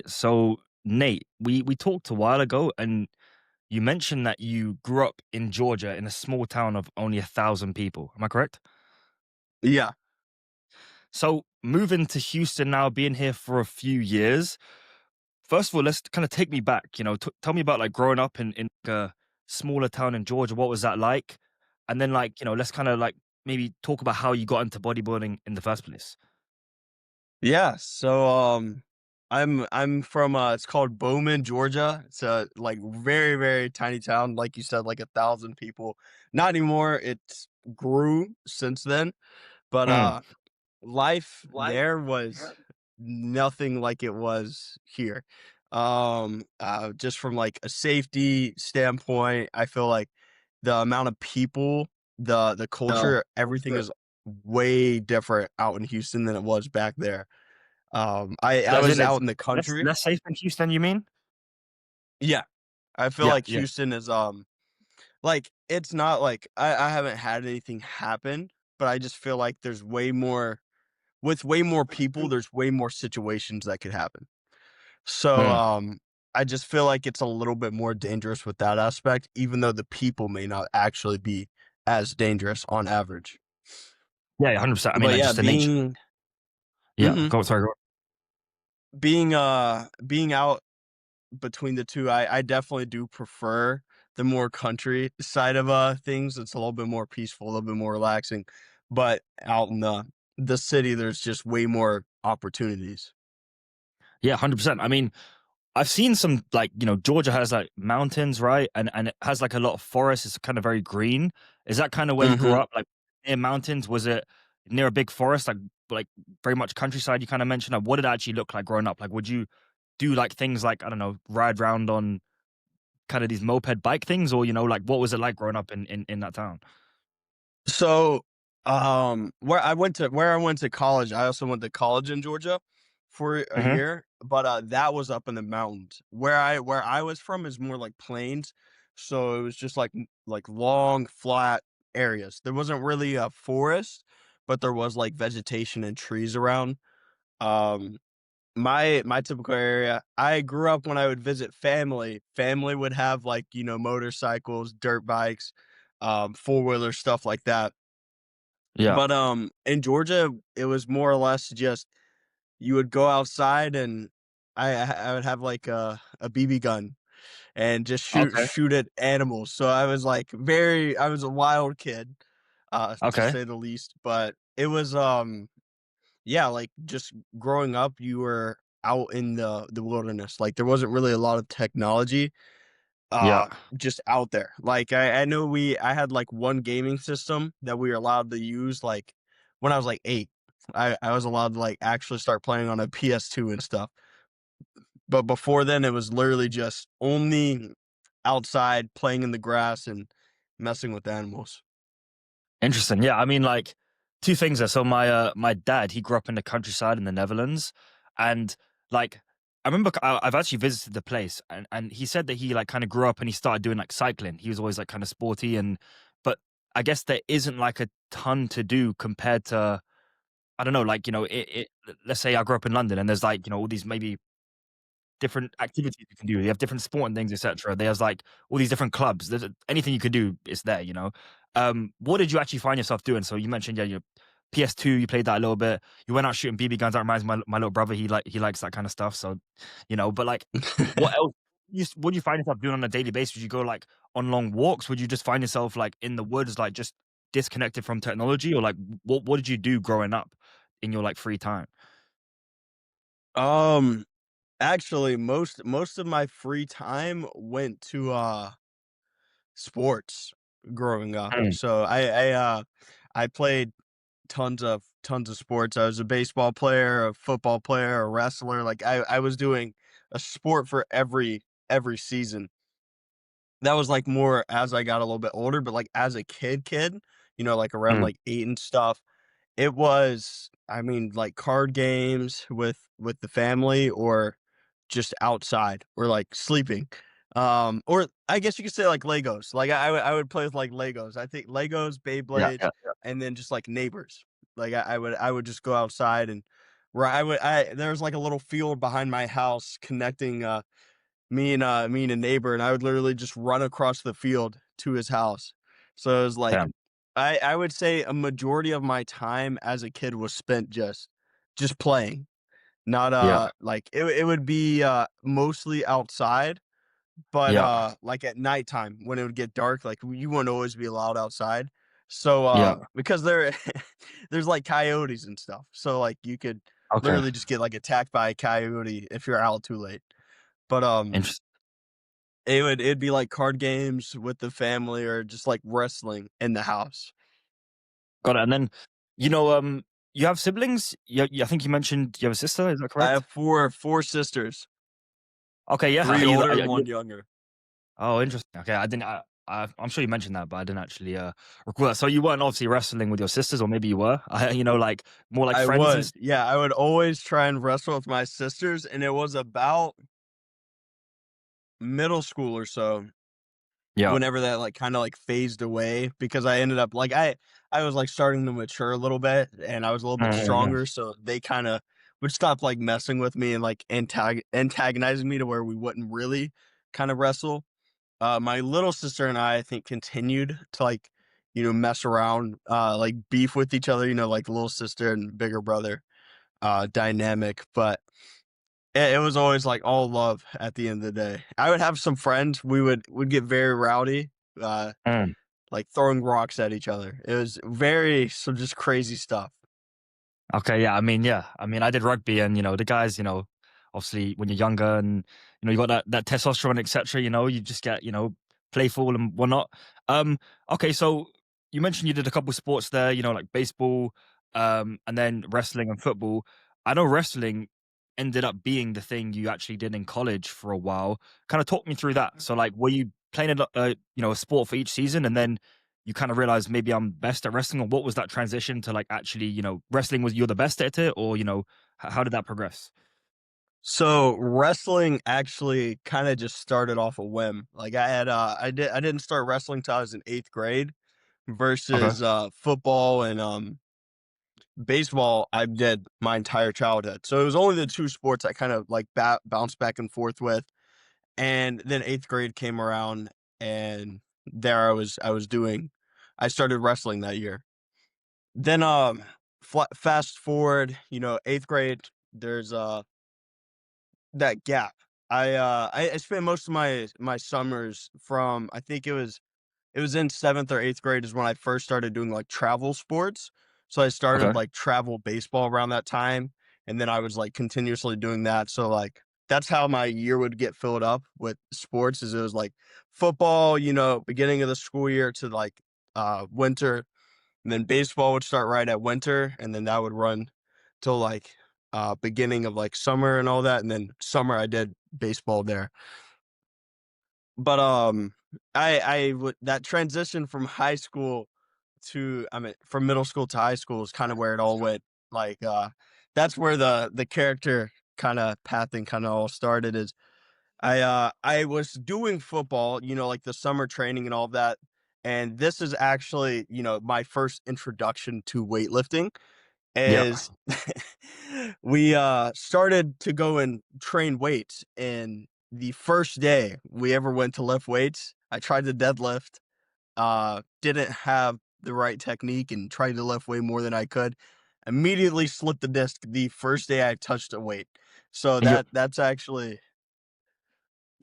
right? So, Nate, we talked a while ago, and you mentioned that you grew up in Georgia in a small town of only 1,000 people. Am I correct? Yeah. So, moving to Houston now, being here for a few years. First of all, let's kind of take me back. Tell me about like growing up in a smaller town in Georgia. What was that like? And then, let's kind of like maybe talk about how you got into bodybuilding in the first place. Yeah. I'm from it's called Bowman, Georgia. It's a like very, very tiny town, like you said, like 1,000 people. Not anymore. It's grew since then. But Mm, life there was nothing like it was here. Just from like a safety standpoint, I feel like the amount of people, the culture, everything is way different out in Houston than it was back there. I as was in, it's out in the country. less safe in Houston. You mean? Yeah, I feel Yeah, like yeah. Houston is like it's not like I haven't had anything happen, but I just feel like there's way more with way more people, there's way more situations that could happen. So, Mm. I just feel like it's a little bit more dangerous with that aspect, even though the people may not actually be as dangerous on average. Yeah, 100%. I mean, But like yeah, just the nature. Yeah, mhm, go sorry, go being out between the 2, I definitely do prefer the more country side of, things. It's a little bit more peaceful, a little bit more relaxing, but out in the city, there's just way more opportunities. Yeah, 100%. I mean, I've seen some like, Georgia has like mountains, right? And it has like a lot of forests. It's kind of very green. Is that kind of where you grew Mhm. up? Like near mountains? Was it near a big forest? Like very much countryside you kind of mentioned? Like what did it actually look like growing up? Like would you do like things like, I don't know, ride around on kind of these moped bike things? Or, like what was it like growing up in that town? So, where I went to college, I also went to college in Georgia for a Hmm. year, but, that was up in the mountains. Where I was from is more like plains, so it was just like long, flat areas. There wasn't really a forest, but there was, like, vegetation and trees around. Um, my typical area, I grew up when I would visit family would have, like, motorcycles, dirt bikes, four-wheeler, stuff like that. Yeah. But, in Georgia, it was more or less just you would go outside and I would have, like, a BB gun and just Okay. shoot at animals. So I was a wild kid, to Okay. say the least, but it was, yeah, like, just growing up, you were out in the wilderness. Like, there wasn't really a lot of technology, Yeah. uh, just out there. Like, I know I had, like, one gaming system that we were allowed to use, like, when I was, like, 8. I was allowed to, like, actually start playing on a PS2 and stuff. But before then, it was literally just only outside playing in the grass and messing with animals. Interesting. Yeah, I mean, like two things there. So my dad, he grew up in the countryside in the Netherlands, and like I remember I've actually visited the place, and he said that he like kind of grew up and he started doing like cycling. He was always like kind of sporty, but I guess there isn't like a ton to do compared to, I don't know, like let's say I grew up in London and there's like all these maybe different activities you can do. You have different sporting things, etc. There's like all these different clubs. There's anything you could do is there. What did you actually find yourself doing? So you mentioned, yeah, your PS2, you played that a little bit. You went out shooting BB guns. That reminds me of my little brother. He likes that kind of stuff. So, but like, what else? What do you find yourself doing on a daily basis? Would you go like on long walks? Would you just find yourself like in the woods, like just disconnected from technology, or like what did you do growing up in your like free time? Um, Actually, most of my free time went to, sports growing up. Mm. So I played tons of sports. I was a baseball player, a football player, a wrestler. Like I was doing a sport for every season. That was like more as I got a little bit older, but like as a kid, like around Mm. like 8 and stuff, it was, I mean, like card games with the family or just outside or like sleeping. Or I guess you could say like Legos. Like I would play with like Legos. I think Legos, Yeah, Beyblades, yeah, and then just like neighbors. Like I would just go outside and where I there's like a little field behind my house connecting me and a neighbor, and I would literally just run across the field to his house. So it was like Damn. I would say a majority of my time as a kid was spent just playing. Not Yeah. like it would be mostly outside, but Yeah. like at nighttime when it would get dark, like you wouldn't always be allowed outside. So Yeah. because there there's like coyotes and stuff. So like you could Okay. literally just get like attacked by a coyote if you're out too late. But Interesting. it'd be like card games with the family or just like wrestling in the house. Got it. And then, you have siblings? I think you mentioned you have a sister. Is that I have correct? four sisters, Okay. Yeah. three older and Are one you younger. Oh, interesting. Okay. I didn't. I'm sure you mentioned that, but I didn't actually recall that. So you weren't obviously wrestling with your sisters, or maybe you were. Like more like I friends and. would, yeah, I would always try and wrestle with my sisters, and it was about middle school or so Yeah. whenever that like kind of like phased away because I ended up like I was like starting to mature a little bit and I was a little bit Mm-hmm. stronger, so they kind of would stop like messing with me and like antagonizing me to where we wouldn't really kind of wrestle. My little sister and I think continued to like mess around, like beef with each other, like little sister and bigger brother dynamic, but it was always, like, all love at the end of the day. I would have some friends, we would get very rowdy, uh, like, throwing rocks at each other. It was very some just crazy stuff. Okay, yeah. I did rugby, and the guys, obviously when you're younger, and you got that testosterone, etc. You just get playful and whatnot. Okay, so you mentioned you did a couple sports there, like baseball, and then wrestling and football. I know wrestling ended up being the thing you actually did in college for a while. Kind of talk me through that. So, like, were you playing a sport for each season, and then you kind of realize maybe I'm best at wrestling, or what was that transition to like actually, wrestling was you're the best at it, or how did that progress? So, wrestling actually kinda just started off a whim. Like, I didn't start wrestling till I was in 8th grade Okay. versus, football and, baseball I did my entire childhood. So, it was only the 2 sports I kind of, like, bounced back and forth with. And then 8th grade came around, and there I started wrestling that year. Then, fast forward, 8th grade, there's, that gap. I spent most of my summers from I think it was in 7th or 8th grade is when I first started doing, like, travel sports. So I started, Okay. like, travel baseball around that time, and then I was, like, continuously doing that. So, like, that's how my year would get filled up with sports is it was, like, football, beginning of the school year to, like, winter, and then baseball would start right at winter, and then that would run till, like, beginning of, like, summer and all that, and then summer I did baseball there. But, I would that transition from high school to I mean, from middle school to high school is kinda where it all went, like, that's where the character kinda pathing kinda all started is I was doing football, like, the summer training and all of that, and this is actually, my first introduction to weightlifting Yeah. is we, started to go and train weights, and the first day we ever went to lift weights, I tried to deadlift, didn't have the right technique and tried to lift way more than I could. Immediately slipped the disc the first day I touched a weight. So And you that's actually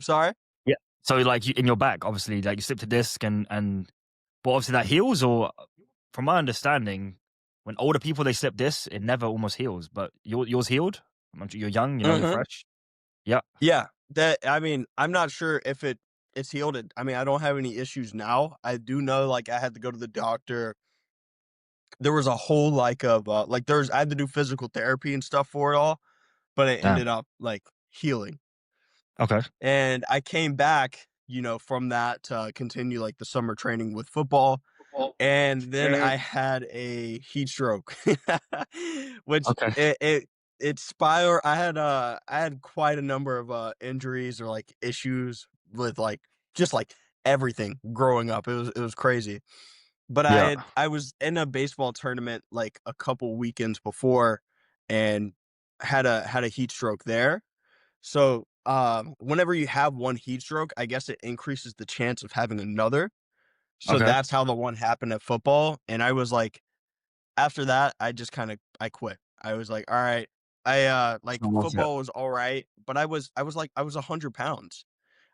sorry? Yeah. So like in your back, obviously, like you slipped a disc, and but obviously that heals, or from my understanding, when older people they slip discs, it never almost heals. But yours healed. You're young, you're Mhm. fresh. Yeah. Yeah, that I mean, I'm not sure if it's healed it I mean, I don't have any issues now. I do know, like, I had to go to the doctor. There was a whole, like, of, like, there's I had to do physical therapy and stuff for it all, but it Damn. ended up, like, healing. Okay. And I came back, from that to continue, like, the summer training with football, and then I had a heat stroke, which Okay. it spiraled. I had quite a number of, injuries or, like, issues with, like, just, like, everything growing up. It was crazy. But Yeah. I was in a baseball tournament, like, a couple weekends before, and had a heat stroke there. So, whenever you have one heat stroke, I guess it increases the chance of having another. So Okay. that's how the one happened at football, and I was like, after that, I just kinda I quit. I was like, "All right." Like, How was it? football was alright, but I was 100 pounds.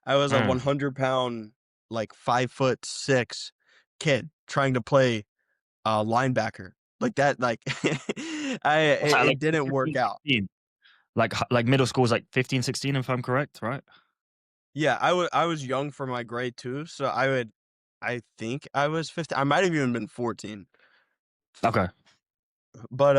I was a Mm. 100-pound, like, 5'6" kid trying to play, linebacker. Like, that, like, What's that, it like didn't 15, work out. 16? Like middle school is like 15, 16, if I'm correct, right? Yeah, I was young for my grade too, so I think I was 15. I might have even been 14. Okay. But,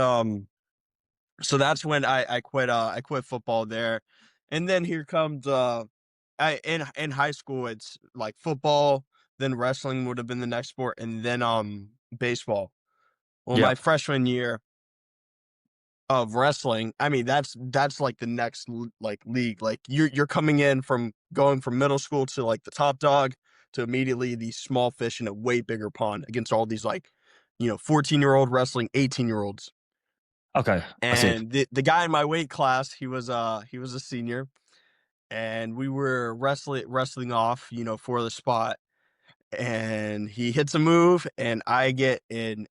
so that's when I quit football there, and then here comes, I in high school, it's like football, then wrestling would have been the next sport, and then, baseball. Well, Yeah. my freshman year of wrestling, I mean, that's like the next like league. Like you're coming in from going from middle school to like the top dog to immediately these small fish in a way bigger pond against all these like, 14-year-old wrestling 18-year-olds. Okay. I see. And the guy in my weight class, he was a senior, and we were wrestling off, for the spot. And he hits a move, and I get an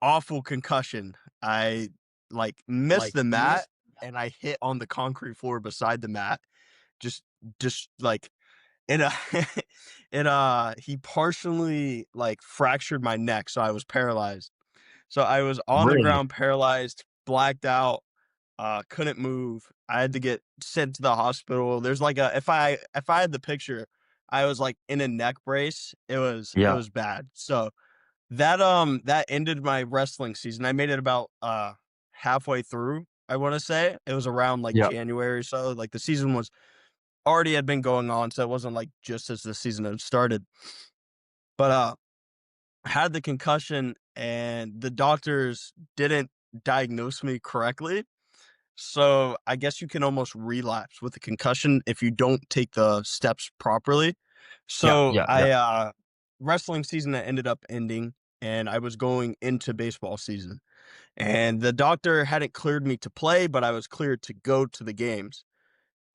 awful concussion. I, like, missed the mat, and I hit on the concrete floor beside the mat. Just, like, and, he partially, like, fractured my neck, so I was paralyzed. So I was on the Really? ground paralyzed, blacked out, couldn't move. I had to get sent to the hospital. There's, like, a if I had the picture, I was, like, in a neck brace. It Yeah. was bad. So that ended my wrestling season. I made it about, halfway through, I wanna say. It was around, like, Yeah. January or so, like, the season was already had been going on, so it wasn't, like, just as the season had started. But, had the concussion, and the doctors didn't diagnose me correctly, so I guess you can almost relapse with a concussion if you don't take the steps properly. Yeah. So Yeah. Yeah. wrestling season that ended up ending, and I was going into baseball season. And the doctor hadn't cleared me to play, but I was cleared to go to the games.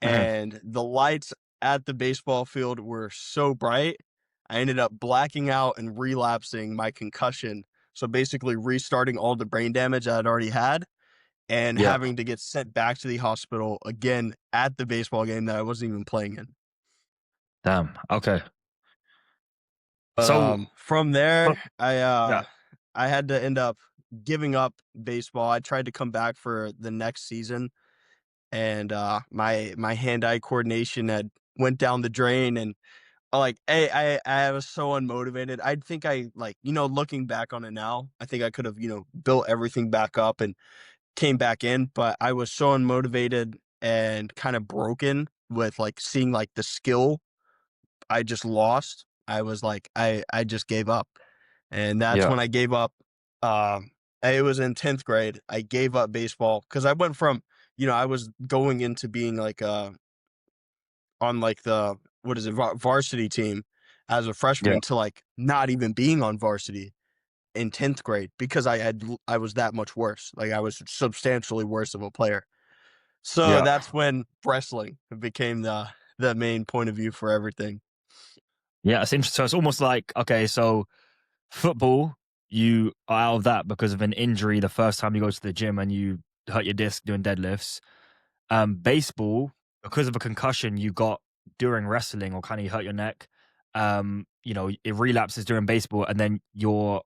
Mhm. And the lights at the baseball field were so bright, I ended up blacking out and relapsing my concussion. So basically restarting all the brain damage I had already had and Yeah. having to get sent back to the hospital again at the baseball game that I wasn't even playing in. Damn. Okay. But, So, from but there, yeah. I had to end up giving up baseball. I tried to come back for the next season, and, my hand-eye coordination had went down the drain, and, like, I was so unmotivated. I think I, like, looking back on it now, I think I could have, built everything back up and came back in, but I was so unmotivated and kinda broken with, like, seeing, like, the skill I just lost. I was like, I just gave up, and that's Yeah. when I gave up, it was in 10th grade. I gave up baseball because I went from, I was going into being, like, on, like, the what is it, varsity team as a Yeah. freshman to, like, not even being on varsity in 10th grade because I was that much worse. Like, I was substantially worse of a player. So Yeah. that's when wrestling became the main point of view for everything. Yeah. It's interesting. So it's almost like, okay, so football, you are out of that because of an injury the first time you go to the gym and you hurt your disc doing deadlifts. Baseball, because of a concussion you got during wrestling or kind of you hurt your neck, it relapses during baseball, and then your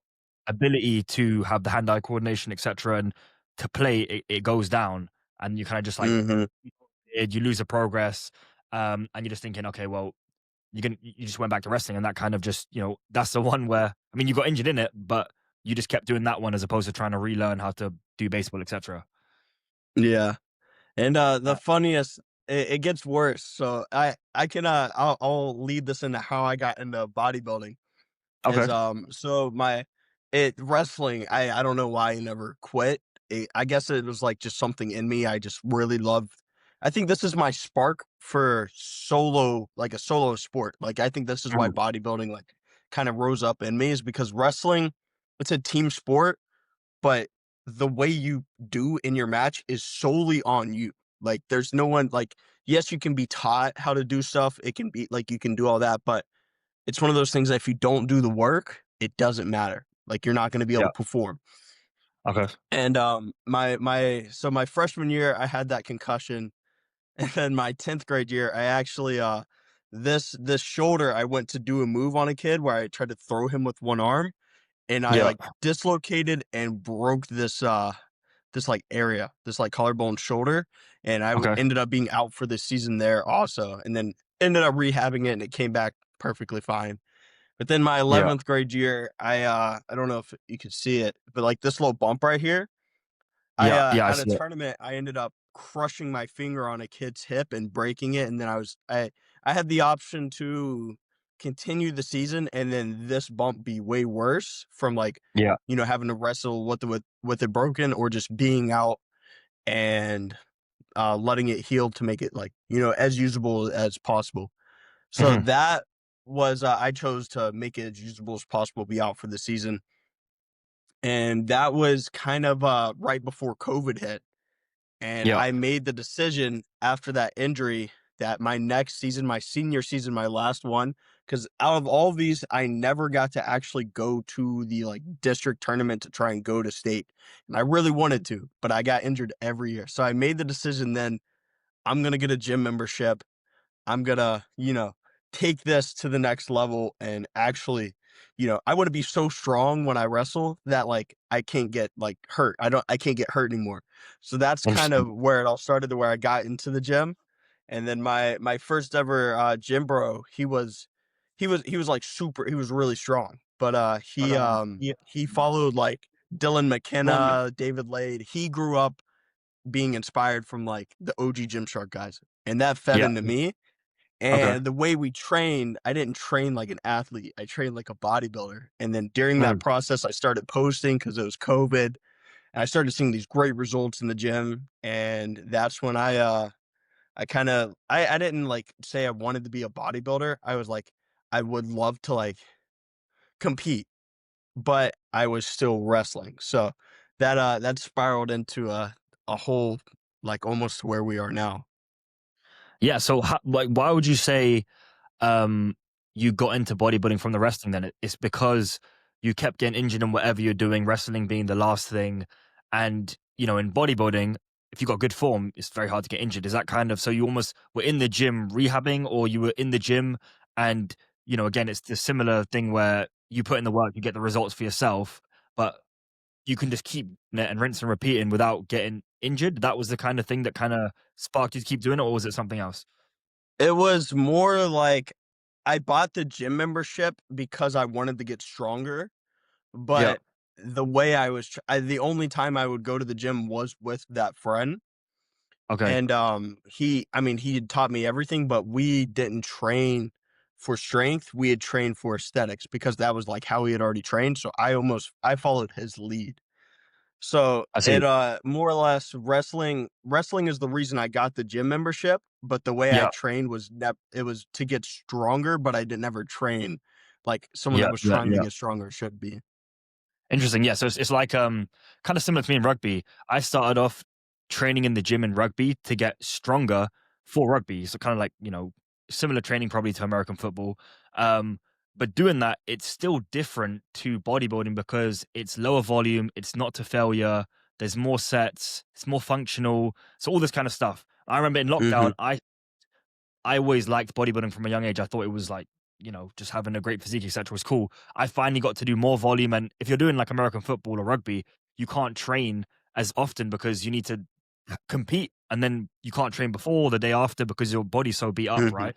ability to have the hand-eye coordination, etc., and to play it goes down, and you kind of just like Mhm. you lose the progress, and you're just thinking, okay, well, you just went back to wrestling, and that kind of just that's the one where I mean you got injured in it, but you just kept doing that one as opposed to trying to relearn how to do baseball, etc. Yeah. And, the Uh, funniest it gets worse. So I can, I'll lead this into how I got into bodybuilding. Is, okay, so my it wrestling, I don't know why I never quit. I guess it was, like, just something in me. I just really loved I think this is my spark for like, a solo sport. Like, I think this is why mm, bodybuilding, like, kinda rose up in me is because wrestling, it's a team sport, but the way you do in your match is solely on you. Like, there's no one like, yes, you can be taught how to do stuff. It can be like you can do all that, but it's one of those things that if you don't do the work, it doesn't matter. Like, you're not going to be able Yeah. to perform. Okay. And my freshman year, I had that concussion, and then my 10th grade year, I actually this shoulder, I went to do a move on a kid where I tried to throw him with one arm, and I Yeah. like dislocated and broke this like area, this like collarbone shoulder, and Okay. ended up being out for this season there also, and then ended up rehabbing it, and it came back perfectly fine. But then my Yeah. 11th grade year, I don't know if you could see it, but like this little bump right here, Yeah. Yeah. I at a see it. tournament, I ended up crushing my finger on a kid's hip and breaking it, and then I had the option to continue the season and then this bump be way worse from like, Yeah. having to wrestle with it broken or just being out and letting it heal to make it like, as usable as possible. So Hmm. that was I chose to make it as usable as possible, be out for the season. And that was kind of right before COVID hit. And Yeah. I made the decision after that injury that my next season, my senior season, my last one, because out of all of these, I never got to actually go to the like district tournament to try and go to state. And I really wanted to, but I got injured every year. So I made the decision then I'm going to get a gym membership. I'm gonna, take this to the next level and actually, I want to be so strong when I wrestle that like I can't get like hurt. I can't get hurt anymore. So that's kind Interesting. of where it all started to where I got into the gym. And then my first ever gym bro, he was like super, he was really strong. But Yeah. he followed like Dylan McKenna, David Lade. He grew up being inspired from like the OG Gymshark guys. And that fed Yeah. into me Okay. and the way we trained, I didn't train like an athlete. I trained like a bodybuilder. And then during that Mm. process, I started posting because it was COVID. And I started seeing these great results in the gym. And that's when I kind of I didn't like say I wanted to be a bodybuilder. I was like, I would love to like compete, but I was still wrestling. So that spiraled into a whole like almost to where we are now. Yeah. So, like, why would you say um, you got into bodybuilding from the wrestling? Then it's because you kept getting injured in whatever you're doing, wrestling being the last thing, and in bodybuilding, if you got good form, it's very hard to get injured. Is that kind of so you almost were in the gym rehabbing, or you were in the gym and again, it's the similar thing where you put in the work, you get the results for yourself, but you can just keep it and rinse and repeating without getting injured. That was the kind of thing that kind of sparked you to keep doing it, or was it something else? It was more like I bought the gym membership because I wanted to get stronger, Yeah. but the way the only time I would go to the gym was with that friend, Okay. and, he had taught me everything, but we didn't train for strength, we had trained for aesthetics because that was, like, how he had already trained, so I followed his lead. So, I see. more or less wrestling is the reason I got the gym membership, but the way I Yeah. trained was it was to get stronger, but I did never train like someone Yeah, that was yeah, trying to yeah. get stronger should be. Interesting. Yeah, so it's like kind of similar to me in rugby. I started off training in the gym in rugby to get stronger for rugby. So kind of like, similar training probably to American football. Um, but doing that, it's still different to bodybuilding because it's lower volume, it's not to failure, there's more sets, it's more functional. So all this kind of stuff. I remember in lockdown, Mhm, I always liked bodybuilding from a young age. I thought it was like, just having a great physique, etc., was cool. I finally got to do more volume. And if you're doing like American football or rugby, you can't train as often because you need to compete. And then you can't train before or the day after because your body's so beat up, mhm, right?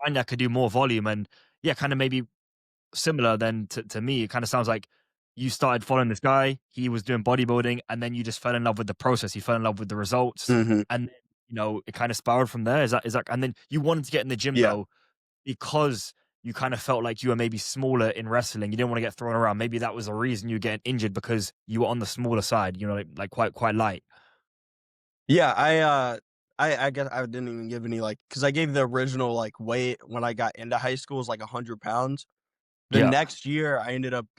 Finally, I could do more volume. And yeah, kind of maybe similar then to me. It kind of sounds like you started following this guy. He was doing bodybuilding, and then you just fell in love with the process. You fell in love with the results, mhm. and then, it kind of spiraled from there. Is that? And then you wanted to get in the gym Yeah. though because you kind of felt like you were maybe smaller in wrestling. You didn't want to get thrown around. Maybe that was the reason you were getting injured because you were on the smaller side. Like quite light. Yeah, I guess I didn't even give any, like, because I gave the original, like, weight when I got into high school was, like, 100 pounds. The Yeah. next year,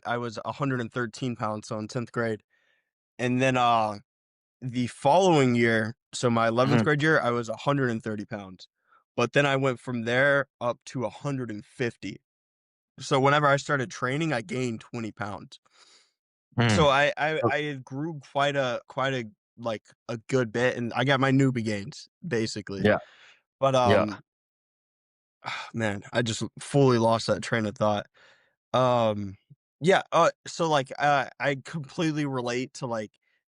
I was 113 pounds, so in 10th grade. and then, the following year, so my 11th Mhm. grade year, I was 130 pounds, but then I went from there up to 150. So whenever I started training, I gained 20 pounds. So Mm. I grew quite a like a good bit, and I got my newbie gains basically. Yeah, But yeah. man, I just fully lost that train of thought. Um, yeah, so, like, I completely relate to, like,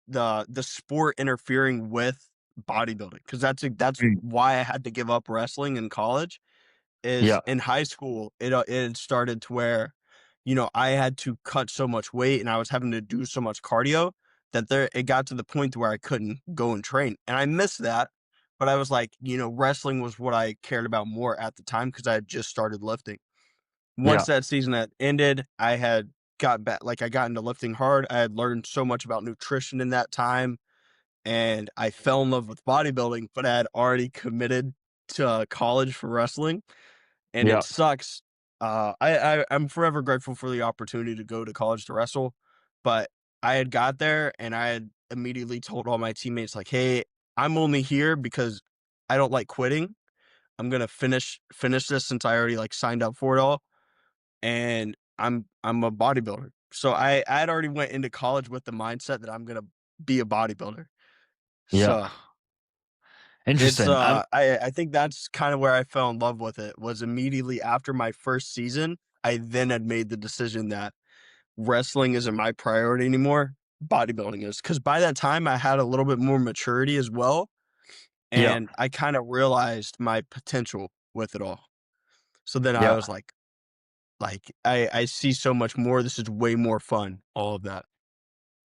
the sport interfering with bodybuilding because that's Mm. why I had to give up wrestling in college, is Yeah, in high school, it started to where, I had to cut so much weight and I was having to do so much cardio that it got to the point to where I couldn't go and train, and I missed that, but I was like, wrestling was what I cared about more at the time because I had just started lifting. yeah, Once that season had ended, I had got back like, I got into lifting hard. I had learned so much about nutrition in that time, and I fell in love with bodybuilding, but I had already committed to, college for wrestling, and yeah, it sucks. I'm forever grateful for the opportunity to go to college to wrestle, but I had got there, and I had immediately told all my teammates, like, "Hey, I'm only here because I don't like quitting. I'm gonna finish this since I already, like, signed up for it all." And I'm a bodybuilder. So I had already went into college with the mindset that I'm gonna be a bodybuilder. yeah. So it's Interesting. I think that's kind of where I fell in love with it, was immediately after my first season, I then had made the decision that wrestling isn't my priority anymore, bodybuilding is. Because by that time I had a little bit more maturity as well, Yeah, and I kind of realized my potential with it all. So then I yeah. was like, I see so much more. This is way more fun, all of that.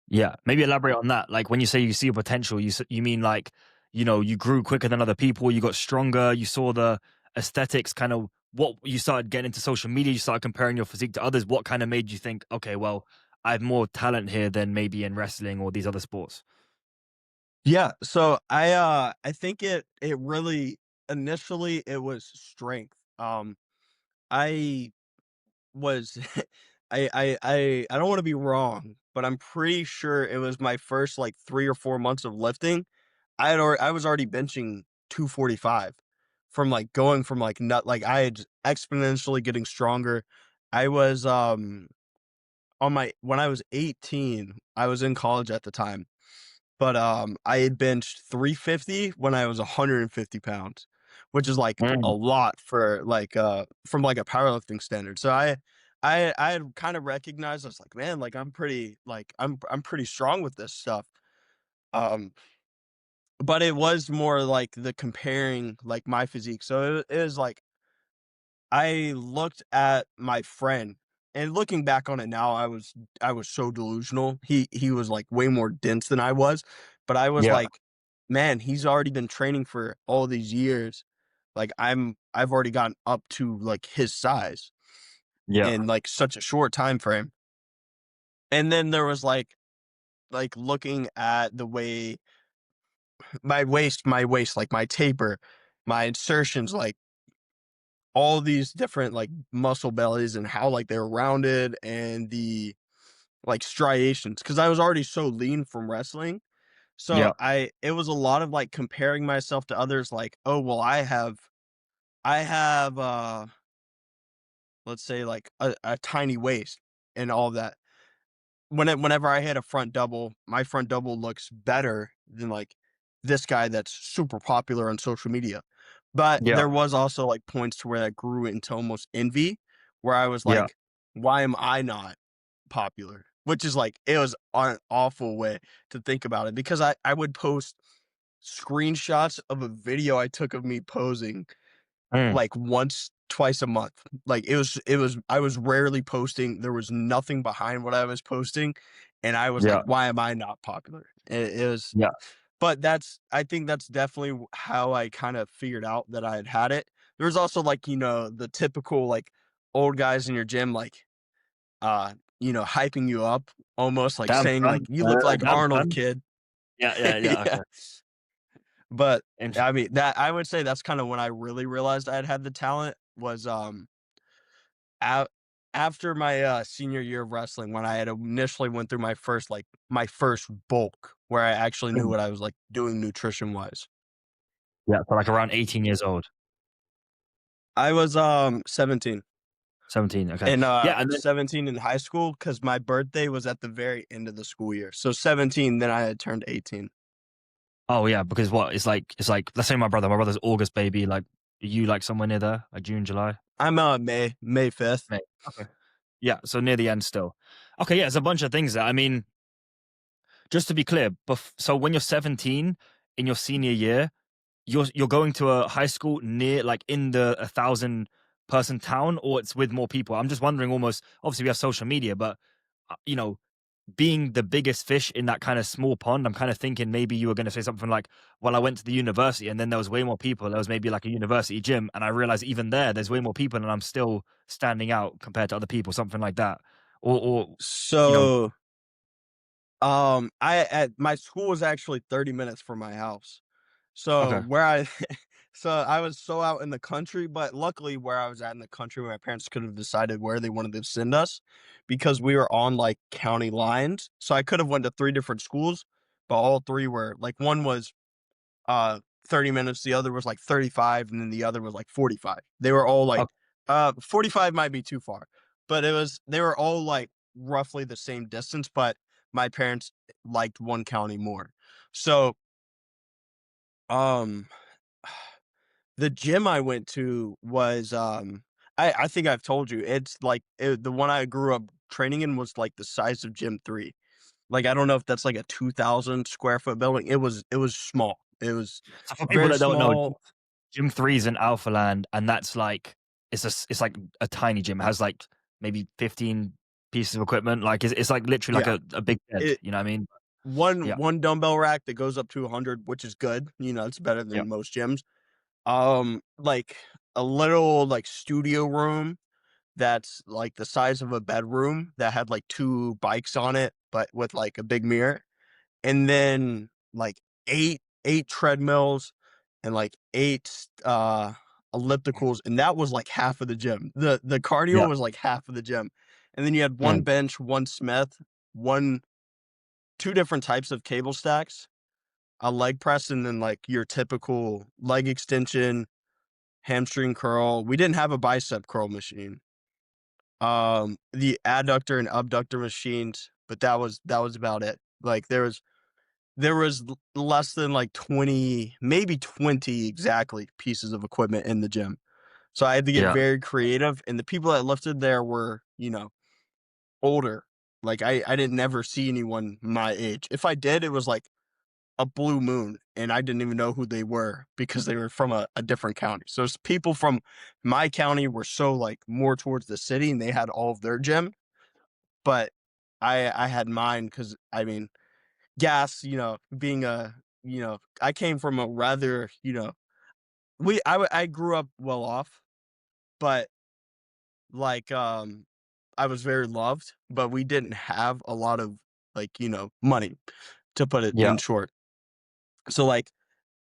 Yeah, maybe elaborate on that. Like when you say you see a potential, you mean like, you grew quicker than other people, you got stronger, you saw the aesthetics kind of what you started getting into social media, you started comparing your physique to others. What kind of made you think, okay, well, I have more talent here than maybe in wrestling or these other sports? Yeah, so I think it really initially it was strength. I was I don't want to be wrong, but I'm pretty sure it was my first like 3 or 4 months of lifting. I was already benching 245 from like going from like nut like I had exponentially getting stronger. I was on my when I was 18, I was in college at the time. But, I had benched 350 when I was 150 pounds, which is, like, a Mm, lot for, like, from, like, a powerlifting standard. So I had kinda recognized, I was like, "Man, like, I'm pretty strong with this stuff." Um, but it was more like the comparing, like, my physique. So it was like I looked at my friend, and looking back on it now, I was so delusional. He was, like, way more dense than I was, but I was yeah, like, "Man, he's already been training for all these years. Like, I've already gotten up to, like, his size yeah, in, like, such a short time frame." And then there was, like, looking at the way my waist, like, my taper, my insertions, like all these different like muscle bellies and how like they're rounded and the like striations because I was already so lean from wrestling. So yeah, it was a lot of like comparing myself to others like, oh well I have let's say like a tiny waist and all of that. Whenever I hit a front double, my front double looks better than like this guy that's super popular on social media. But yeah, there was also like points to where that grew into almost envy, where I was yeah. like, why am I not popular? Which is like it was an awful way to think about it because I would post screenshots of a video I took of me posing Mm, like once, twice a month. Like it was I was rarely posting. There was nothing behind what I was posting. And I was like, yeah, why am I not popular? It was yeah. but I think that's definitely how I kind of figured out that I had it. There's also like, the typical like old guys in your gym, like, hyping you up almost like Damn saying like, son. you look like Damn Arnold son. kid. Yeah, yeah, yeah. Yeah. Okay. But Interesting. I mean that I would say that's kind of when I really realized I had the talent was, after my, senior year of wrestling, when I had initially went through my first bulk, where I actually knew Mm. what I was, like, doing nutrition-wise. Yeah, so like around 18 years old, I was, 17. 17. Okay. And, Yeah, and then 17 in high school because my birthday was at the very end of the school year. So 17, then I had turned 18. oh yeah, because what it's like let's say my brother's August baby. Like, are you like somewhere near there, like June, July, I'm, May 5th. May? Okay. Yeah, so near the end still. Okay, yeah, it's a bunch of things there. I mean, just to be clear, so when you're 17 in your senior year, you're going to a high school near like in the 1,000 person town, or it's with more people. I'm just wondering. Almost obviously we have social media, but you know, being the biggest fish in that kind of small pond, I'm kind of thinking maybe you were going to say something like, well, I went to the university and then there was way more people. There was maybe like a university gym, and I realized even there's way more people and I'm still standing out compared to other people, something like that. Or you know, So, I at my school was actually 30 minutes from my house. So okay, where I so I was so out in the country, but luckily where I was at in the country, my parents could have decided where they wanted to send us because we were on like county lines. So I could have went to 3 different schools, but all 3 were like one was 30 minutes, the other was like 35, and then the other was like 45. They were all like okay, 45 might be too far, but they were all like roughly the same distance, but my parents liked one county more. So, um the gym I went to was, I think I've told you, it's like the one I grew up training in was like the size of Gym 3. Like, I don't know if that's like a 2,000 square foot building. It was small. It was so for people very that don't know, small. Gym 3 is in Alpha Land, and that's like it's like a tiny gym. It has like maybe 15 pieces of equipment. Like it's like literally like Yeah. a big shed. It You know what I mean? one Yeah, one dumbbell rack that goes up to 100, which is good. It's better yeah, than most gyms. Like a little like studio room that's like the size of a bedroom that had like 2 bikes on it, but with like a big mirror. And then like 8 treadmills and like 8 ellipticals, and that was like half of the gym. The cardio yeah. was like half of the gym. And then you had 1 Mm, bench, 1 Smith, 1 2 different types of cable stacks, a leg press, and then like your typical leg extension, hamstring curl. We didn't have a bicep curl machine. The adductor and abductor machines, but that was about it. Like there was less than like 20, maybe 20 exactly pieces of equipment in the gym. So I had to get yeah, very creative, and the people that lifted there were, older. Like I didn't never see anyone my age. If I did, it was like a blue moon, and I didn't even know who they were because they were from a different county. So people from my county were so like more towards the city, and they had all of their gym, but I had mine because I mean gas, being I came from a rather, I grew up well off, but like, I was very loved, but we didn't have a lot of like, money, to put it yeah. in short. So like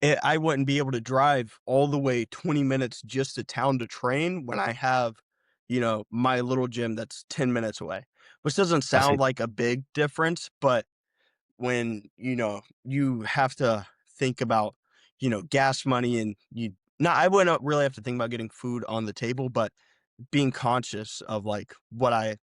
I wouldn't be able to drive all the way 20 minutes just to town to train when I have, my little gym that's 10 minutes away, which doesn't I see. sound like a big difference, but when you have to think about gas money, and I wouldn't really have to think about getting food on the table, but being conscious of like what I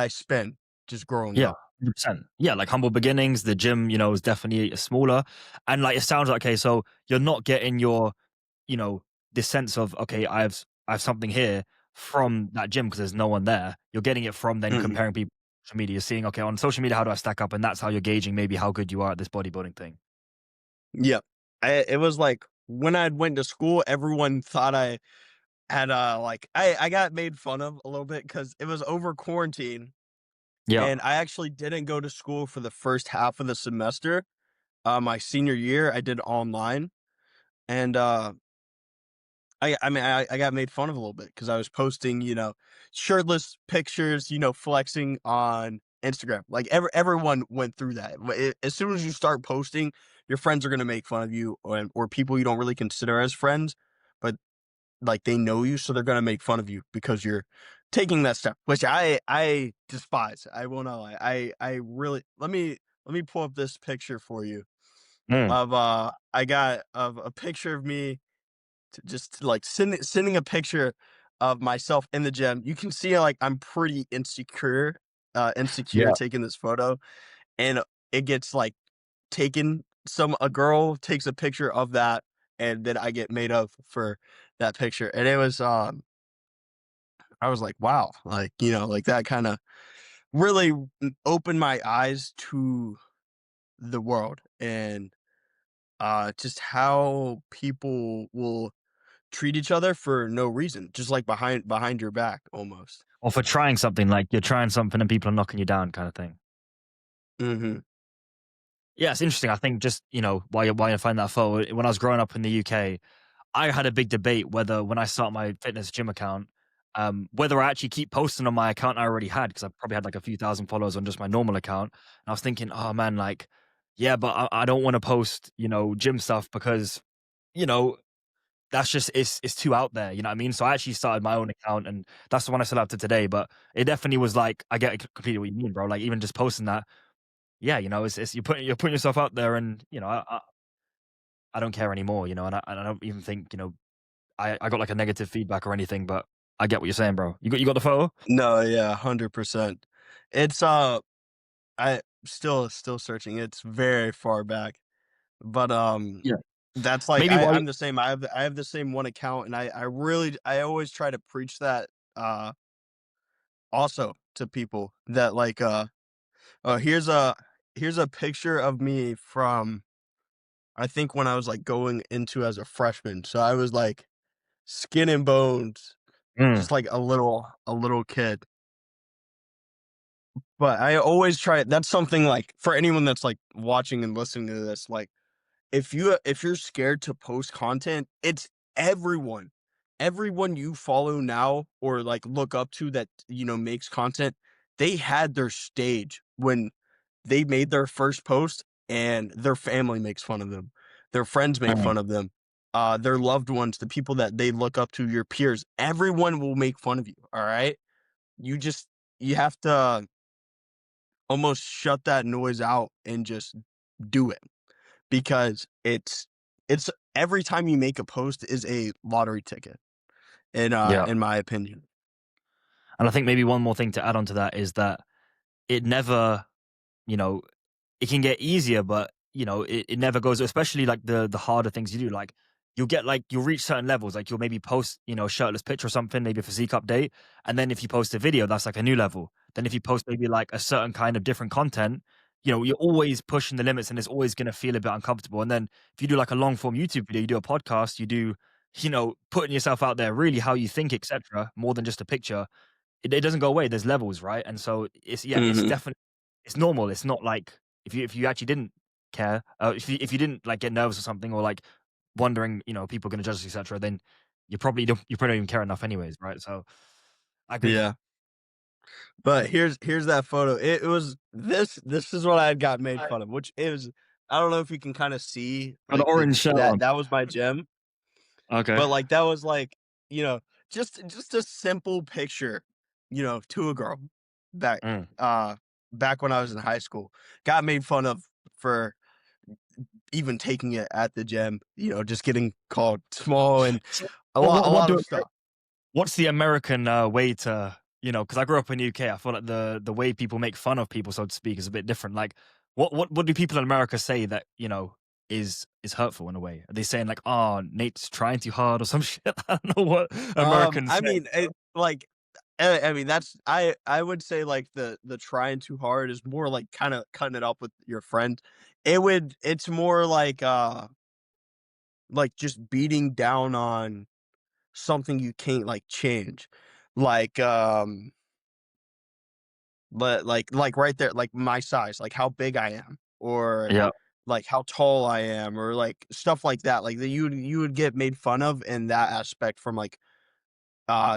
spend just growing Yeah, up. 100%. Yeah, like humble beginnings. The gym, is definitely smaller, and like it sounds like okay. So you're not getting your, you know, this sense of okay, I have something here from that gym because there's no one there. You're getting it from then Mm-mm. comparing people on social media, seeing okay on social media how do I stack up, and that's how you're gauging maybe how good you are at this bodybuilding thing. Yep. It was like when I went to school, everyone thought I had like I got made fun of a little bit because it was over quarantine, Yeah, and I actually didn't go to school for the first half of the semester. My senior year, I did online, and I got made fun of a little bit because I was posting, shirtless pictures, flexing on Instagram. Like everyone went through that. As soon as you start posting, your friends are gonna make fun of you, or people you don't really consider as friends, but like they know you, so they're gonna make fun of you because you're taking that step, which I despise. I will not lie. I really let me pull up this picture for you Mm, of I got of a picture of me just like sending a picture of myself in the gym. You can see like I'm pretty insecure yeah. taking this photo, and it gets like taken. A girl takes a picture of that, and then I get made of for that picture, and it was I was like, wow, like like that kind of really opened my eyes to the world and just how people will treat each other for no reason, just like behind your back almost. Or for trying something, like you're trying something and people are knocking you down kind of thing. Mhm. Yeah, it's interesting. I think just, why you find that photo, when I was growing up in the UK, I had a big debate whether when I start my fitness gym account, whether I actually keep posting on my account I already had, because I probably had like a few thousand followers on just my normal account. And I was thinking, oh man, like, yeah, but I don't want to post, gym stuff because, you know, that's just it's too out there. You know what I mean? So I actually started my own account, and that's the one I still have to today. But it definitely was like I get completely what you mean, bro. Like even just posting that, yeah, it's you're putting yourself out there, and I don't care anymore, and I don't even think I got like a negative feedback or anything, but I get what you're saying, bro. You got the photo? No, yeah, 100%. It's I still searching. It's very far back. But Yeah. that's like Maybe why I'm the same. I have the same one account, and I always try to preach that also to people that like oh, here's a picture of me from I think when I was like going into as a freshman. So I was like skin and bones, mm, just like a little kid. But I always try that's something like for anyone that's like watching and listening to this, like if you're scared to post content, it's everyone. Everyone you follow now or like look up to that, makes content, they had their stage when they made their first post and their family makes fun of them. Their friends make mm. fun of them. Their loved ones, the people that they look up to, your peers, everyone will make fun of you. All right. You just you have to almost shut that noise out and just do it because it's every time you make a post is a lottery ticket Yeah. in my opinion. And I think maybe one more thing to add on to that is that it never, you know, it can get easier, but it never goes, especially like the harder things you do. Like you'll reach certain levels, like you'll maybe post, a shirtless picture or something, maybe a physique update. And then if you post a video, that's like a new level. Then if you post maybe like a certain kind of different content, you're always pushing the limits and it's always gonna feel a bit uncomfortable. And then if you do like a long form YouTube video, you do a podcast, you do, putting yourself out there, really how you think, etc., more than just a picture, it doesn't go away. There's levels, right? And so it's Mhm. definitely it's normal. It's not like if you actually didn't care, if you didn't like get nervous or something, or like wondering, people are going to judge us, etc., then you probably don't even care enough, anyways, right? So I agree with that. Yeah. But here's that photo. It was this is what I had got made fun of, which is I don't know if you can kind of see Got the like orange shirt on. that was my gym, Okay. but like that was like, you know, just a simple picture, to a girl back Mm. uh back when I was in high school. Got made fun of for even taking it at the gym, just getting called small and So a what lot a what what lot do of stuff. what's the American way to, because I grew up in the UK, I feel like the way people make fun of people, so to speak, is a bit different. Like, what do people in America say that is hurtful in a way? Are they saying like, "Oh, Nate's trying too hard" or some shit? I don't know what Americans I say. mean, like, I mean, that's I would say like the trying too hard is more like kind of cutting it up with your friend. It's more like just beating down on something you can't like change, like but like right there, like my size, like how big I am, or Yeah. like how tall I am, or like stuff like that. Like that you would get made fun of in that aspect from like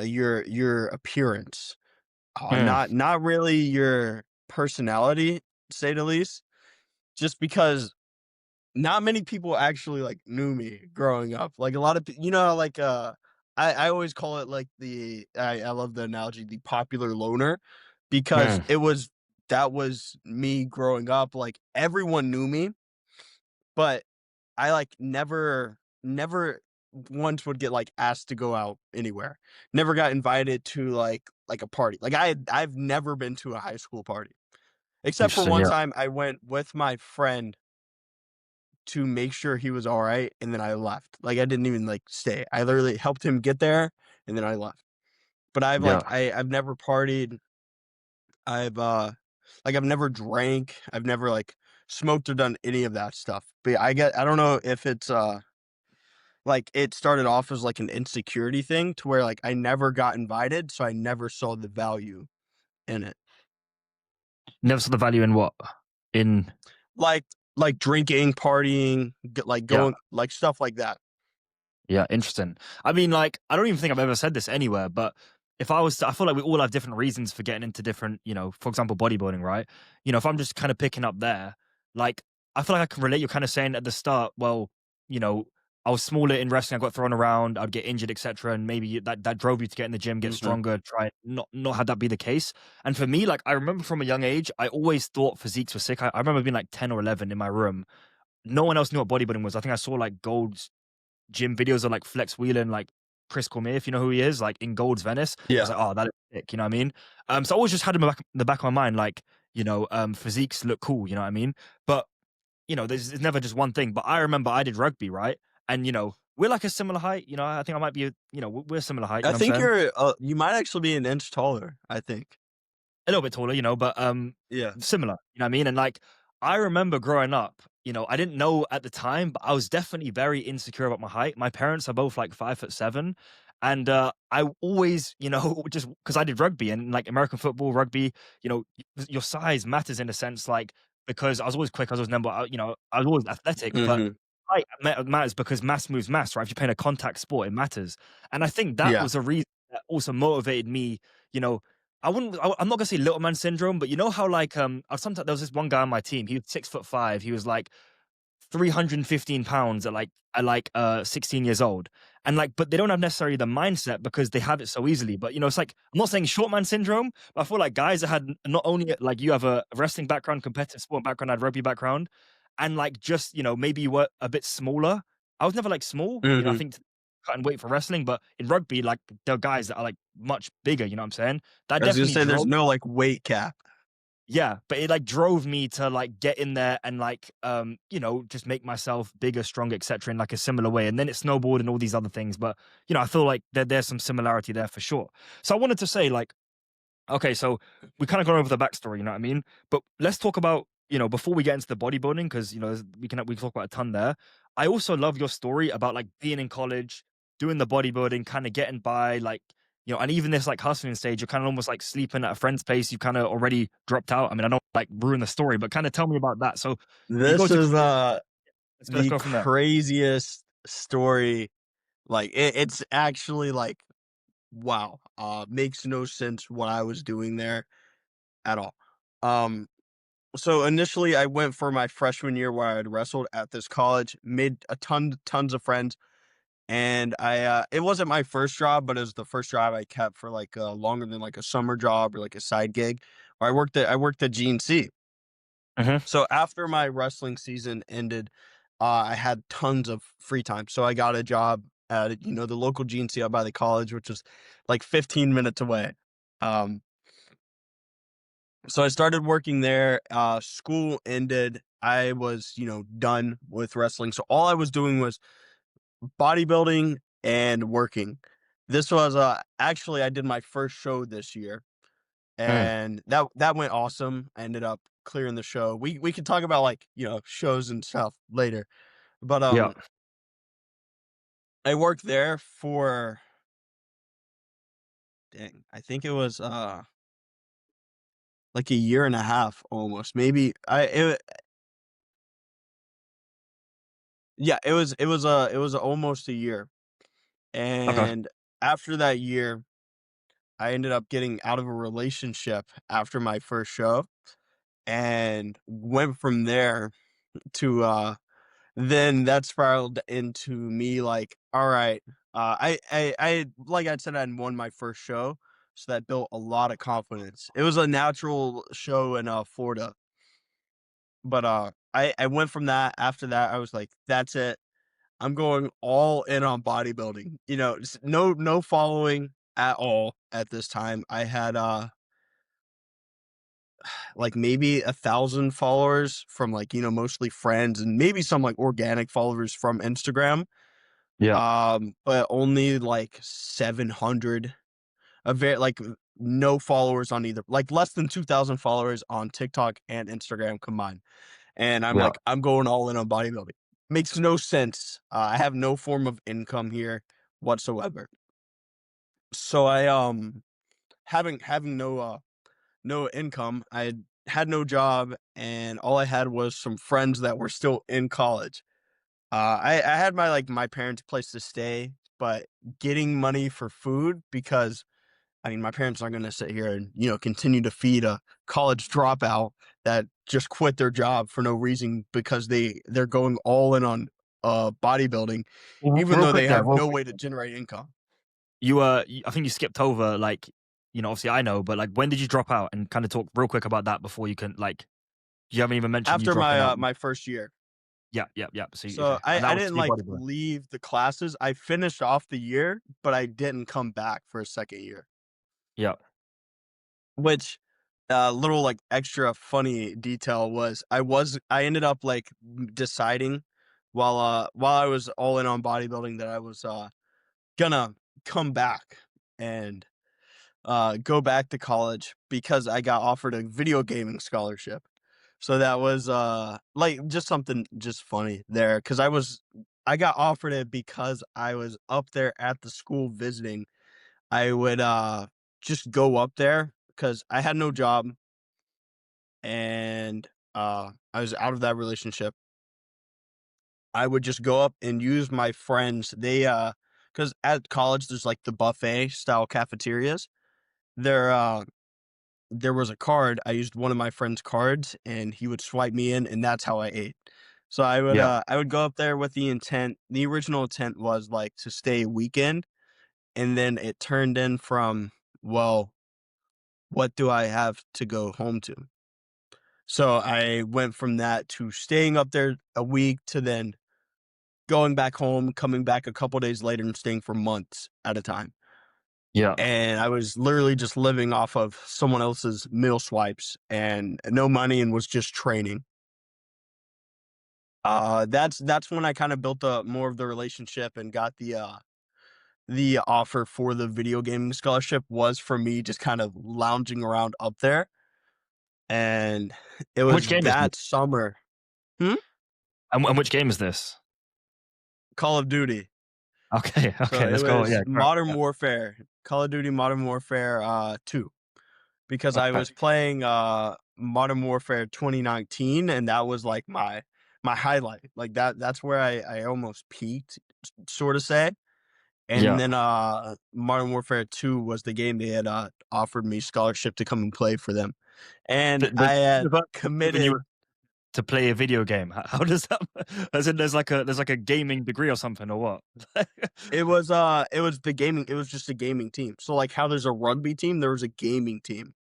your appearance, Mm. not really your personality, to say the least. Just because not many people actually like knew me growing up. Like a lot of like I always call it like I love the analogy, the popular loner, because Mm. that was me growing up. Like everyone knew me, but I like never once would get like asked to go out anywhere. Never got invited to like a party. Like I've never been to a high school party. Except for Interesting. one Yeah. time I went with my friend to make sure he was all right, and then I left. Like, I didn't even, like, stay. I literally helped him get there, and then I left. But Yeah. I've never partied. I've, I've never drank. I've never, like, smoked or done any of that stuff. But I don't know if it's, like, it started off as, like, an insecurity thing to where, like, I never got invited, so I never saw the value in it. Never saw the value in what? In Like drinking, partying, yeah. going like, stuff like that. Yeah, interesting. I mean, like, I don't even think I've ever said this anywhere, but if I was to, I feel like we all have different reasons for getting into different, for example, bodybuilding, right? If I'm just kind of picking up there, like, I feel like I can relate. You're kind of saying at the start, well, you know, I was smaller in wrestling, I got thrown around, I'd get injured, etc., and maybe that drove you to get in the gym, get Mhm. stronger, try not have that be the case. And for me, like, I remember from a young age, I always thought physiques were sick. I remember being like 10 or 11 in my room. No one else knew what bodybuilding was. I think I saw like Gold's gym videos of like Flex Wheeler and like Chris Cormier, if you know who he is, like in Gold's Venice. I was Yeah. like, oh, that is sick, you know what I mean? So I always just had in the back of my mind, like, physiques look cool, you know what I mean? But, there's it's never just one thing. But I remember I did rugby, right? And, we're like a similar height, I think I might be, we're similar height, you I know what I'm think saying? you might actually be an inch taller, I think. A little bit taller, but Yeah. similar, you know what I mean? And like I remember growing up, I didn't know at the time, but I was definitely very insecure about my height. My parents are both like 5'7". And I always, just because I did rugby and like American football, rugby, your size matters in a sense, like because I was always quick, I was always nimble, I was always athletic, but Mhm. height matters because mass moves mass, right? If you're playing a contact sport, it matters. And I think that Yeah. was a reason that also motivated me, you know, I'm not gonna say little man syndrome, but you know how like I sometimes there was this one guy on my team. He was 6'5". He was like 315 pounds at 16 years old. And like, but they don't have necessarily the mindset because they have it so easily. But it's like I'm not saying short man syndrome, but I feel like guys that had not only like you have a wrestling background, competitive sport background, I had rugby background, and like just maybe you were a bit smaller. I was never like small, I Mhm. think cutting weight for wrestling, but in rugby, like there are guys that are like much bigger, you know what I'm saying? That I was gonna definitely say there's drove. no, like, weight cap. Yeah, but it, like, drove me to, like, get in there and, like, just make myself bigger, stronger, etcetera, in, like, a similar way, and then it snowballed and all these other things, but, I feel like there's some similarity there for sure. So I wanted to say, like, okay, so we kinda gone over the backstory, you know what I mean? But let's talk about, before we get into the bodybuilding, 'cause, we can talk about a ton there. I also love your story about, like, being in college, doing the bodybuilding, kinda getting by, like, and even this, like, hustling stage, you're kinda almost, like, sleeping at a friend's place, you kinda already dropped out. I mean, I don't, like, ruin the story, but kinda tell me about that. So you go This to is, college. Let's the go from there. craziest story. Like, it's actually, like, wow, makes no sense what I was doing there at all. Um, so initially, I went for my freshman year where I had wrestled at this college, made a tons of friends, and it wasn't my first job, but it was the first job I kept for, like, longer than, like, a summer job or, like, a side gig, where I worked at GNC. Mhm. So after my wrestling season ended, I had tons of free time. So I got a job at, the local GNC out by the college, which was like 15 minutes away. Um, so I started working there. School ended. I was, done with wrestling. So all I was doing was bodybuilding and working. This was actually I did my first show this year, Mm. and that went awesome. I ended up clearing the show. We could talk about like, shows and stuff later. But Yeah. I worked there for dang, I think it was like a year and a half almost. Maybe yeah, it was almost a year. Okay. And after that year, I ended up getting out of a relationship after my first show and went from there to then that spiraled into me like, all right. I like I said, I had won my first show, so that built a lot of confidence. It was a natural show in Florida, but I went from that. After that, I was like, that's it. I'm going all in on bodybuilding. You know, no following at all at this time. I had like maybe 1,000 followers from like, you know, mostly friends and maybe some like organic followers from Instagram. Yeah. But only like 700, a very like no followers on either, like less than 2,000 followers on TikTok and Instagram combined. And I'm Yeah. like, I'm going all in on bodybuilding. Makes no sense. I have no form of income here whatsoever. So I having no income, had no job, and all I had was some friends that were still in college. I had my parents' place to stay, but getting money for food, because I mean, my parents aren't gonna sit here and, you know, continue to feed a college dropout that just quit their job for no reason because they're going all in on, bodybuilding, even Real though quick they there, have real no quick. way to generate income. I think you skipped over, like, you know, obviously I know, but like, when did you drop out? And kind of talk real quick about that before you can, like, you haven't even mentioned you After dropping out. my first year. Yeah, yeah, yeah. So, So okay. And that I was to didn't, be like, bodybuilder. leave the classes. I finished off the year, but I didn't come back for a second year, Yeah, which, little, like, extra funny detail was I ended up, like, deciding while I was all in on bodybuilding that I was, gonna come back and, go back to college because I got offered a video gaming scholarship. So that was, like, just something just funny there, because I got offered it because I was up there at the school visiting. I would, just go up there because I had no job and, I was out of that relationship. I would just go up and use my friends. Because at college, there's, like, the buffet style cafeterias. There, there was a card. I used one of my friend's cards, and he would swipe me in, and that's how I ate. So yeah, I would go up there with the original intent was, like, to stay a weekend, and then it turned in from, well, what do I have to go home to? So I went from that to staying up there a week to then going back home, coming back a couple days later, and staying for months at a time. yeah. And I was literally just living off of someone else's meal swipes and no money, and was just training. That's when I kinda built a more of the relationship and got the offer for the video gaming scholarship was for me just kind of lounging around up there, and it And which was game is this? that summer. Hmm? And which game is this? Call of Duty. Okay, So okay. it Let's go. was Yeah, correct. Modern Yeah. Warfare, Call of Duty Modern Warfare, 2, because I Okay. was playing, Modern Warfare 2019, and that was, like, my highlight. Like, that's where I almost peaked, sorta say. And Yeah. then, Modern Warfare 2 was the game they had, offered me scholarship to come and play for them. And There's I had university giving you committed. to play a video game. How does that? As in, there's like a gaming degree or something, or what? It was the gaming, it was just a gaming team. So, like, how there's a rugby team, there was a gaming team.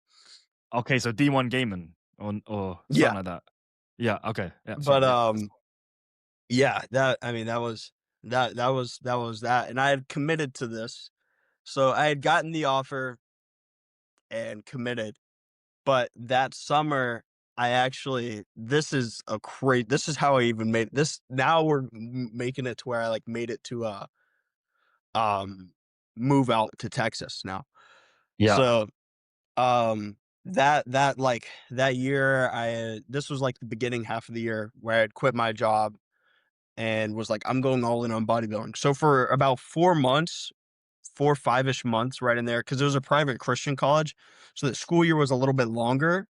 Okay, so D1 gaming or Yeah, something like that. Yeah. Okay. Yeah. but, Sorry. Yeah. yeah, that I mean, that was that, and I had committed to this. So, I had gotten the offer and committed, but that summer, I actually this is how I even made this. Now we're making it to where I, like, made it to, um, move out to Texas now. Yeah. So, that year, this was, like, the beginning half of the year where I had quit my job and was like, "I'm going all in on bodybuilding." So for about 4 months, 4, 5-ish months right in there, because it was a private Christian college, so the school year was a little bit longer,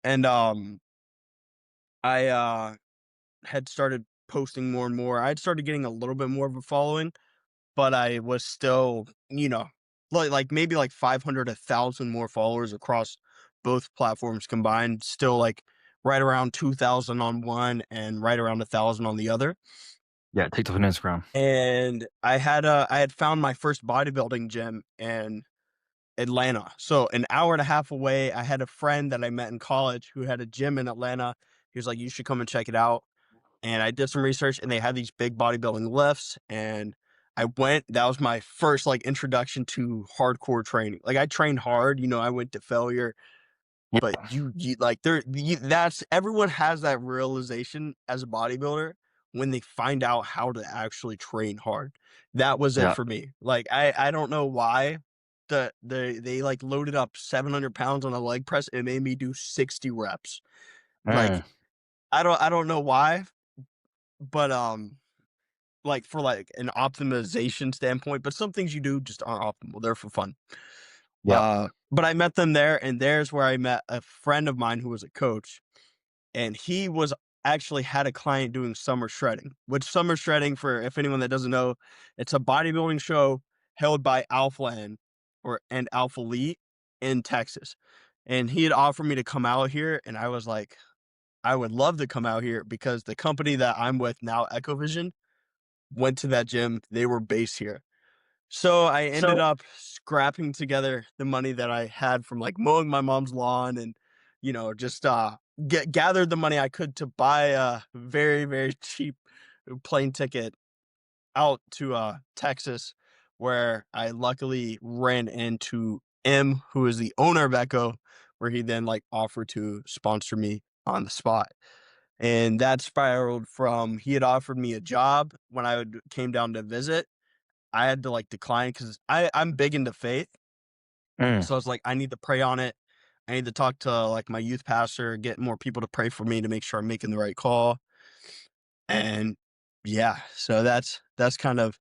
and, I, had started posting more and more. I had started getting a little bit more of a following, but I was still, you know, like maybe like 500, 1,000 more followers across both platforms combined, still like right around 2,000 on one and right around 1,000 on the other. Yeah, TikTok and Instagram. and I had found my first bodybuilding gym in Atlanta. So an hour and a half away, I had a friend that I met in college who had a gym in Atlanta. He was like, "You should come and check it out." And I did some research, and they had these big bodybuilding lifts, and I went. That was my first like introduction to hardcore training. Like I trained hard, I went to failure, but Yeah, you like that's everyone has that realization as a bodybuilder when they find out how to actually train hard. That was it yeah. for me. Like I don't know why they like loaded up 700 pounds on a leg press and made me do 60 reps. Mm, Like I don't know why, but like for like an optimization standpoint, but some things you do just aren't optimal. They're for fun. yeah. But I met them there, and there's where I met a friend of mine who was a coach, and he was actually had a client doing summer shredding. Which summer shredding, for if anyone that doesn't know, it's a bodybuilding show held by Alpha Land and Alpha Elite in Texas. And he had offered me to come out here, and I was like, I would love to come out here because the company that I'm with now, Echovision, went to that gym. They were based here. So I ended So up scrapping together the money that I had from like mowing my mom's lawn and, just gathered the money I could to buy a very, very cheap plane ticket out to Texas, where I luckily ran into M, who is the owner of Echo, where he then like offered to sponsor me on the spot. And that spiraled from he had offered me a job when came down to visit. I had to like decline because I'm big into faith. mm. So I was like, I need to pray on it. I need to talk to like my youth pastor, get more people to pray for me to make sure I'm making the right call. And yeah, so that's kind of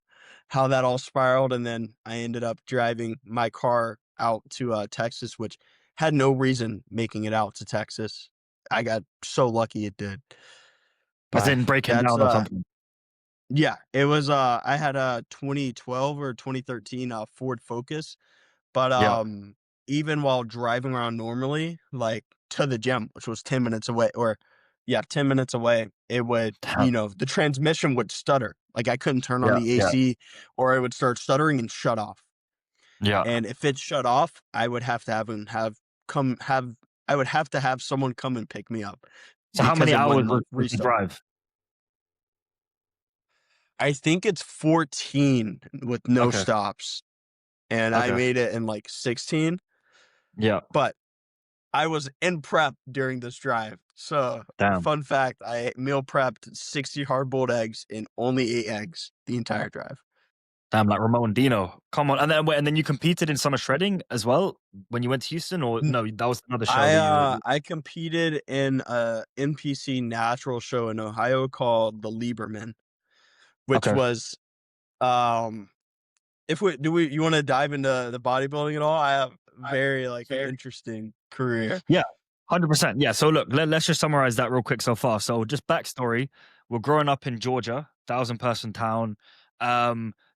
how that all spiraled. And then I ended up driving my car out to Texas, which had no reason making it out to Texas. I got so lucky it did. As But in breaking that's down or something. yeah, it was I had a 2012 or 2013 Ford Focus, but Yeah. even while driving around normally, like to the gym, which was 10 minutes away, or yeah, 10 minutes away, it would, Damn. the transmission would stutter. Like I couldn't turn on Yeah, the yeah, AC or it would start stuttering and shut off. yeah. And if it shut off, I would have to come have I would have to have someone come and pick me up So how because many it hours wouldn't like was the restart. drive? I think it's 14 with no Okay, stops, and I okay. made it in like 16, Yeah. but I was in prep during this drive. So, Damn. fun fact, I meal prepped 60 hard-boiled eggs and only ate eggs the entire drive. Damn, like Ramon Dino. Come on. And then wait, and then you competed in summer shredding as well when you went to Houston, or N no, that was another show that you I competed in a NPC natural show in Ohio called the Lieberman, which okay. was, um if we do we you wanna dive into the bodybuilding at all? I have very, like, interesting career. Yeah, 100%. Yeah. So look, let's just summarize that real quick so far. So just backstory. We're growing up in Georgia, 1,000 person town.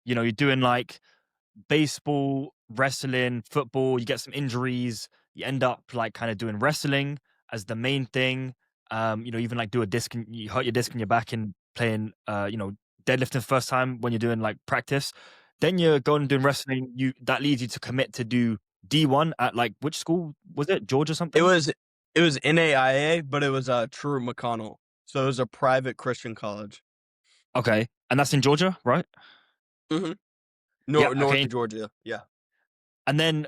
You're doing like baseball, wrestling, football, you get some injuries, you end up like kind of doing wrestling as the main thing. Even like do a disc and you hurt your disc in your back and playing deadlifting the first time when you're doing like practice. Then you're going and doing wrestling, you that leads you to commit to do D1 at like which school was it? Georgia It something? was it was NAIA, but it was, True McConnell. So it was a private Christian college. Okay. And that's in Georgia, right? Mhm. Yeah, North okay. of Georgia, yeah. And then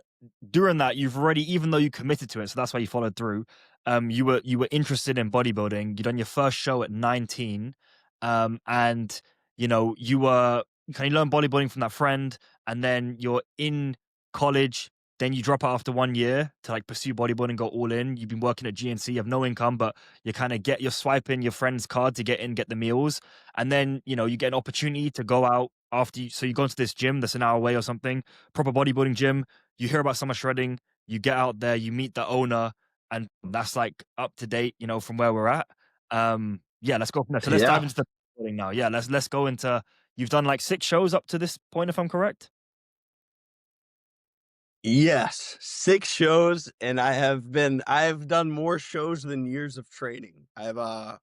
during that, you've already, even though you committed to it, so that's why you followed through. You were interested in bodybuilding. You done your first show at 19, and you kind of learn bodybuilding from that friend, and then you're in college. Then you drop out after 1 year to like pursue bodybuilding, go all in. You've been working at GNC, you have no income, but you're swiping your friend's card to get in, get the meals, and then you get an opportunity to go out after. So you go into this gym that's an hour away or something, proper bodybuilding gym. You hear about summer shredding, you get out there, you meet the owner, and that's like up to date, from where we're at. Yeah, let's go from there. So let's dive Yeah. into the bodybuilding now. Yeah, let's go into. You've done like 6 shows up to this point, if I'm correct. Yes, 6 shows, and I've done more shows than years of training. I've,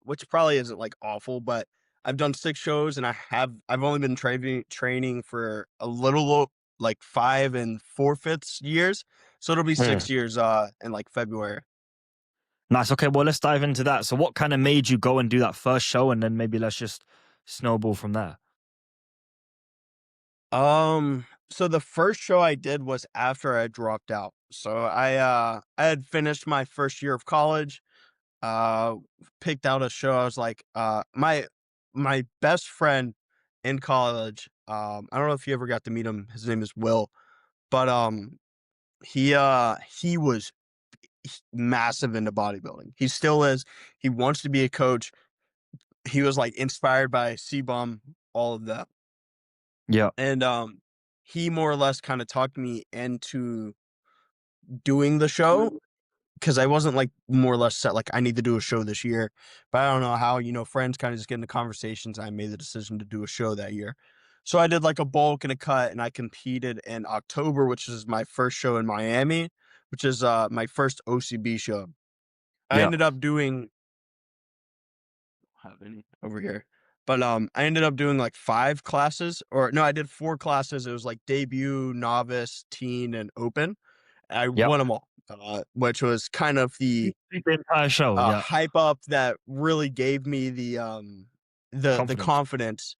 which probably isn't, like, awful, but I've done 6 shows, and I've only been training for a little like 5 and 4/5 years, so it'll be Mm. 6 years, in, like, February. Nice. Okay, well, let's dive into that. So, what kind of made you go and do that first show, and then maybe let's just snowball from there. So the first show I did was after I dropped out. So I had finished my first year of college, uh, picked out a show. I was like, my best friend in college, I don't know if you ever got to meet him. His name is Will, but he was massive into bodybuilding. He still is. He wants to be a coach. He was like inspired by C-Bum, all of that. Yeah. And he more or less kind of talked me into doing the show because I wasn't like more or less set like I need to do a show this year. But I don't know how, friends kind of just get into conversations. I made the decision to do a show that year. So I did like a bulk and a cut, and I competed in October, which is my first show in Miami, which is my first OCB show. I Yeah. ended up doing have any over here. But I ended up doing like 5 classes, or no, I did 4 classes. It was like debut, novice, teen, and open. I Yep. won them all, which was kind of the The entire show. Yeah. hype up that really gave me the Confidence. confidence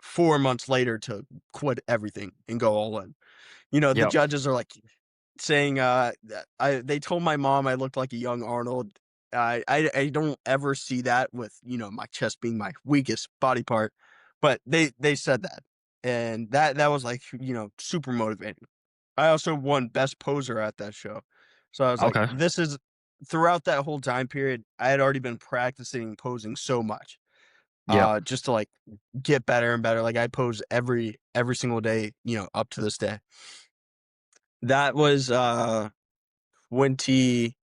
4 months later to quit everything and go all in. The Yep. judges are like saying, that they told my mom I looked like a young Arnold. I don't ever see that with, my chest being my weakest body part, but they said that, and that was like, super motivating. I also won best poser at that show. So I was like, Okay. this is throughout that whole time period, I had already been practicing posing so much, Yep. just to like get better and better. Like I pose every single day, up to this day. That was 20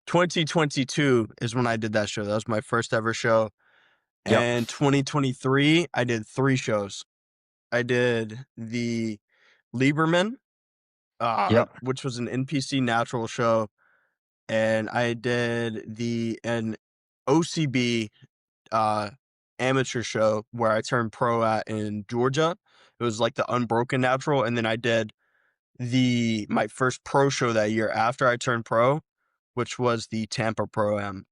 2022 is when I did that show. That was my first ever show. Yep. And 2023, I did 3 shows. I did the Lieberman, Yep. which was an NPC natural show, and I did an OCB uh, amateur show where I turned pro at in Georgia. It was like the Unbroken Natural, and then I did my first pro show that year after I turned pro, which was the Tampa Pro Am.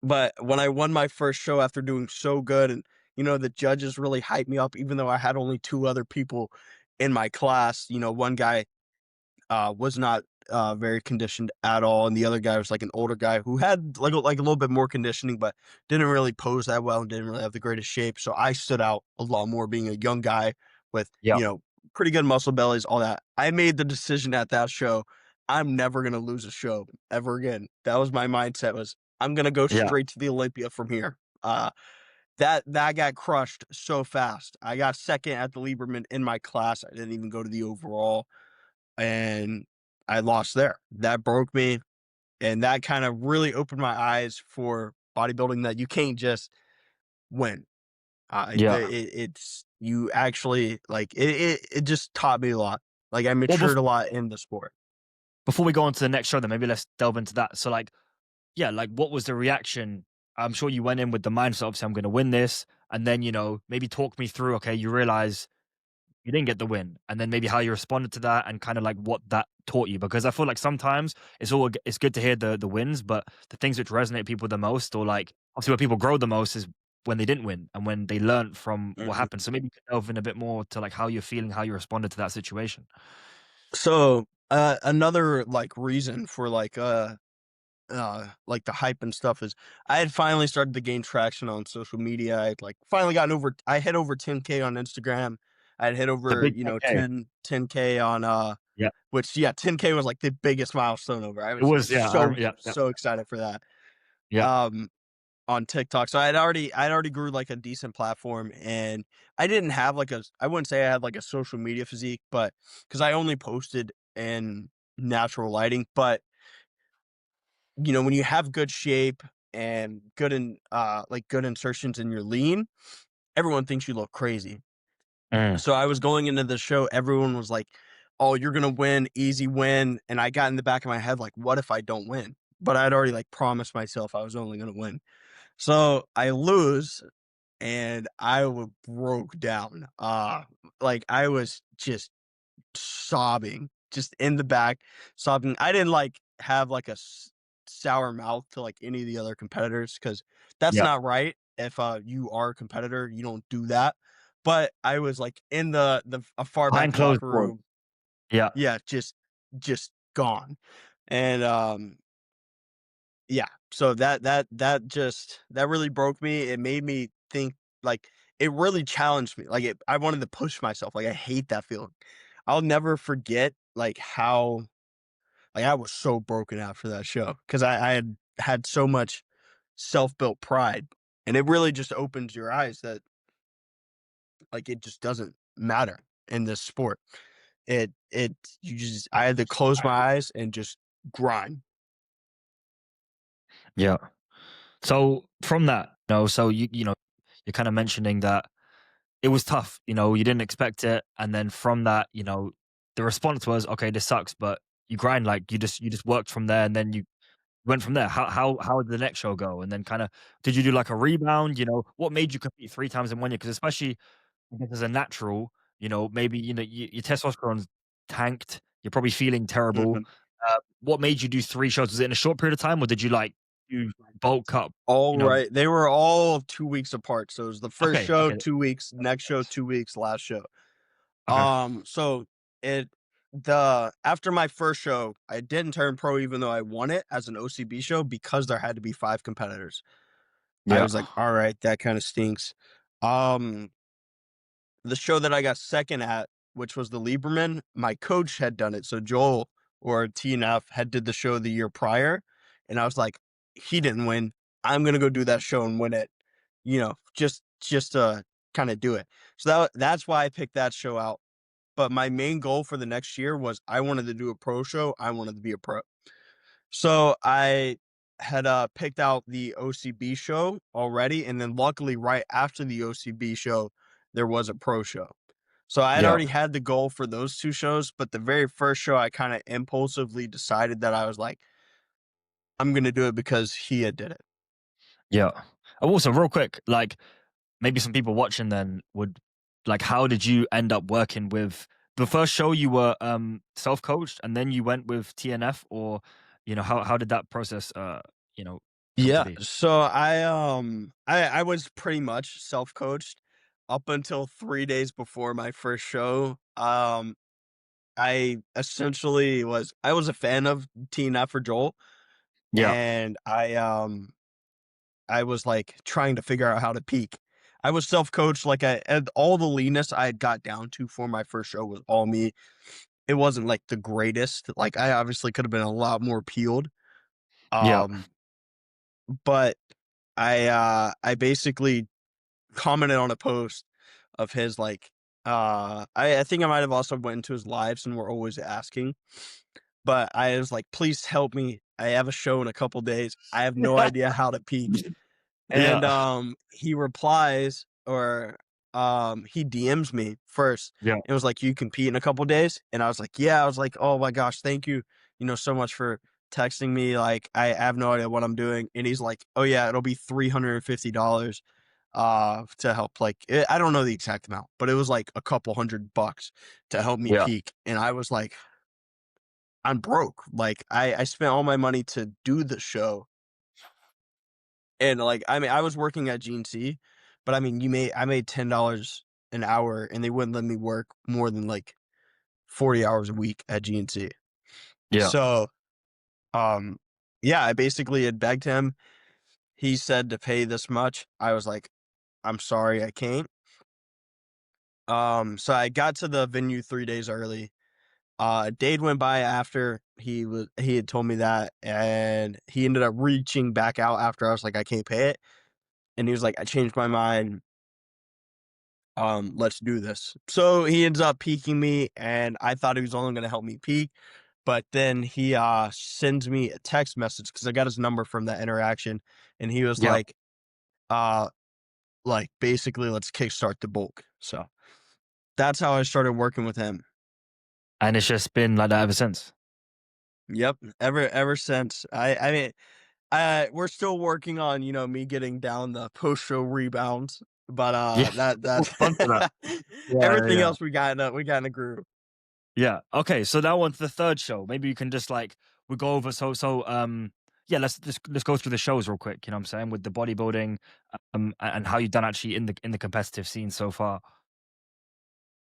But when I won my first show after doing so good, and the judges really hyped me up, even though I had only 2 other people in my class. One guy was not very conditioned at all, and the other guy was like an older guy who had like a little bit more conditioning, but didn't really pose that well and didn't really have the greatest shape. So I stood out a lot more, being a young guy with Yep. pretty good muscle bellies, all that. I made the decision at that show. I'm never gonna lose a show ever again. That was my mindset. Was I'm gonna go Yeah. straight to the Olympia from here. That got crushed so fast. I got second at the Lieberman in my class. I didn't even go to the overall, and I lost there. That broke me, and that kind of really opened my eyes for bodybuilding, that you can't just win. Yeah. It's you actually like it just taught me a lot. Like I Well, matured a lot in the sport. before we go on to the next show, then maybe let's delve into that. So, like, yeah, like, what was the reaction? I'm sure you went in with the mindset, obviously, I'm going to win this, and then maybe talk me through. Okay, you realize you didn't get the win, and then maybe how you responded to that, and kind of like what that taught you. Because I feel like sometimes it's good to hear the wins, but the things which resonate people the most, or like obviously where people grow the most, is when they didn't win and when they learned from what Mhm. happened. So maybe you could delve in a bit more to like how you're feeling, how you responded to that situation. So another like reason for like the hype and stuff is I had finally started to gain traction on social media. I'd like finally gotten over I hit over 10K on Instagram. I'd hit The over, big 10K. 10K on Yeah, which, yeah, 10K was like the biggest milestone over. I it was was. Yeah, so yeah, yeah, so excited for that. yeah, Um on TikTok. So I'd already grew like a decent platform, and I didn't have like I wouldn't say I had like a social media physique, but because I only posted in natural lighting. But when you have good shape and good insertions and you're lean, everyone thinks you look crazy. mm, So I was going into the show, everyone was like, "Oh, you're gonna win, easy win." And I got in the back of my head like, what if I don't win? But I'd already like promised myself I was only gonna win. So I lose, and broke down. Like I was just sobbing, just in the back, sobbing. I didn't like have like a sour mouth to like any of the other competitors because that's Yeah. not right. If you are a competitor, you don't do that. But I was like in the a far Behind back closed locker doors. room, Yeah. yeah, just gone, and yeah. So that really broke me. It made me think like it really challenged me. Like I wanted to push myself. Like I hate that feeling. I'll never forget like how like I was so broken after that show because I had so much self-built pride, and it really just opens your eyes that like it just doesn't matter in this sport. It you just I had to close my eyes and just grind. Yeah. So from that, so you're kind of mentioning that it was tough. You didn't expect it, and then from that, the response was, okay, this sucks, but you grind, like you just worked from there, and then you went from there. How did the next show go? And then kind of did you do like a rebound? What made you compete 3 times in 1 year? Because especially I guess as a natural, maybe your testosterone's tanked. You're probably feeling terrible. Mhm. What made you do 3 shows? Was it in a short period of time, or did you like do bulk up? All You know, right. They were all 2 weeks apart. So it was the first okay, show, okay, 2 weeks, next show, 2 weeks, last show. okay, So it the after my first show, I didn't turn pro even though I won it as an OCB show because there had to be 5 competitors. I yeah, was like, "All right, that kinda stinks." Um, the show that I got second at, which was the Lieberman, my coach had done it. So Joel or TNF had did the show the year prior, and I was like, "He didn't win. I'm gonna go do that show and win it." Just to kinda do it. So that's why I picked that show out. But my main goal for the next year was I wanted to do a pro show. I wanted to be a pro. So I had picked out the OCB show already, and then luckily right after the OCB show, there was a pro show. So I had yeah, already had the goal for those 2 shows, but the very first show I kinda impulsively decided that I was like, "I'm gonna do it because he had did it." yeah. Oh, also, real quick, like maybe some people watching then would like, how did you end up working with the first show? You were self coached, and then you went with TNF, or how did that process come to Yeah, be? so I was pretty much self-coached up until 3 days before my first show. I was a fan of TNF for Joel, Yeah, and I was, like, trying to figure out how to peak. I was self-coached, like, I and all the leanness I had got down to for my first show was all me. It wasn't, like, the greatest, like, I obviously could have been a lot more peeled, yeah, um, but I basically commented on a post of his, like, I think I might have also went into his lives and were always asking, but I was like, "Please help me. I have a show in a couple days. I have no idea how to peak." And, yeah, he replies or, he DMs me first yeah, and was like, "You compete in a couple days?" And I was like, "Yeah." I was like, "Oh my gosh, thank you, so much for texting me, like, I have no idea what I'm doing." And he's like, "Oh yeah, it'll be $350, to help," like, I don't know the exact amount, but it was like a couple $100 to help me yeah, peak. And I was like, "I'm broke." Like, I spent all my money to do the show. And, like, I mean, I was working at GNC, but, I mean, you made I made $10 an hour, and they wouldn't let me work more than, like, 40 hours a week at GNC. yeah, So, um, yeah, I basically had begged him. He said to pay this much. I was like, "I'm sorry, I can't." So I got to the venue 3 days early. A day went by after he had told me that, and he ended up reaching back out after I was like, "I can't pay it." And he was like, "I changed my mind. Let's do this." So he ends up peaking me, and I thought he was only gonna help me peak, but then he sends me a text message because I got his number from that interaction, and he was yeah. uh, like basically, let's kickstart the bulk. So that's how I started working with him. And it's just been like that ever since. Yep, ever since. I mean, we're still working on me getting down the post show rebounds. but, Yeah. that We'll come to that. that Yeah, yeah, everything yeah. else we got in a groove. Yeah. Okay, so now on to the third show. Maybe you can just like we go over yeah, let's go through the shows real quick, you know what I'm saying, with the bodybuilding and how you've done actually in the competitive scene so far.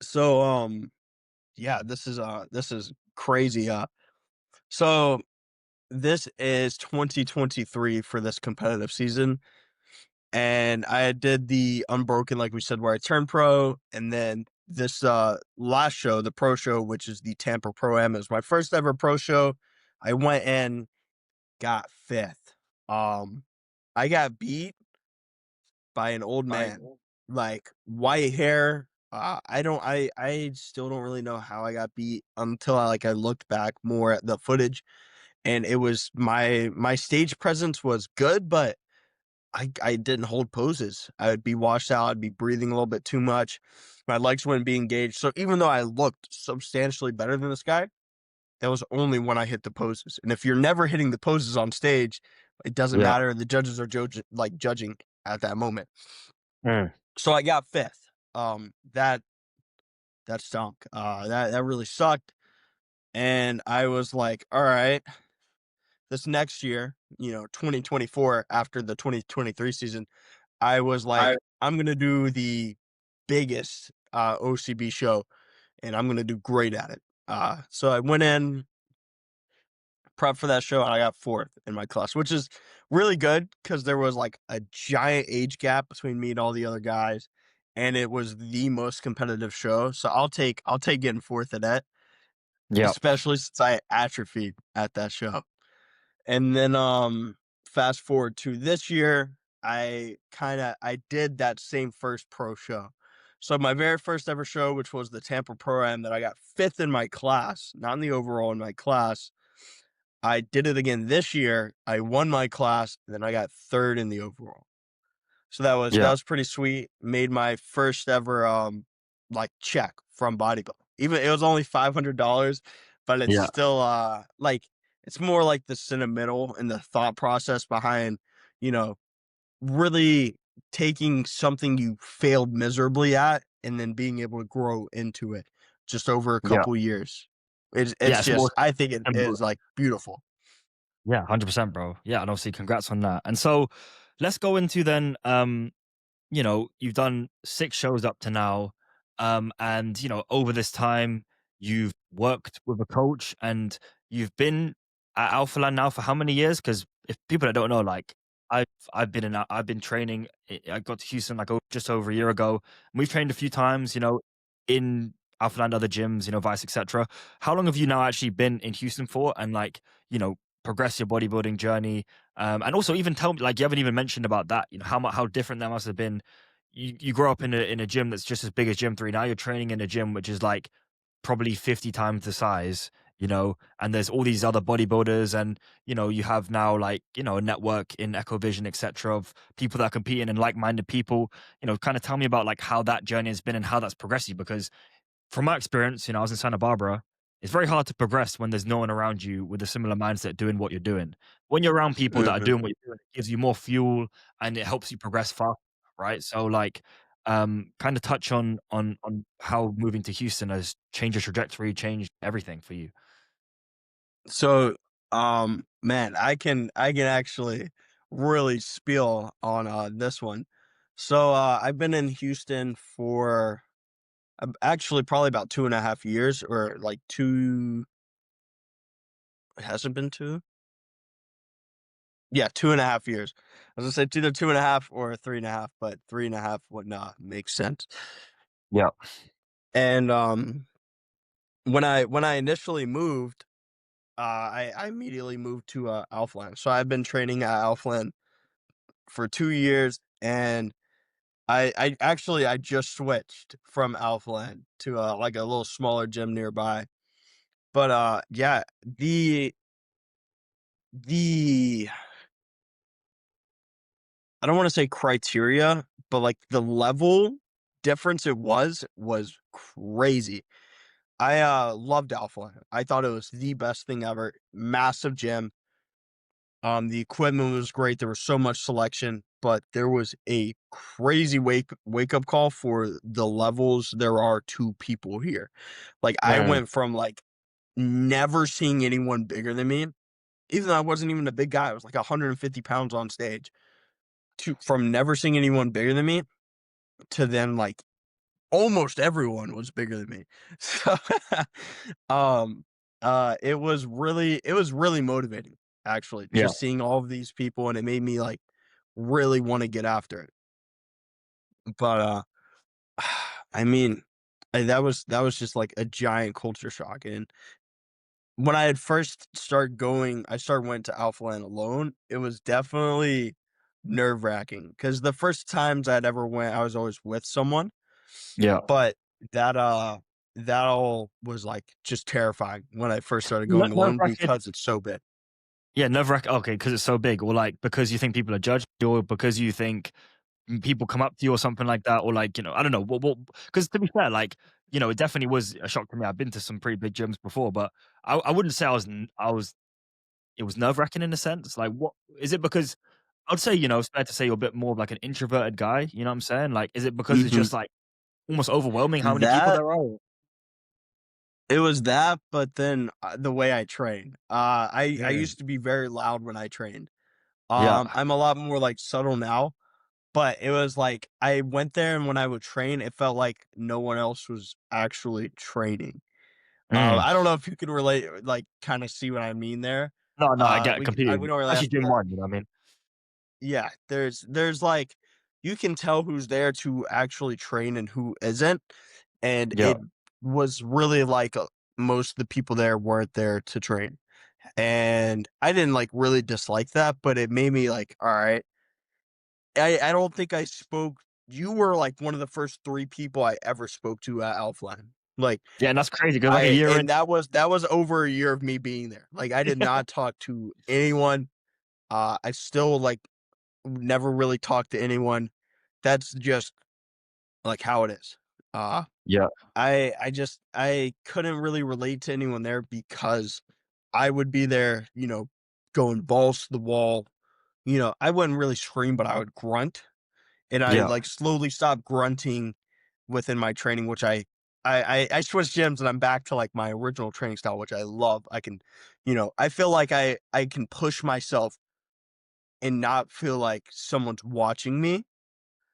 So, yeah, this is crazy, so this is 2023 for this competitive season, and I did the Unbroken, like we said, where I turned pro, and then this, last show, the pro show, which is the Tampa Pro-Am, is my first ever pro show. I went in, got 5th. Um, I got beat by an old man, like, white hair. I still don't really know how I got beat until I looked back more at the footage, and it was my stage presence was good, but I didn't hold poses. I would be washed out, I'd be breathing a little bit too much. My legs wouldn't be engaged. So even though I looked substantially better than this guy, that was only when I hit the poses. And if you're never hitting the poses on stage, it doesn't Yeah. matter. The judges are judging at that moment. Mm. So I got 5th. That stunk. That really sucked. And I was like, all right, this next year, 2024, after the 2023 season, I was like, I'm gonna do the biggest OCB show, and I'm gonna do great at it. So I went in, prep for that show, and I got 4th in my class, which is really good because there was like a giant age gap between me and all the other guys, and it was the most competitive show. So I'll take getting 4th at that, Yeah. especially since I atrophied at that show. And then fast forward to this year, I did that same first pro show. So my very first ever show, which was the Tampa Pro-Am that I got 5th in my class, not in the overall, in my class. I did it again this year. I won my class, and then I got 3rd in the overall. So that Yeah. was pretty sweet. Made my first ever check from Bodybuilder. Even it was only $500, but it's Yeah. still it's more like the sentimental and the thought process behind, you know, really taking something you failed miserably at and then being able to grow into it just over a Yeah. couple years. Yeah. It's It's more just I think it symbol. is like beautiful. Yeah, 100%, bro. Yeah, and obviously congrats on that. And so let's go into then you've done 6 shows up to now, and, over this time, you've worked with a coach, and you've been at Alphaland now for how many years? Because if people that don't know, like, I've I've been training. I got to Houston, like, just over a year ago, and we've trained a few times, in Alphaland, other gyms, Vice, et cetera. How long have you now actually been in Houston for, and, like, progress your bodybuilding journey? And also even tell me, like, you haven't even mentioned about that, how different that must have been. You grow up in a gym that's just as big as Gym 3. Now you're training in a gym which is like probably 50 times the size, and there's all these other bodybuilders, and you have now, like, a network in Echovision, etc., of people that are competing and like-minded people. Kind of tell me about like how that journey has been and how that's progressed you, because from my experience, I was in Santa Barbara. It's very hard to progress when there's no one around you with a similar mindset doing what you're doing. When you're around people that are Mhm. doing what you're doing, it gives you more fuel and it helps you progress faster, right? So, like, kind of touch on how moving to Houston has changed your trajectory, changed everything for you. So, man, I can actually really spiel on this one. So, I've been in Houston for actually probably about 2.5 years, or like two. It hasn't been two. Yeah, 2.5 years. I was gonna say it's either 2.5 or 3.5, but 3.5 would not make sense. Yeah. And when I initially moved, I immediately moved to Alphaland. So I've been training at Alphaland for 2 years, and I just switched from Alphaland to like a little smaller gym nearby. But yeah, the I don't want to say criteria, but like the level difference it was crazy. I loved Alphaland. I thought it was the best thing ever. Massive gym. The equipment was great. There was so much selection. but there was a crazy wake up call for the levels there are to people here. Like, I Mm, went from, like, never seeing anyone bigger than me, even though I wasn't even a big guy, I was like 150 pounds on stage, to from never seeing anyone bigger than me to then, like, almost everyone was bigger than me. So, um, it was really motivating, actually, yeah. just seeing all of these people, and it made me, like, really wanna get after it. But, I mean, that was just, like, a giant culture shock, and when I had first started going I started went to Alpha Land alone, it was definitely nerve-wracking because the first times I'd ever went, I was always with someone, Yeah. but that, that all was, like, just terrifying when I first started No, going alone nerve-wracking. because it's so big. Yeah, nerve-wracking. Okay, because it's so big, or like because you think people are judging you, or because you think people come up to you or something like that, or like, I don't know, what, because to be fair, like, it definitely was a shock to me. I've been to some pretty big gyms before, but I wouldn't say I was it was nerve-wracking in a sense. Like, what is it? Because I'd say, it's fair to say you're a bit more of like an introverted guy, you know what I'm saying? Like, is it because it's Mhm. just like almost overwhelming how many people That there are? it was that, but then, the way I train. I Mm. used to be very loud when I trained. Yeah. I'm a lot more, like, subtle now. But it was like, I went there, and when I would train, it felt like no one else was actually training. Mm. I don't know if you can relate, like, kinda see what I mean there. No, no, I get it We completely. don't really have Especially to gym go. one, you know what I mean? Yeah, there's, like, you can tell who's there to actually train and who isn't, and Yeah. it was really like, most of the people there weren't there to train, and I didn't, like, really dislike that, but it made me like, "Alright." I don't think I spoke you were, like, one of the first 3 people I ever spoke to at Elfland. Like, Yeah, and that's crazy because like a I year in. and that was over a year of me being there. Like, I did not talk to anyone. I still, like, never really talked to anyone. That's just, like, how it is. Uh, Yeah. I couldn't really relate to anyone there because I would be there, going balls to the wall. I wouldn't really scream, but I would grunt. And I, Yeah. like, slowly stopped grunting within my training, which I switched gyms and I'm back to, like, my original training style, which I love. I can, I feel like I can push myself and not feel like someone's watching me,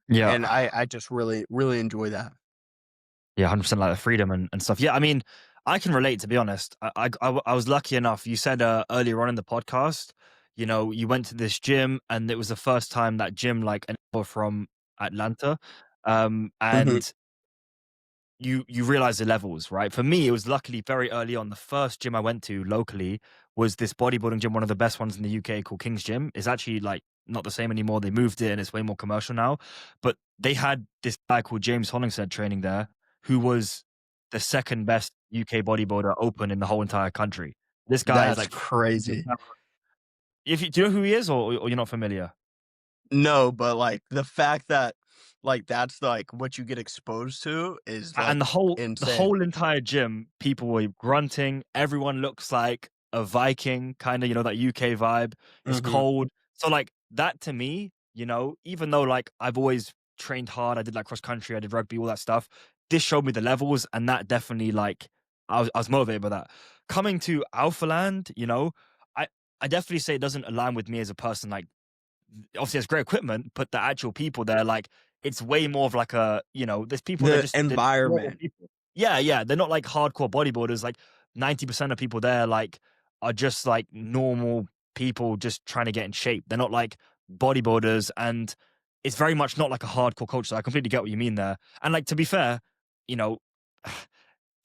Yeah. and I just really, really enjoy that. Yeah, 100% like the freedom and stuff. Yeah, I mean, I can relate, to be honest. I was lucky enough. You said earlier on in the podcast, you went to this gym and it was the first time that gym, like an hour from Atlanta. Mhm. And you realize the levels, right? For me, it was luckily very early on. The first gym I went to locally was this bodybuilding gym, one of the best ones in the UK, called King's Gym. It's actually like not the same anymore. They moved it and it's way more commercial now. But they had this guy called James Hollingshead training there, who was the second best UK bodybuilder open in the whole entire country. This guy is That's like, crazy. if you do you know who he is, or you're not familiar? No, but, like, the fact that, like, that's, like, what you get exposed to is, And like, the insane. whole entire gym, people were grunting. Everyone looks like a Viking, kinda, that UK vibe. It's Mhm. cold. So, like, that to me, even though, like, I've always trained hard, I did, like, cross country, I did rugby, all that stuff, this showed me the levels, and that definitely, like, I was motivated by that. Coming to Alpha Land, I I definitely say it doesn't align with me as a person, like, obviously it's great equipment, but the actual people there, like, it's way more of like there's people that The just they're normal environment. people. Yeah, yeah, they're not like hardcore bodybuilders. Like 90% of people there, like, are just like normal people just trying to get in shape. They're not like bodybuilders, and it's very much not like a hardcore culture. So I completely get what you mean there. And like, to be fair, you know,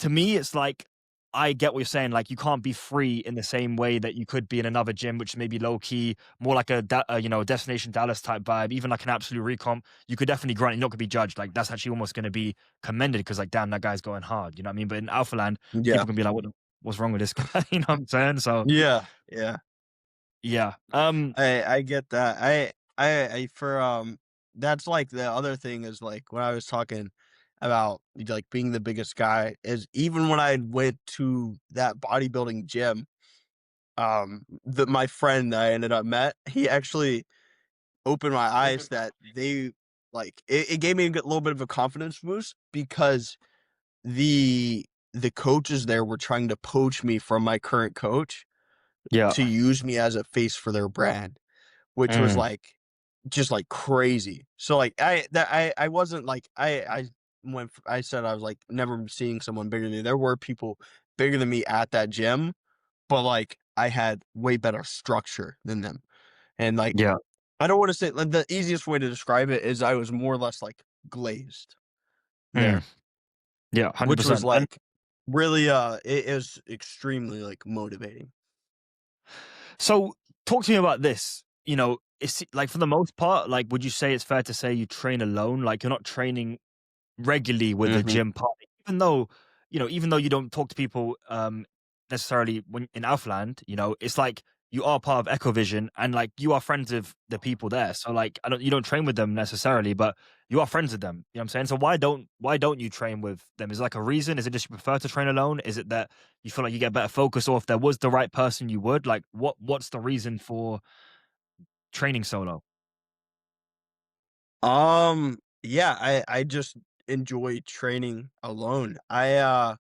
to me, it's like, I get what you're saying. Like, you can't be free in the same way that you could be in another gym, which may be low key, more like Destination Dallas type vibe, even like an absolute recomp. You could definitely grind. You're not gonna be judged. Like, that's actually almost gonna be commended because, like, damn, that guy's going hard. You know what I mean? But in Alpha Land, Yeah. people can be like, what's wrong with this guy? You know what I'm saying? So Yeah, yeah. yeah. I get that. I for, that's, like, the other thing is, like, when I was talking about, like, being the biggest guy is even when I went to that bodybuilding gym, my friend that I ended up met, he actually opened my eyes that they like it gave me a little bit of a confidence boost because the the coaches there were trying to poach me from my current coach Yeah. to use me as a face for their brand, which was Mm. like just like crazy. So like I wasn't like I when I said I was like never seeing someone bigger than me. There were people bigger than me at that gym, but like I had way better structure than them. And like Yeah. I don't want to say like the easiest way to describe it is I was more or less like glazed Mm. there, Yeah. which was 100%. And like really it is extremely like motivating. so talk to me about this. It's like for the most part, like, would you say it's fair to say you train alone? Like, you're not training regularly with a Mhm. gym partner, even though you don't talk to people necessarily when in Alphaland, it's like you are part of Ecovision and like you are friends with the people there. So like you don't train with them necessarily, but you are friends with them. You know what I'm saying? So why don't you train with them? Is there like a reason? Is it just you prefer to train alone? Is it that you feel like you get better focus, or if there was the right person you would? Like what's the reason for training solo? Yeah, I just enjoy training alone. I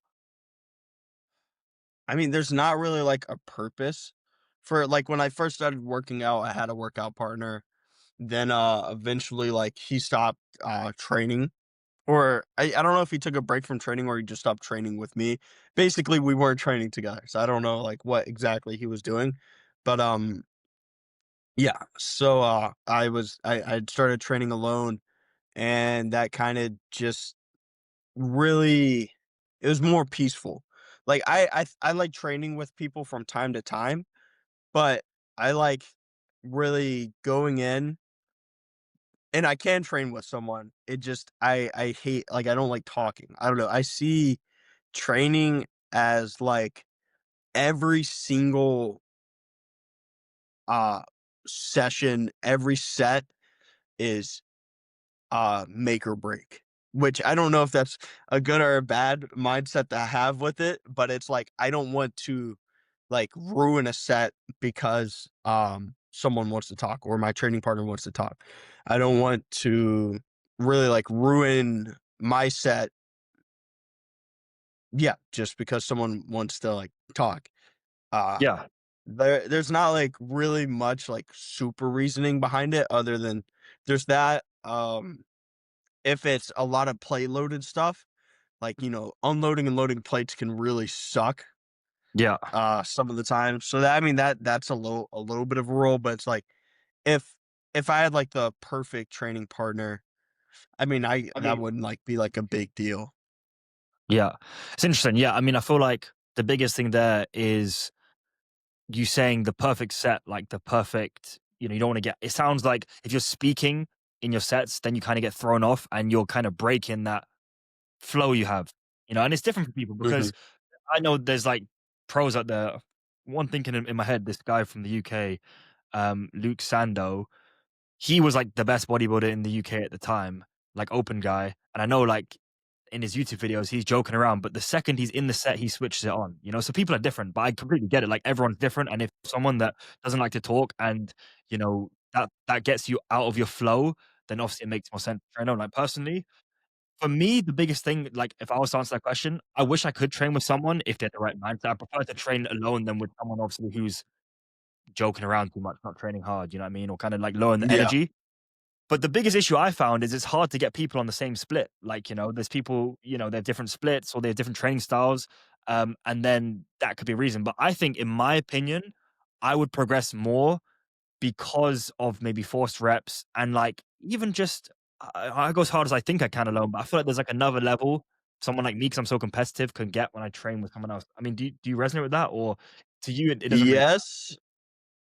mean, there's not really like a purpose for like when I first started working out, I had a workout partner. Then eventually like he stopped training or I don't know if he took a break from training or he just stopped training with me. Basically, we weren't training together. So I don't know like what exactly he was doing. But yeah, so I started training alone and that kind of just really it was more peaceful. Like I like training with people from time to time, but I like really going in and I can train with someone. It just I hate like I don't like talking. I don't know. I see training as like every single uh session, every set is make or break. Which I don't know if that's a good or a bad mindset to have with it, but it's like I don't want to like ruin a set because someone wants to talk or my training partner wants to talk. I don't want to really like ruin my set, yeah, just because someone wants to like talk. Uh Yeah. there's not like really much like super reasoning behind it other than there's that if it's a lot of plate loaded stuff, like unloading and loading plates can really suck Yeah. some of the time. So that I mean that's a little bit of a rule, but it's like if if I had like the perfect training partner, I mean I I that mean, wouldn't like be like a big deal. yeah. It's interesting. Yeah. I mean, I feel like the biggest thing there is you saying the perfect set, like the perfect, you don't want to get, it sounds like if you're speaking in your sets, then you kind of get thrown off and you're kind of breaking that flow you have, and it's different for people Mhm. because I know there's like pros out there. One thinking in my head, this guy from the UK, Luke Sando, he was like the best bodybuilder in the UK at the time, like open guy. And I know like in his YouTube videos, he's joking around, but the second he's in the set, he switches it on. So people are different, but I completely get it. Like everyone's different. And if someone that doesn't like to talk and, that gets you out of your flow, then obviously it makes more sense. I know, like personally, for me, the biggest thing, like if I was to answer that question, I wish I could train with someone if they had the right mindset. I prefer to train alone than with someone obviously who's joking around too much, not training hard, you know what I mean? Or kind of like low in the Yeah. energy. But the biggest issue I found is it's hard to get people on the same split. Like, there's people, they have different splits or they have different training styles. And then that could be a reason. But I think, in my opinion, I would progress more because of maybe forced reps and like even just I go as hard as I think I can alone. But I feel like there's like another level someone like me, because I'm so competitive, can get when I train with someone else. I mean, do you resonate with that, or to you it doesn't really? Yes,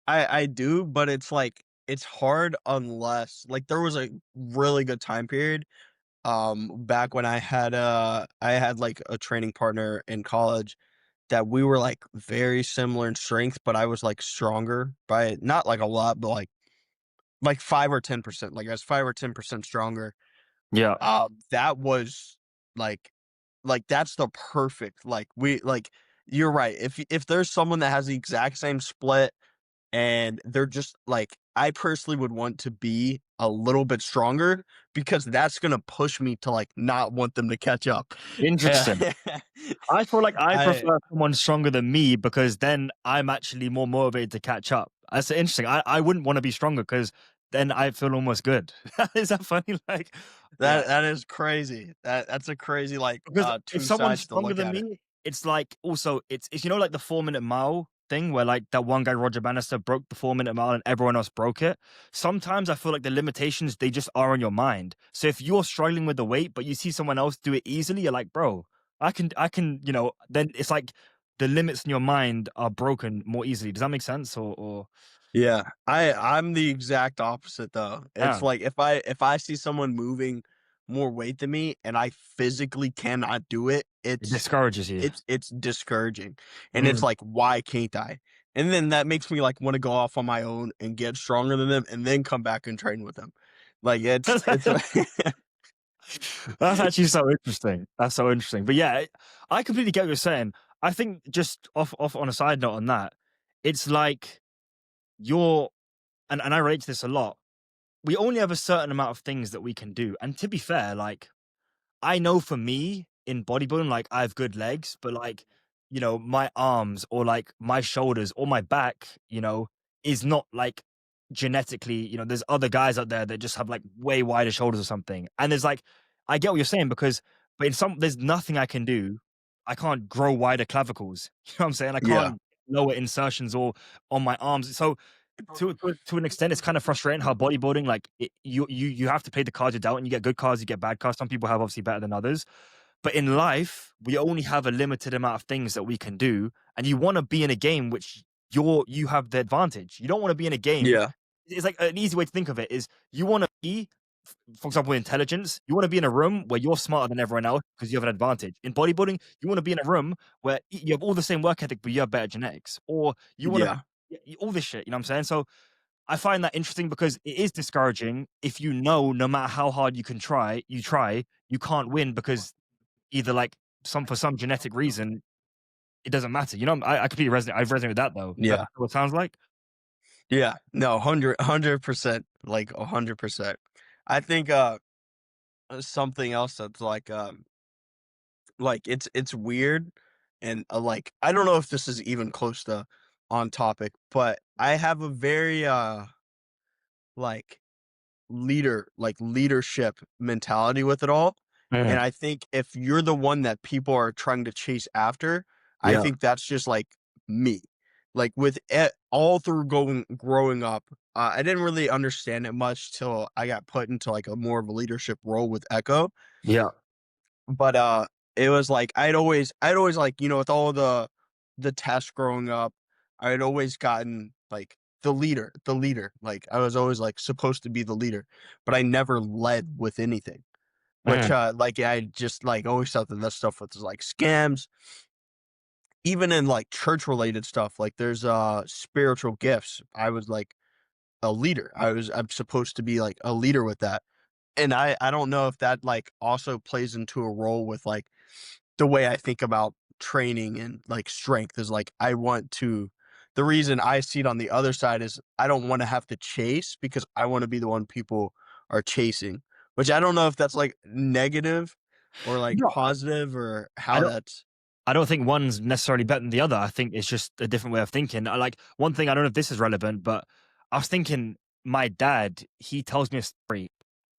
I do, but it's like it's hard unless like there was a really good time period back when I had like a training partner in college that we were like very similar in strength, but I was like stronger by not like a lot, but like 5 or 10%. Like I was 5 or 10% stronger. Yeah, That was like that's the perfect like we like you're right. If there's someone that has the exact same split and they're just like I personally would want to be a little bit stronger because that's gonna push me to, like, not want them to catch up. Interesting. Yeah. I feel like I I prefer someone stronger than me because then I'm actually more motivated to catch up. That's interesting. I wouldn't wanna be stronger because then I feel almost good. Is that funny? Like, yeah. that is crazy. That's a crazy, like, Because if 2 someone's sides to stronger look than at it. me, it's like also it's you know like the 4 minute mile thing where like that one guy Roger Bannister broke the 4 minute mile and everyone else broke it. Sometimes I feel like the limitations they just are on your mind. So if you're struggling with the weight, but you see someone else do it easily, you're like, bro, I can, then it's like the limits in your mind are broken more easily. Does that make sense? Or Yeah, I'm the exact opposite though. It's yeah, like if I see someone moving more weight than me and I physically cannot do it, it discourages you. it's discouraging. And it's Mm. like, why can't I? And then that makes me like want to go off on my own and get stronger than them and then come back and train with them. Like it's That's actually so interesting. That's so interesting. But yeah, I completely get what you're saying. I think just off on a side note on that, it's like you're and I relate to this a lot. We only have a certain amount of things that we can do. And to be fair, like I know for me in bodybuilding, like I have good legs, but like, my arms or like my shoulders or my back, is not like genetically, there's other guys out there that just have like way wider shoulders or something. And there's like, I get what you're saying because, but there's nothing I can do. I can't grow wider clavicles. You know what I'm saying? I yeah. can't lower insertions or on my arms. So to an extent, it's kind of frustrating how bodybuilding, like you have to play the cards you're dealt, and you get good cards, you get bad cards. Some people have obviously better than others, but in life, we only have a limited amount of things that we can do, and you want to be in a game which you have the advantage. You don't want to be in a game. Yeah. It's like an easy way to think of it is you want to be, for example, intelligence. You want to be in a room where you're smarter than everyone else because you have an advantage. In bodybuilding, you want to be in a room where you have all the same work ethic, but you have better genetics, or you want to Yeah. all this shit. You know what I'm saying? So I find that interesting because it is discouraging if no matter how hard you can't win because either like for some genetic reason, it doesn't matter. I completely resonate. I've resonated with that though. Is that Yeah. what it sounds like? Yeah. No, 100%, like 100%. I think something else that's like it's weird and like I don't know if this is even close to on topic, but I have a very like leadership mentality with it all. And Mm, I think if you're the one that people are trying to chase after, I yeah, think that's just like me. Like with it, all through going growing up, I didn't really understand it much till I got put into like a more of a leadership role with Echo. yeah, But, it was like I'd always, like, with all the tests growing up, I'd always gotten, like, the leader, like, I was always, like, supposed to be the leader, but I never led with anything, which, mm, like, I just, like, always thought that stuff was, like, scams, even in, like, church-related stuff, like, there's, spiritual gifts, I was, like, a leader, I'm supposed to be, like, a leader with that, and I don't know if that, like, also plays into a role with, like, the way I think about training and, like, strength is, like, I want to the reason I see it on the other side is I don't wanna have to chase because I wanna be the one people are chasing, which I don't know if that's, like, negative or, like, no, positive or I how don't. that's I don't think one's necessarily better than the other. I think it's just a different way of thinking. Like one thing, I don't know if this is relevant, but I was thinking my dad, he tells me a story.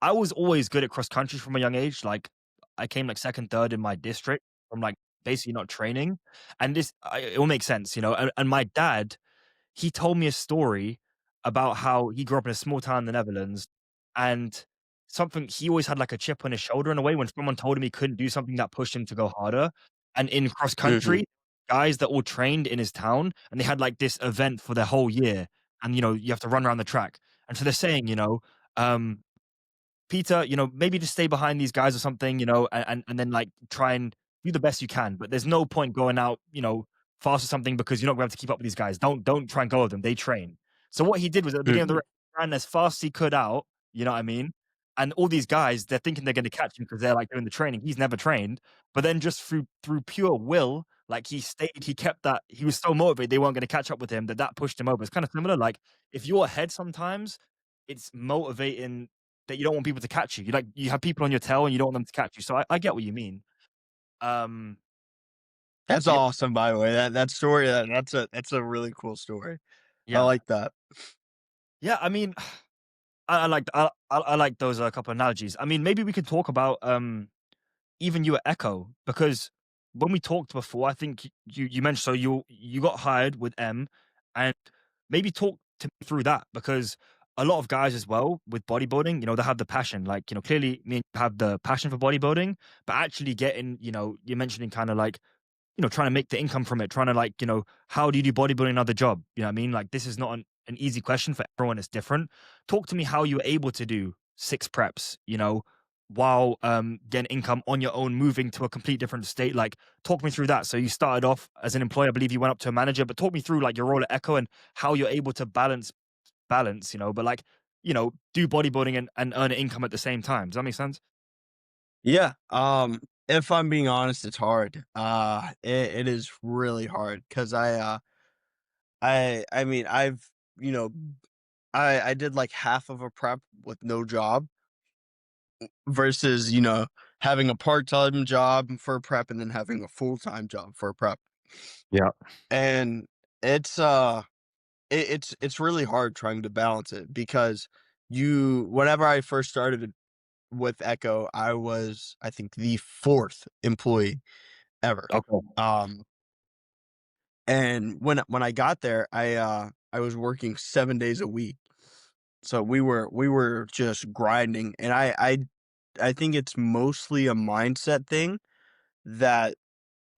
I was always good at cross country from a young age. Like I came like second, third in my district from like basically not training. And it will make sense, And my dad, he told me a story about how he grew up in a small town in the Netherlands, and something he always had like a chip on his shoulder in a way when someone told him he couldn't do something that pushed him to go harder. And in cross Mhm, country, guys that all trained in his town, and they had like this event for their whole year, and you have to run around the track. And so they're saying, um, Peter, maybe just stay behind these guys or something, and then like try and do the best you can. But there's no point going out, fast or something because you're not going to have to keep up with these guys. Don't try and go with them. They train. So what he did was at the beginning of the mhm, race, he ran as fast as he could out. You know what I mean? And all these guys, they're thinking they're going to catch him because they're like doing the training. He's never trained, but then just through pure will, Like he stayed, he kept that. He was so motivated they weren't going to catch up with him that pushed him over. It's kind of similar. Like if you're ahead, sometimes it's motivating that you don't want people to catch you. You like you have people on your tail and you don't want them to catch you. So I get what you mean. Um, That's yeah, awesome, by the way. That story, that's a really cool story. I yeah, like that. yeah. I mean, I like those couple analogies. I mean, maybe we could talk about even you at Echo, because when we talked before, I think you mentioned, so you got hired with M, and maybe talk to me through that, because a lot of guys as well with bodybuilding, they have the passion. Like, clearly me and you have the passion for bodybuilding, but actually getting, you're mentioning kind of like, trying to make the income from it, trying to like, how do you do bodybuilding another job? You know what I mean? Like this is not an easy question for everyone. It's different. Talk to me how you were able to do 6 preps, while getting income on your own, moving to a complete different state. Like talk me through that. So you started off as an employee, I believe you went up to a manager, but talk me through like your role at Echo and how you're able to balance, but like, do bodybuilding and earn income at the same time. Does that make sense? Yeah, if I'm being honest, it's hard. It is really hard because I mean, you know, I did like half of a prep with no job versus, having a part-time job for a prep and then having a full-time job for a prep. Yeah. And it's it's really hard trying to balance it because whenever I first started with Echo, I was, I think, the fourth employee ever. Okay. Um, and when I got there, I was working 7 days a week. So we were just grinding, and I think it's mostly a mindset thing that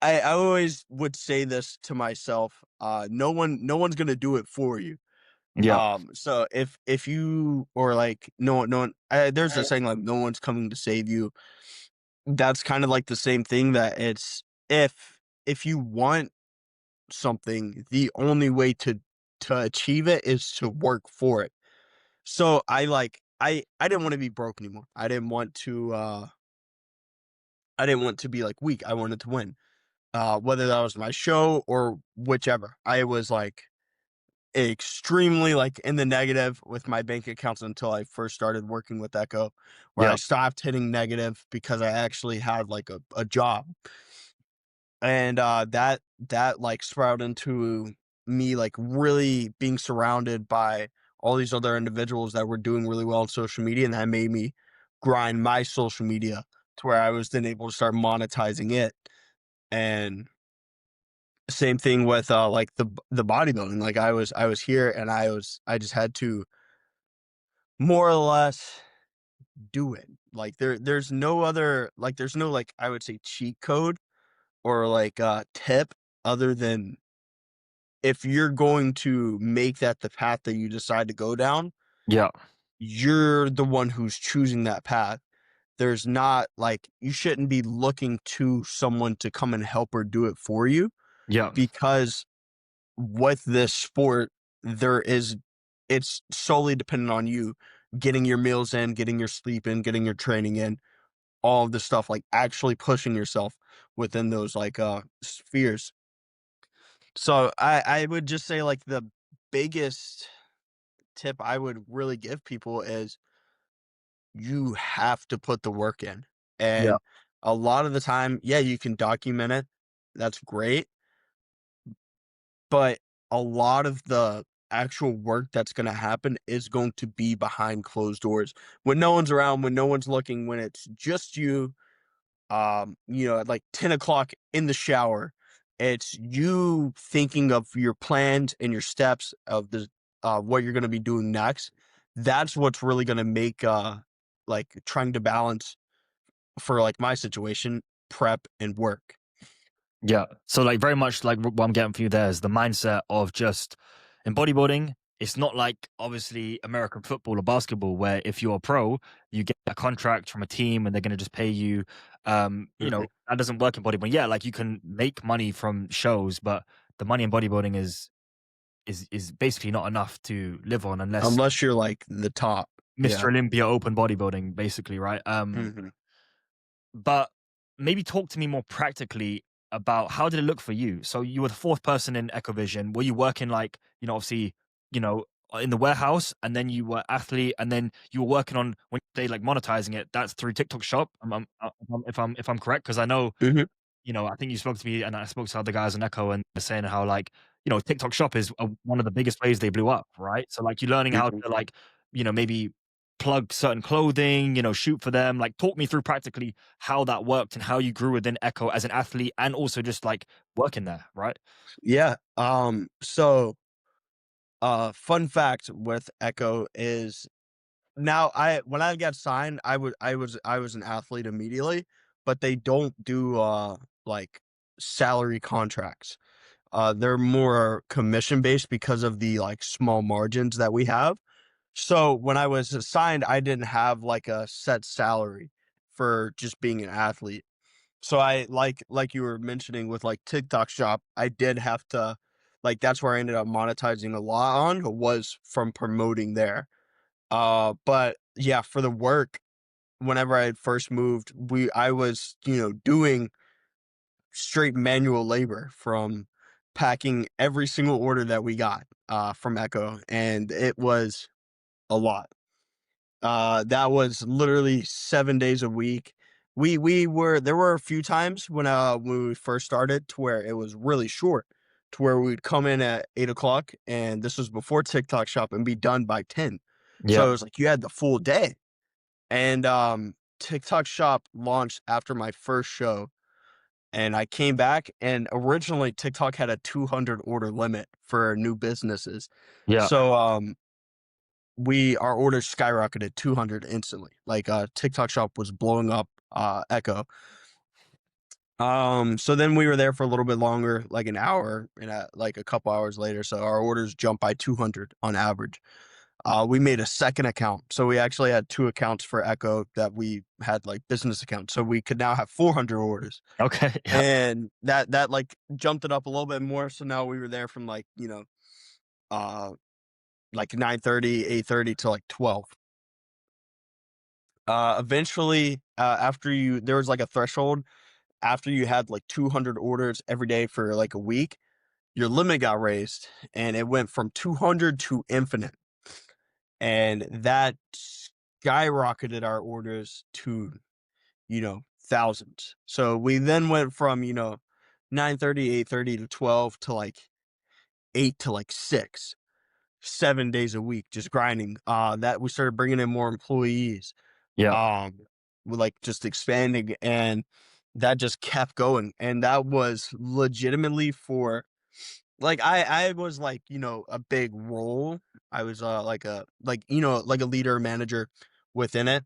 I always would say this to myself, no one's gonna do it for you. Yeah. So if you or like no one there's a saying like no one's coming to save you. That's kind of like the same thing that it's if you want something, the only way to achieve it is to work for it. So I didn't want to be broke anymore. I didn't want to be like weak. I wanted to win. Whether that was my show or whichever. I was like extremely like in the negative with my bank accounts until I first started working with Echo, where I Yeah. stopped hitting negative because I actually had like a job. And that like sprouted into me like really being surrounded by all these other individuals that were doing really well on social media, and that made me grind my social media to where I was then able to start monetizing it. And same thing with like the bodybuilding. Like I was here and I just had to more or less do it. Like there's no other, like there's no like I would say cheat code or like tip other than if you're going to make that the path that you decide to go down, Yeah. you're the one who's choosing that path. There's not like you shouldn't be looking to someone to come and help or do it for you Yeah. because with this sport, there is it's solely dependent on you getting your meals in, getting your sleep in, getting your training in, all of the stuff, like actually pushing yourself within those like spheres. So I would just say like the biggest tip I would really give people is you have to put the work in. Yeah. And a lot of the time, yeah, you can document it. That's great. But a lot of the actual work that's going to happen is going to be behind closed doors when no one's around, when no one's looking, when it's just you. At like 10 o'clock in the shower, it's you thinking of your plans and your steps of the what you're going to be doing next. That's what's really going to make like trying to balance for like my situation, prep and work. Yeah. So like very much like what I'm getting from you there is the mindset of just in bodybuilding. It's not like obviously American football or basketball where if you're a pro, you get a contract from a team and they're going to just pay you. Mhm. That doesn't work in bodybuilding. Yeah, like you can make money from shows, but the money in bodybuilding is basically not enough to live on unless Unless you're like the top. Mr. Yeah. Olympia Open bodybuilding, basically, right? Mhm. But maybe talk to me more practically. about how did it look for you? So you were the fourth person in Echovision. Were you working like, obviously, in the warehouse, and then you were athlete, and then you were working on when they like monetizing it? That's through TikTok Shop. If I'm correct, because I know Mhm. I think you spoke to me and I spoke to other guys on Echo, and they're saying how like, TikTok Shop is one of the biggest ways they blew up, right? So like you're learning how Mhm. to like, maybe plug certain clothing, shoot for them. Like talk me through practically how that worked and how you grew within Echo as an athlete and also just like working there, right? Yeah. So, fun fact with Echo is now I when I got signed, I was an athlete immediately, but they don't do, like, salary contracts. They're more commission based because of the, like, small margins that we have. So, when I was assigned, I didn't have, like, a set salary for just being an athlete. So I like you were mentioning with, like, TikTok Shop, I did have to like, that's where I ended up monetizing a lot on, was from promoting there. But yeah, for the work, whenever I had first moved, I was, doing straight manual labor from packing every single order that we got, from Echo, and it was a lot. That was literally 7 days a week. We were there were a few times when we first started to where it was really short, to where we'd come in at 8 o'clock, and this was before TikTok Shop, and be done by 10. So Yeah. it was like you had the full day. And, TikTok Shop launched after my first show, and I came back, and originally TikTok had a 200 order limit for new businesses. Yeah. So, we our orders skyrocketed 200 instantly. Like, TikTok Shop was blowing up, Echo. So then we were there for a little bit longer, like an hour, and, like a couple hours later, so our orders jumped by 200 on average. We made a second account. So we actually had 2 accounts for Echo that we had, like, business accounts. So we could now have 400 orders. Okay. Yeah. And that, like, jumped it up a little bit more. So now we were there from, like, uh, like 9:30, 8:30 to, like, 12. Eventually, after there was, like, a threshold. After you had, like, 200 orders every day for, like, a week, your limit got raised, and it went from 200 to infinite. And that skyrocketed our orders to, thousands. So we then went from, 9:30, 8:30 to 12 to like 8 to like 6, 7 days a week, just grinding. That we started bringing in more employees, Yeah. with like just expanding, and that just kept going. And that was legitimately for like I was like, a big role. I was like a leader manager within it.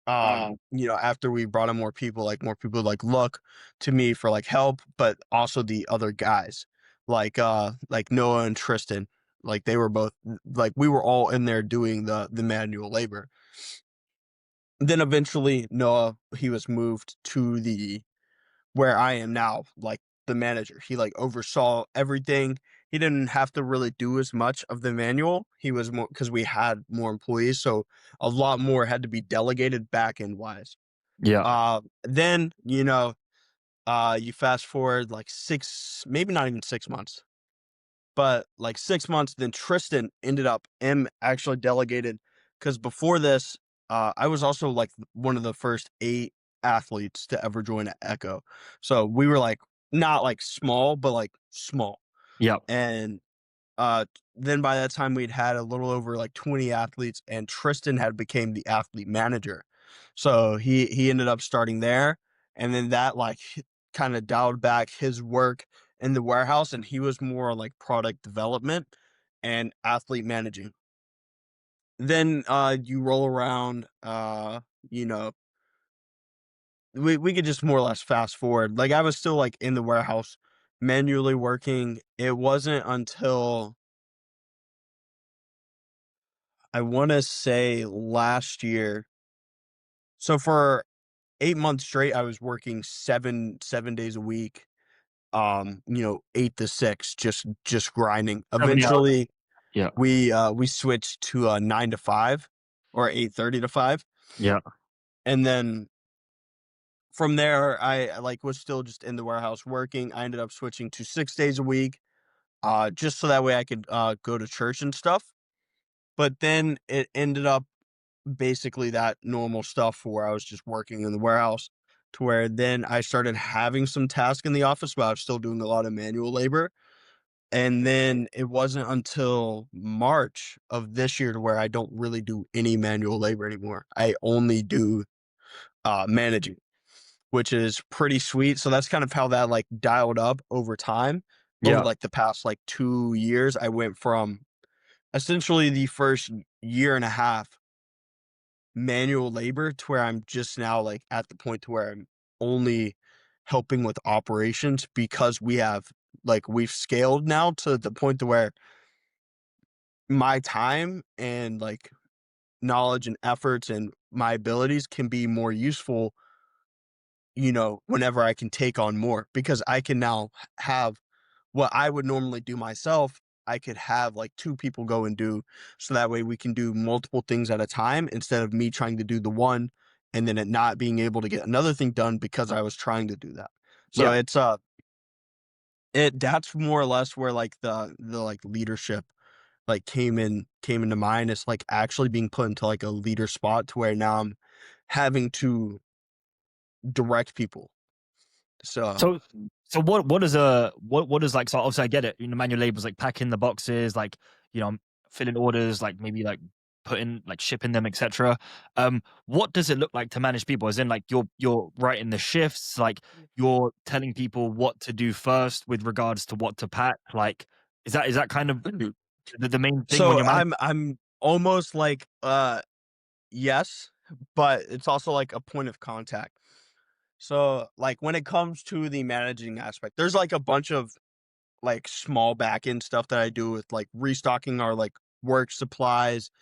After we brought in more people like look to me for like help, but also the other guys like Noah and Tristan. Like they were both like we were all in there doing the manual labor. Then eventually Noah, he was moved to the where I am now, like the manager. He like oversaw everything. He didn't have to really do as much of the manual. He was more because we had more employees, so a lot more had to be delegated back end wise. Yeah. Then you fast forward like 6, maybe not even 6 months, but like 6 months. Then Tristan ended up actually delegated because before this, I was also like one of the first 8 athletes to ever join Echo. So we were like not like small, but like small. Yeah. And then by that time we'd had a little over like 20 athletes, and Tristan had became the athlete manager. So he ended up starting there, and then that like kind of dialed back his work in the warehouse, and he was more on like product development and athlete managing. Then you roll around, you know we could just more or less fast forward. Like I was still like in the warehouse manually working. It wasn't until I want to say last year. So for 8 months straight, I was working seven days a week. 8 to 6, just grinding. 70 hours. Eventually, Yeah. we switched to 9 to 5 or 8:30 to 5, Yeah. and then from there, I like was still just in the warehouse working. I ended up switching to 6 days a week, just so that way I could go to church and stuff. But then it ended up basically that normal stuff where I was just working in the warehouse to where then I started having some tasks in the office, but I was still doing a lot of manual labor. And then it wasn't until March of this year to where I don't really do any manual labor anymore. I only do managing, which is pretty sweet. So that's kind of how that like dialed up over time. Over Yeah. like the past like 2 years, I went from essentially the first year and a half manual labor to where I'm just now like at the point to where I'm only helping with operations because we've scaled now to the point to where my time and like knowledge and efforts and my abilities can be more useful, whenever I can take on more because I can now have what I would normally do myself. I could have like two people go and do so that way we can do multiple things at a time instead of me trying to do the one and then it not being able to get another thing done because I was trying to do that. So Yeah. that's more or less where like the like leadership like came into mind. It's like actually being put into like a leader spot to where now I'm having to direct people. So So what is like, so obviously I get it, manual labor is like packing the boxes, like, filling orders, like maybe like putting like shipping them, etc. What does it look like to manage people? As in like you're writing the shifts, like you're telling people what to do first with regards to what to pack. Like is that kind of the main thing when so you're managing? I'm almost like yes, but it's also like a point of contact. So like when it comes to the managing aspect, there's like a bunch of like small back end stuff that I do with like restocking our like work supplies,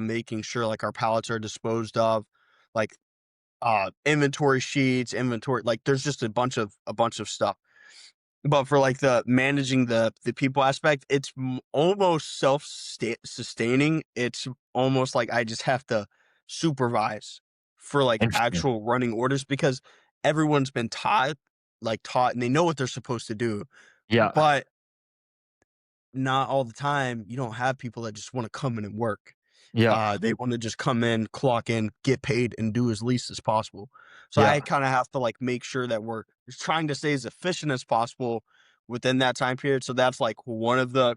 making sure like our pallets are disposed of, like inventory sheets, inventory like there's just a bunch of stuff. But for like the managing the people aspect, it's almost sustaining. It's almost like I just have to supervise for like Interesting. actual running orders because everyone's been taught and they know what they're supposed to do. Yeah. But not all the time, you don't have people that just wanna come in and work. Yeah. They wanna just come in, clock in, get paid, and do as least as possible. So Yeah. I kinda have to, like, make sure that we're just trying to stay as efficient as possible within that time period. So that's, like, one of the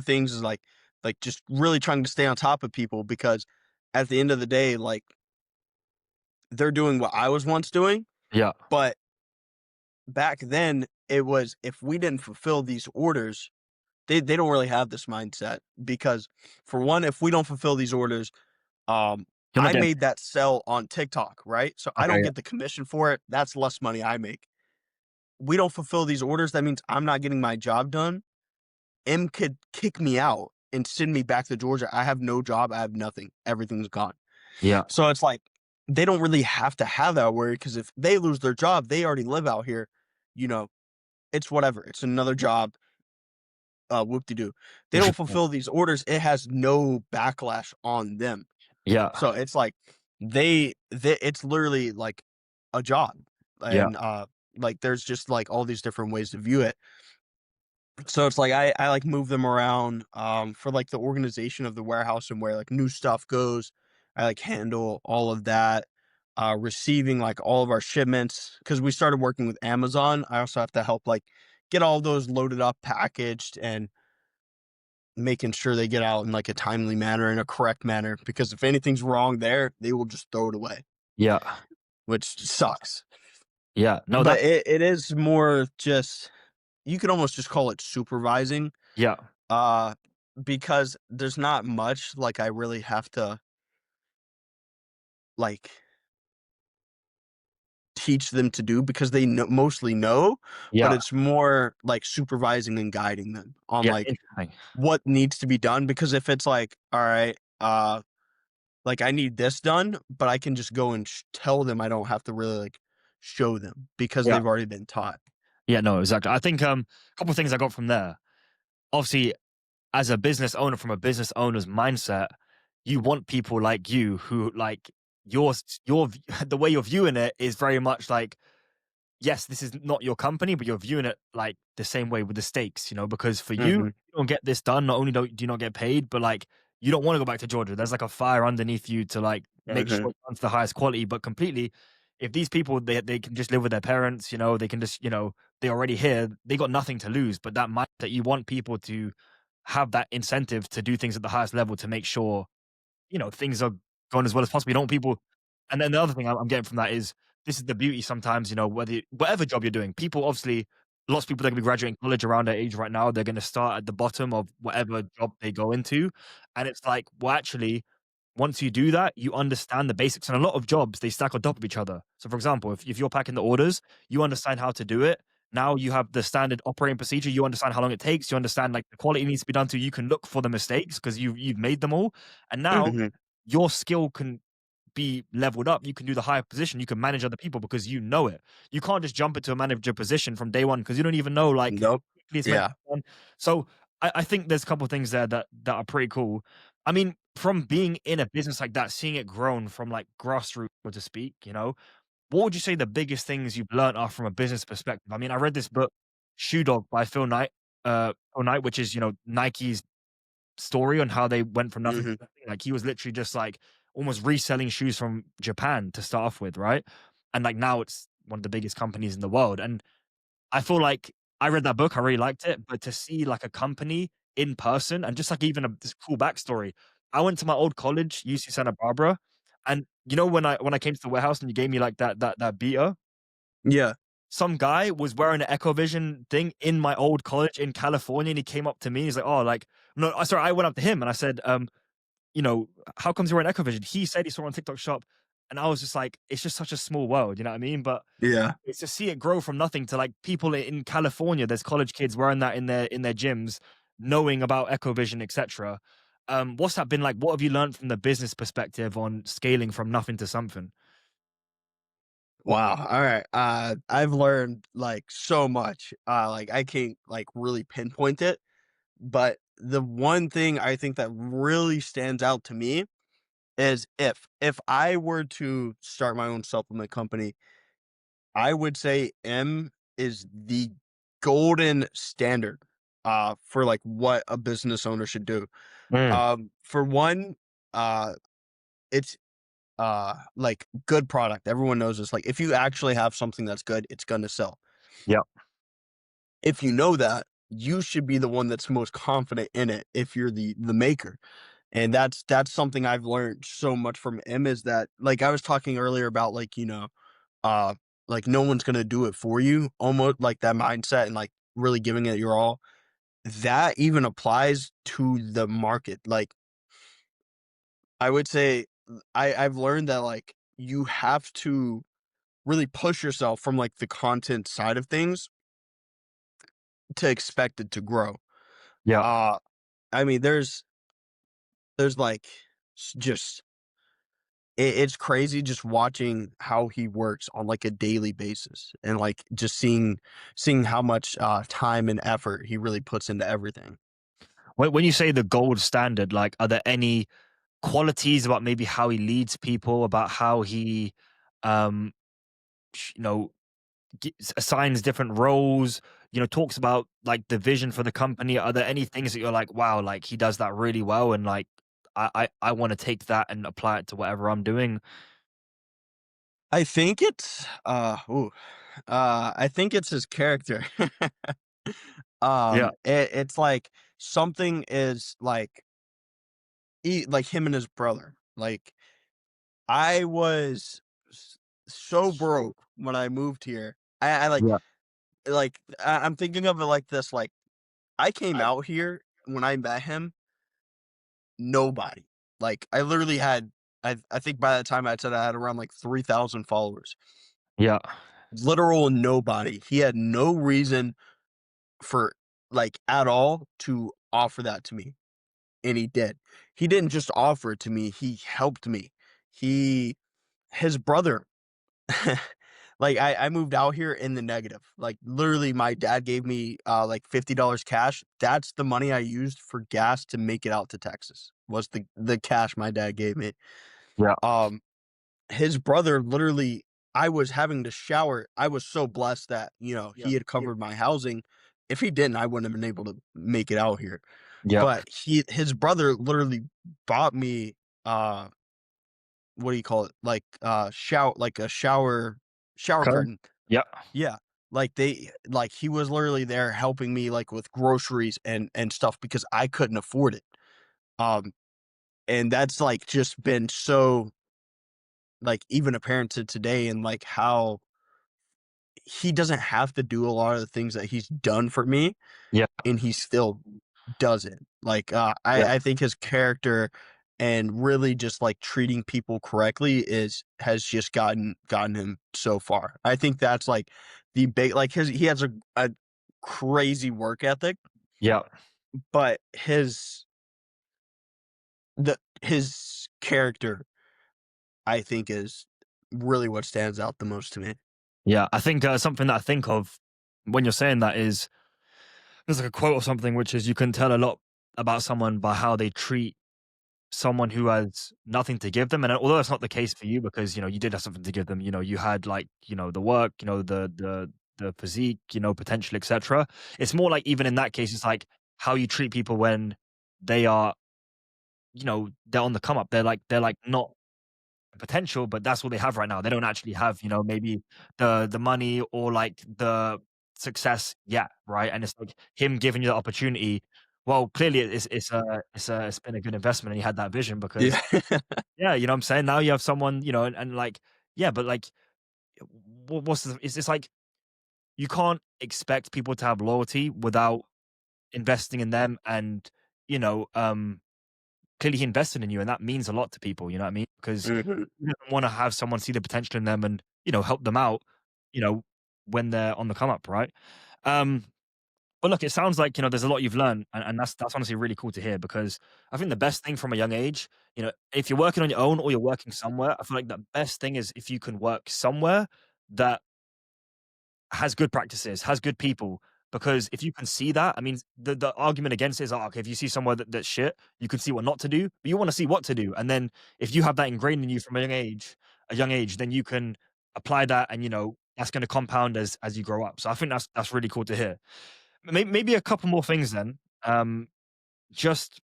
things is, like, just really trying to stay on top of people because at the end of the day, like, they're doing what I was once doing, Yeah. but back then, it was if we didn't fulfill these orders they don't really have this mindset because for one, if we don't fulfill these orders, You're not I getting made that sell on TikTok, right? So I okay, don't yeah. get the commission for it. That's less money I make. We don't fulfill these orders. That means I'm not getting my job done. M could kick me out and send me back to Georgia. I have no job. I have nothing. Everything's gone. Yeah. So it's like they don't really have to have that worry because if they lose their job, they already live out here. You know, it's whatever. It's another job. Whoop de doo. They don't Interesting. fulfill these orders, it has no backlash on them. Yeah. So it's like it's literally like a job, Yeah. and like there's just like all these different ways to view it. So it's like I like move them around for like the organization of the warehouse and where like new stuff goes. I like handle all of that. Receiving like all of our shipments because we started working with Amazon. I also have to help like get all those loaded up, packaged, and making sure they get out in like a timely manner, in a correct manner, because if anything's wrong there, they will just throw it away, Yeah. which sucks. Yeah. No, But that's it is more just you could almost just call it supervising, yeah. uh, because there's not much like I really have to like teach them to do because they mostly know, but Yeah. it's more like supervising and guiding them on Yeah. like Interesting. what needs to be done. Because if it's like, all right, like, I need this done, but I can just go and tell them I don't have to really, like, show them because Yeah. they've already been taught. Yeah, no, exactly. I think a couple of things I got from there. Obviously, as a business owner, from a business owner's mindset, you want people like you who like the way you're viewing it is very much like, yes, this is not your company, but you're viewing it like the same way with the stakes, because for you, Mhm, you don't get this done. Not only do you not get paid, but like you don't want to go back to Georgia. There's like a fire underneath you to like make sure mhm. it's done to the highest quality. But completely, if these people they can just live with their parents, they can just they're already here. They got nothing to lose. But that might that you want people to have that incentive to do things at the highest level to make sure things are going as well as possible. You don't want people. And then the other thing I'm getting from that is this is the beauty sometimes, whatever job you're doing, people obviously, lots of people that are going to be graduating college around their age right now, they're going to start at the bottom of whatever job they go into. And it's like, well, actually, once you do that, you understand the basics. And a lot of jobs, they stack on top of each other. So, for example, if you're packing the orders, you understand how to do it. Now you have the standard operating procedure. You understand how long it takes. You understand like the quality needs to be done to. You can look for the mistakes because you've made them all. And now Mhm. your skill can be leveled up. You can do the higher position. You can manage other people because you know it. You can't just jump into a manager position from day one because you don't even know like Nope. quickly it's meant to Yeah. be done. So I think there's a couple of things there that are pretty cool. I mean, from being in a business like that, seeing it grown from like grassroots, so to speak, what would you say the biggest things you've learned are from a business perspective? I mean, I read this book, Shoe Dog by Phil Knight, which is, Nike's story on how they went from nothing to Mhm. something. Like he was literally just like almost reselling shoes from Japan to start off with, right? And like now it's one of the biggest companies in the world. And I feel like I read that book, I really liked it, but to see like a company in person and just like even this cool backstory. I went to my old college, UC Santa Barbara, and when I came to the warehouse and you gave me like that beater, Yeah. some guy was wearing an Echovision thing in my old college in California, and he came up to me. He's like, "Oh, like no, sorry." I went up to him and I said, how comes you're wearing Echovision? He said he saw it on TikTok Shop, and I was just like, it's just such a small world, you know what I mean? But Yeah. it's to see it grow from nothing to like people in California. There's college kids wearing that in their gyms, knowing about Echovision, etc. What's that been like? What have you learned from the business perspective on scaling from nothing to something? Wow. All right. I've learned like so much. Like I can't like really pinpoint it, but the one thing I think that really stands out to me is if I were to start my own supplement company, I would say M is the golden standard for like what a business owner should do. Mm, For one, uh it's like good product. Everyone knows this. Like if you actually have something that's good, it's gonna sell. yeah. If you know that, you should be the one that's most confident in it if you're the maker. And that's something I've learned so much from him is that like I was talking earlier about like, uh like no one's gonna do it for you, almost like that mindset and like really giving it your all. That even applies to the market. Like I would say I've learned that like you have to really push yourself from like the content side of things to expect it to grow. Yeah. Uh I mean there's like just it's crazy just watching how he works on like a daily basis and like just seeing how much time and effort he really puts into everything. When you say the gold standard, like, are there any qualities about maybe how he leads people, about how he, um, you know, assigns different roles, talks about like the vision for the company? Are there any things that you're like, wow, like he does that really well, and like I want to take that and apply it to whatever I'm doing? I think it's I think it's his character. Yeah, It's like something is like him and his brother. Like I was so broke when I moved here. I yeah, I'm thinking of it like this. Like I came out here when I met him, nobody. Like I literally had. I think by the time I said I had around like 3,000 followers. yeah, Literal nobody. He had no reason for like at all to offer that to me, and he did. He didn't just offer it to me, he helped me. He his brother like I moved out here in the negative. Like literally my dad gave me like $50 cash. That's the money I used for gas to make it out to Texas. Was the cash my dad gave me. yeah. Um his brother literally I was having to shower. I was so blessed that, Yeah. he had covered my housing. If he didn't, I wouldn't have been able to make it out here. Yeah. But his brother literally bought me, uh, what do you call it? Like, like a shower Okay. curtain. Yeah. Yeah. Like, he was literally there helping me, like, with groceries and stuff because I couldn't afford it. Um, and that's, like, just been so, like, even apparent to today and, like, how he doesn't have to do a lot of the things that he's done for me, Yeah. and he still does it. Like, Yeah. I think his character and really just, like, treating people correctly is has just gotten him so far. I think that's, like, the big like, he has a crazy work ethic, Yeah. but his character, I think, is really what stands out the most to me. Yeah. I think something that I think of when you're saying that is there's like a quote or something, which is you can tell a lot about someone by how they treat someone who has nothing to give them. And although that's not the case for you, because you did have something to give them. You had like the work, the physique, potential, etc. It's more like even in that case, it's like how you treat people when they are, they're on the come up. They're like not potential, but that's what they have right now. They don't actually have, maybe the money or like the success yet, right? And it's like him giving you the opportunity. Well, clearly it's been a good investment, and he had that vision because Yeah. yeah, you know what I'm saying? Now you have someone, and like yeah, but like what's it's like you can't expect people to have loyalty without investing in them and you know um clearly he invested in you, and that means a lot to people, you know what I mean? Because Mhm. you don't wanna have someone see the potential in them and, help them out, you know, when they're on the come up, right? Um, but look, it sounds like, there's a lot you've learned, and that's honestly really cool to hear because I think the best thing from a young age, if you're working on your own or you're working somewhere, I feel like the best thing is if you can work somewhere that has good practices, has good people, because if you can see that, I mean, the argument against it is, okay, if you see somewhere that's shit, you can see what not to do, but you wanna see what to do, and then if you have that ingrained in you from a young age, then you can apply that and, that's gonna compound as you grow up, so I think that's really cool to hear. Maybe a couple more things then, just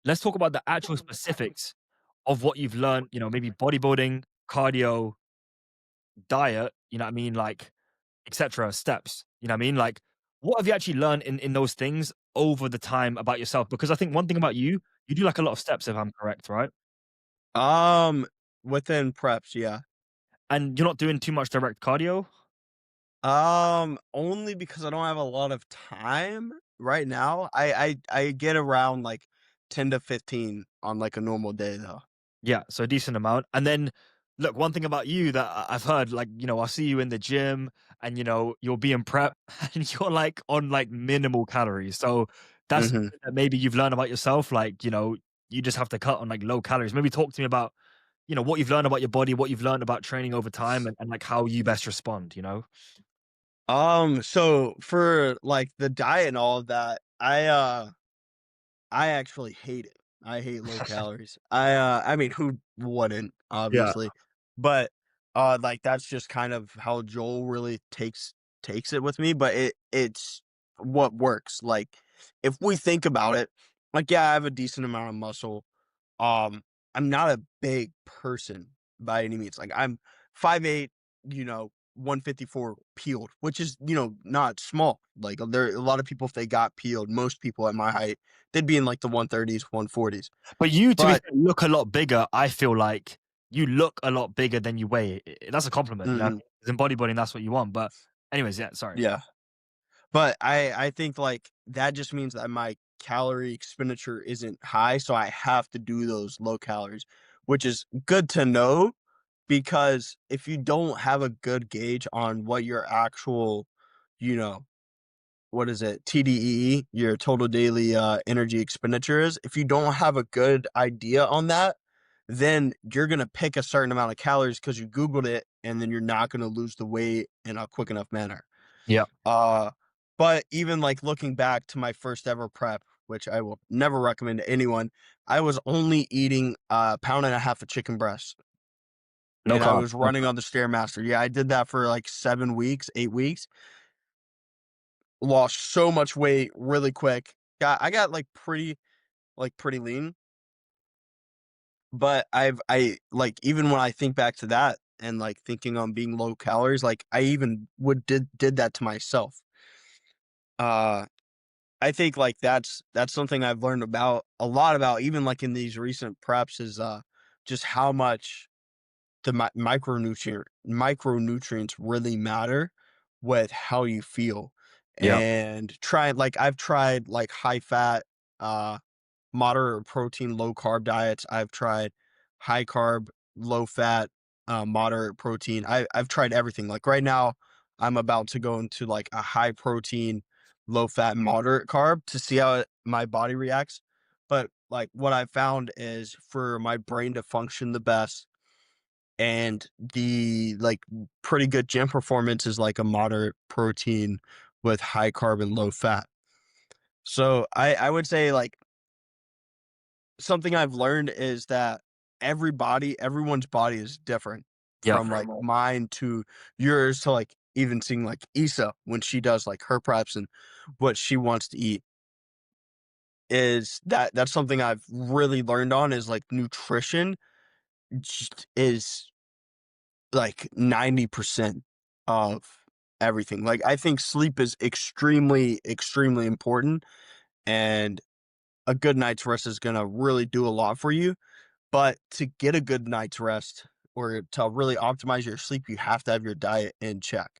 let's talk about the actual specifics of what you've learned, maybe bodybuilding, cardio, diet, you know what I mean, like etc. steps. You know what I mean? Like, what have you actually learned in those things over the time about yourself? Because I think one thing about you, you do like a lot of steps, if I'm correct, right? Um, Within preps, yeah. And you're not doing too much direct cardio. Only because I don't have a lot of time right now. I get around like 10 to 15 on like a normal day though. Yeah, so a decent amount. And then, look, one thing about you that I've heard, like, I see you in the gym and, you'll be in prep and you're like on like minimal calories. So that's Mhm. something that maybe you've learned about yourself. Like, you just have to cut on like low calories. Maybe talk to me about what you've learned about your body, what you've learned about training over time, and like how you best respond. So for like the diet and all of that, I actually hate it. I hate low calories. I mean, who wouldn't, Yeah. obviously, but like that's just kind of how Joel really takes it with me. But it's what works. Like if we think about it, like yeah, I have a decent amount of muscle. Um, I'm not a big person by any means. Like I'm 5'8", 154 peeled, which is, not small. Like there a lot of people if they got peeled, most people at my height, they'd be in like the 130s, 140s. But you, to be But fair, look a lot bigger. I feel like you look a lot bigger than you weigh. That's a compliment, you know what I mhm, mean? 'Cause in bodybuilding, that's what you want. But anyways, yeah, sorry. yeah. But I think like that just means that my calorie expenditure isn't high, so I have to do those low calories, which is good to know because if you don't have a good gauge on what your actual, you know, what is it, TDEE, your total daily energy expenditure is, if you don't have a good idea on that, then you're gonna pick a certain amount of calories because you Googled it, and then you're not gonna lose the weight in a quick enough manner. Yeah. Uh, but even like looking back to my first ever prep, which I will never recommend to anyone, I was only eating a pound and a half of chicken breast. No and I carbs. was No running carbs. on the Stairmaster. Yeah, I did that for like 7 weeks, 8 weeks. Lost so much weight really quick. I got pretty lean, but I like even when I think back to that and like thinking on being low calories, like I even would did that to myself. Uh I think like that's something I've learned about a lot about even like in these recent preps is just how much the micronutrients really matter with how you feel. Yeah. And I've tried like high fat, uh moderate protein, low carb diets. I've tried high carb, low fat, moderate protein. I've tried everything. Like right now, I'm about to go into like a high protein, low fat, moderate carb to see how my body reacts. But like what I found is for my brain to function the best and the like pretty good gym performance is like a moderate protein with high carb and low fat. So I would say like something I've learned is that everyone's body is different Yeah. from like mine to yours to like even seeing like Issa when she does like her preps and what she wants to eat is that's something I've really learned on is like nutrition is like 90% of everything. Like I think sleep is extremely, extremely important and a good night's rest is gonna really do a lot for you. But to get a good night's rest or to really optimize your sleep, you have to have your diet in check.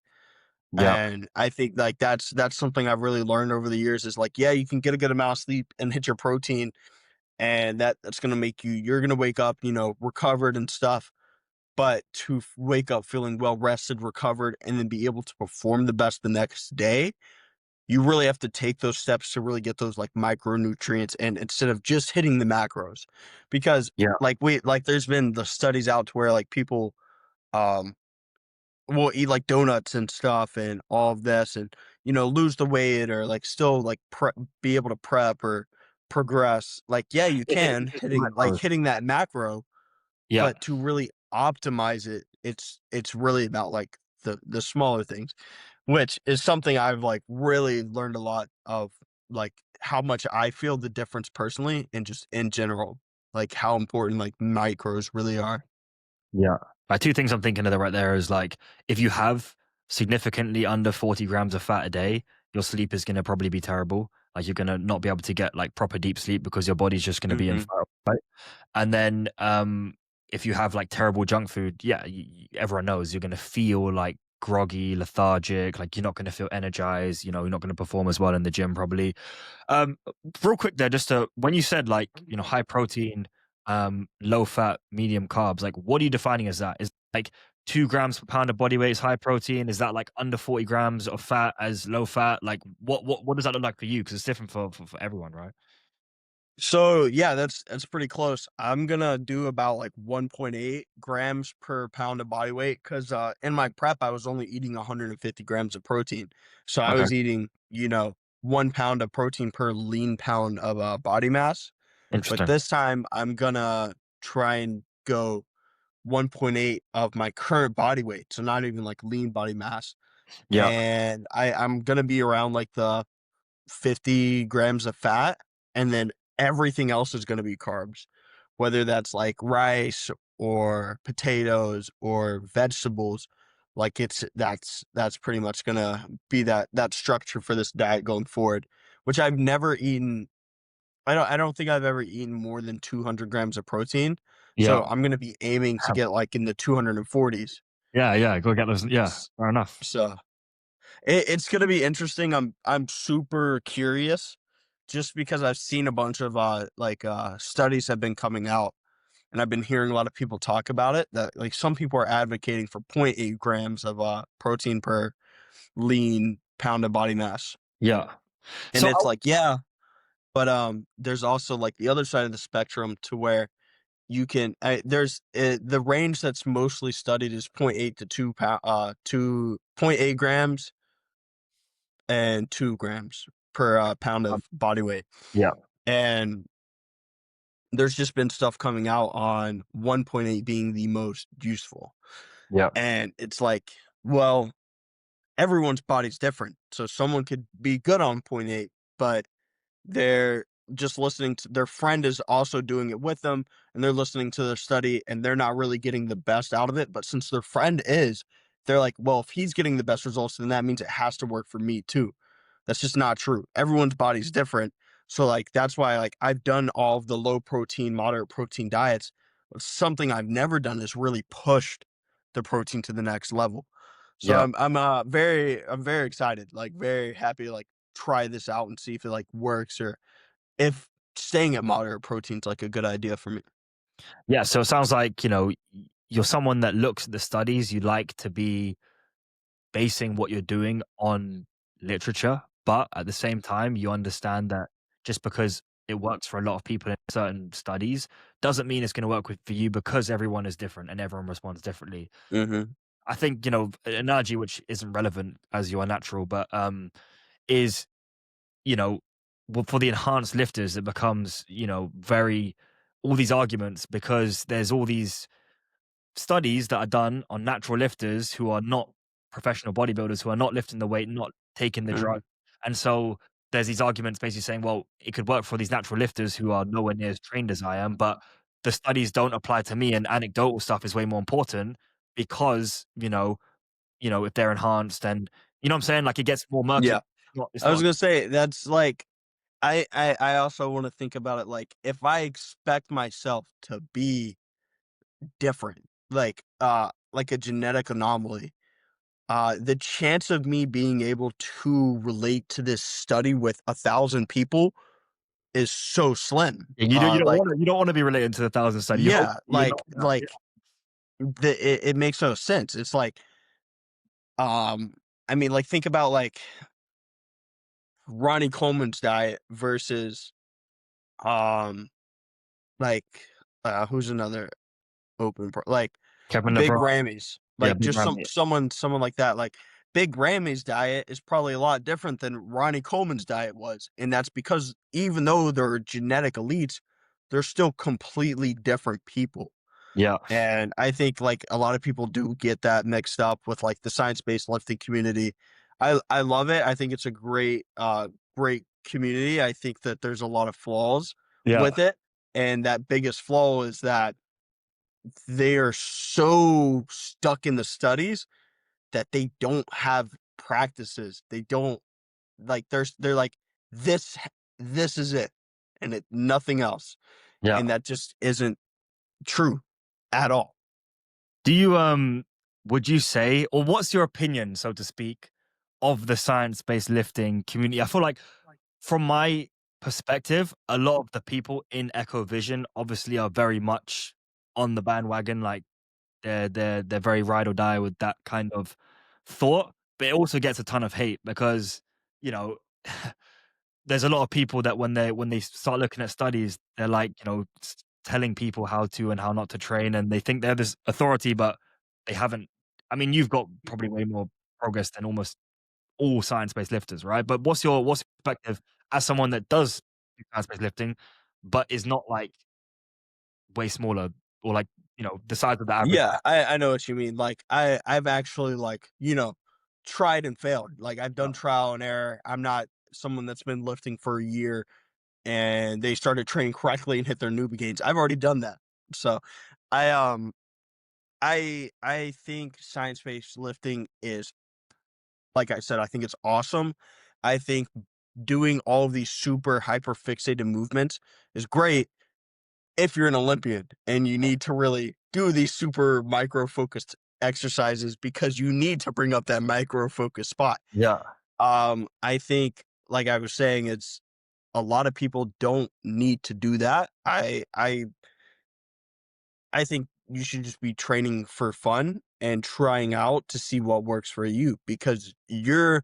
Yeah. And I think like that's something I've really learned over the years is like, yeah, you can get a good amount of sleep and hit your protein and that's gonna make you're gonna wake up, recovered and stuff. But to wake up feeling well rested, recovered, and then be able to perform the best the next day, you really have to take those steps to really get those like micronutrients and instead of just hitting the macros. Because Yeah. there's been the studies out to where like people um will eat like donuts and stuff and all of this and lose the weight or like still like be able to prep or progress. Like yeah, you can It's like macros. hitting that macro, Yeah. but to really optimize it, it's really about like the smaller things, which is something I've like really learned a lot of, like how much I feel the difference personally and just in general, like how important like micros really are. Yeah. Like two things I'm thinking of right there is like if you have significantly under 40 grams of fat a day, your sleep is going to probably be terrible. Like you're going to not be able to get like proper deep sleep because your body's just going to be in Hmm. fat. Right? And then if you have like terrible junk food, yeah, everyone knows you're going to feel like groggy, lethargic, like you're not going to feel energized, you're not going to perform as well in the gym probably. Um, Real quick there, just to when you said like high protein, low fat, medium carbs, like what are you defining as that? Is like 2 grams per pound of body weight is high protein? Is that like under 40 grams of fat as low fat? Like what does that look like for you? Because it's different for everyone, right? So yeah, that's pretty close. I'm gonna do about like 1.8 grams per pound of body weight because in my prep I was only eating 150 grams of protein, so I Okay, was eating 1 pound of protein per lean pound of body mass. But interesting. this time I'm gonna try and go 1.8 of my current body weight, so not even like lean body mass, Yeah, and I'm gonna be around like the 50 grams of fat, and then everything else is going to be carbs, whether that's like rice or potatoes or vegetables. Like that's pretty much going to be that structure for this diet going forward, which I've never eaten. I don't think I've ever eaten more than 200 grams of protein. yeah, So I'm going to be aiming to get like in the 240s. yeah, yeah. Go get those. Yeah, fair enough. So it's gonna be interesting. I'm super curious, just because I've seen a bunch of studies have been coming out, and I've been hearing a lot of people talk about it. That like some people are advocating for 0.8 grams of protein per lean pound of body mass, Yeah. and So it's like yeah, but there's also like the other side of the spectrum to where you can there's the range that's mostly studied is zero point 0.8 to 2 grams and 2 grams per pound um, of body weight. yeah, And there's just been stuff coming out on 1.8 being the most useful. Yeah. And it's like, well, everyone's body's different. So someone could be good on point 0.8, but they're just listening to their friend is also doing it with them, and they're listening to their study and they're not really getting the best out of it. But since their friend is, they're like, well, if he's getting the best results, then that means it has to work for me too. That's just not true. Everyone's body's different. So like that's why like I've done all of the low protein, moderate protein diets. Something I've never done is really pushed the protein to the next level. So Yeah. I'm very excited, like very happy to like try this out and see if it like works or if staying at moderate protein's like a good idea for me. Yeah. So it sounds like, you're someone that looks at the studies. You like to be basing what you're doing on literature, but at the same time, you understand that just because it works for a lot of people in certain studies doesn't mean it's going to work for you because everyone is different and everyone responds differently. Mhm. I think, an analogy which isn't relevant as you are natural, but is, you know, for the enhanced lifters, it becomes, very all these arguments because there's all these studies that are done on natural lifters who are not professional bodybuilders, who are not lifting the weight, not taking the drug. Mhm. And so there's these arguments basically saying, well, it could work for these natural lifters who are nowhere near as trained as I am, but the studies don't apply to me and anecdotal stuff is way more important because, if they're enhanced and you know what I'm saying? Like it gets more murky. Yeah. It's I was not gonna say that's like I also wanna think about it like if I expect myself to be different, like a genetic anomaly, the chance of me being able to relate to this study with 1,000 people is so slim. you don't want to be related to the thousand side. You hope Yeah, you're not. Yeah. it makes no sense. It's like, um, I mean, like, think about, like, Ronnie Coleman's diet versus, um, like, who's another like, Kevin Big LeBron. Grammys, Yeah, like, big just Ramy. someone like that, like, Big Grammys diet is probably a lot different than Ronnie Coleman's diet was, and that's because even though they're genetic elites, they're still completely different people. Yeah. And I think like a lot of people do get that mixed up with like the science-based lifting community. I love it. I think it's a great community. I think that there's a lot of flaws Yeah. with it. And that biggest flaw is that they are so stuck in the studies that they don't have practices. They don't like they're like this this is it and it nothing else. Yeah. And that just isn't true at all. Do you would you say, or what's your opinion, so to speak, of the science-based lifting community? I feel like from my perspective, a lot of the people in Echo Vision obviously are very much on the bandwagon, like they're very ride or die with that kind of thought. But it also gets a ton of hate because, you know, there's a lot of people that when they start looking at studies, they're like, telling people how to and how not to train, and they think they're this authority, but they haven't. I mean, you've got probably way more progress than almost all science-based lifters, right? But what's your perspective as someone that does do science-based lifting, but is not like way smaller or like the size of the average? Yeah, I know what you mean. Like I've actually like, tried and failed. Like I've Yeah, done trial and error. I'm not someone that's been lifting for a year and they started training correctly and hit their newbie gains. I've already done that. So I I think science-based lifting is like I said, I think it's awesome. I think doing all of these super hyper fixated movements is great if you're an Olympian and you need to really do these super micro focused exercises because you need to bring up that micro focus spot. yeah, I think, like I was saying, it's a lot of people don't need to do that. I think you should just be training for fun and trying out to see what works for you because the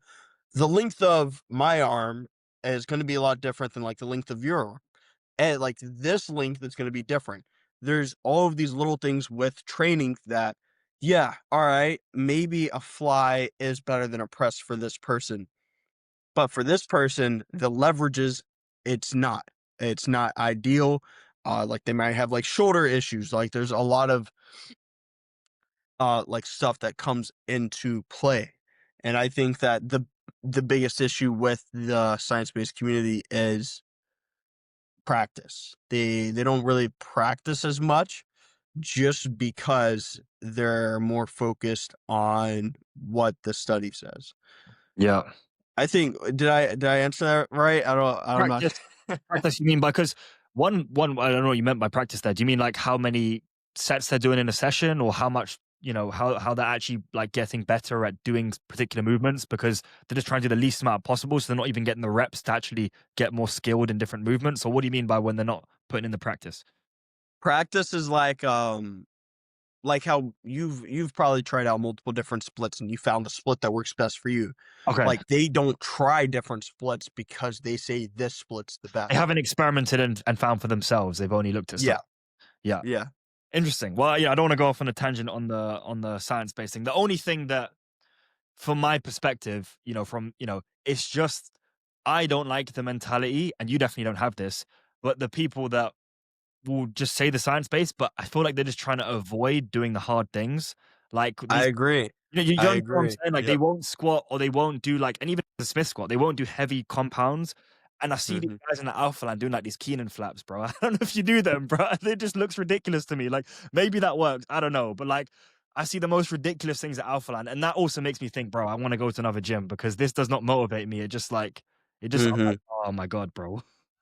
length of my arm is going to be a lot different than like the length of your arm. And like this length is going to be different. There's all of these little things with training that, yeah, all right, maybe a fly is better than a press for this person. But for this person, the leverages, it's not. It's not ideal. Like they might have like shoulder issues. Like there's a lot of like stuff that comes into play. And I think that the biggest issue with the science-based community is practice. They don't really practice as much just because they're more focused on what the study says. Yeah. I think did I answer that right? I'm not Practice. Practice, you mean because one I don't know what you meant by practice there. Do you mean like how many sets they're doing in a session, or how much, how they're actually like getting better at doing particular movements because they're just trying to do the least amount possible, so they're not even getting the reps to actually get more skilled in different movements? Or what do you mean by when they're not putting in the practice? practice is like how you've probably tried out multiple different splits and you found the split that works best for you. Okay. Like they don't try different splits because they say this split's the They best. haven't experimented and found for themselves. They've only looked at stuff. Yeah, Yeah. yeah. Interesting. Well, yeah, I don't want to go off on a tangent on the science based thing. The only thing that, from my perspective, it's just I don't like the mentality, and you definitely don't have this, but the people that will just say the science base, but I feel like they're just trying to avoid doing the hard things. Like I these, agree. you I understand what I'm agree. saying? Like they Yep. won't squat, or they won't do like, and even the Smith squat, they won't do heavy compounds. And I see these Mhm. guys in the alpha line doing like these Keenan flaps, bro. I don't know if you do them, bro. It just looks ridiculous to me. Like maybe that works. I don't know. But like I see the most ridiculous things at alpha line. And that also makes me think, bro, I want to go to another gym because this does not motivate me. I'm like, Mhm. oh my God, bro.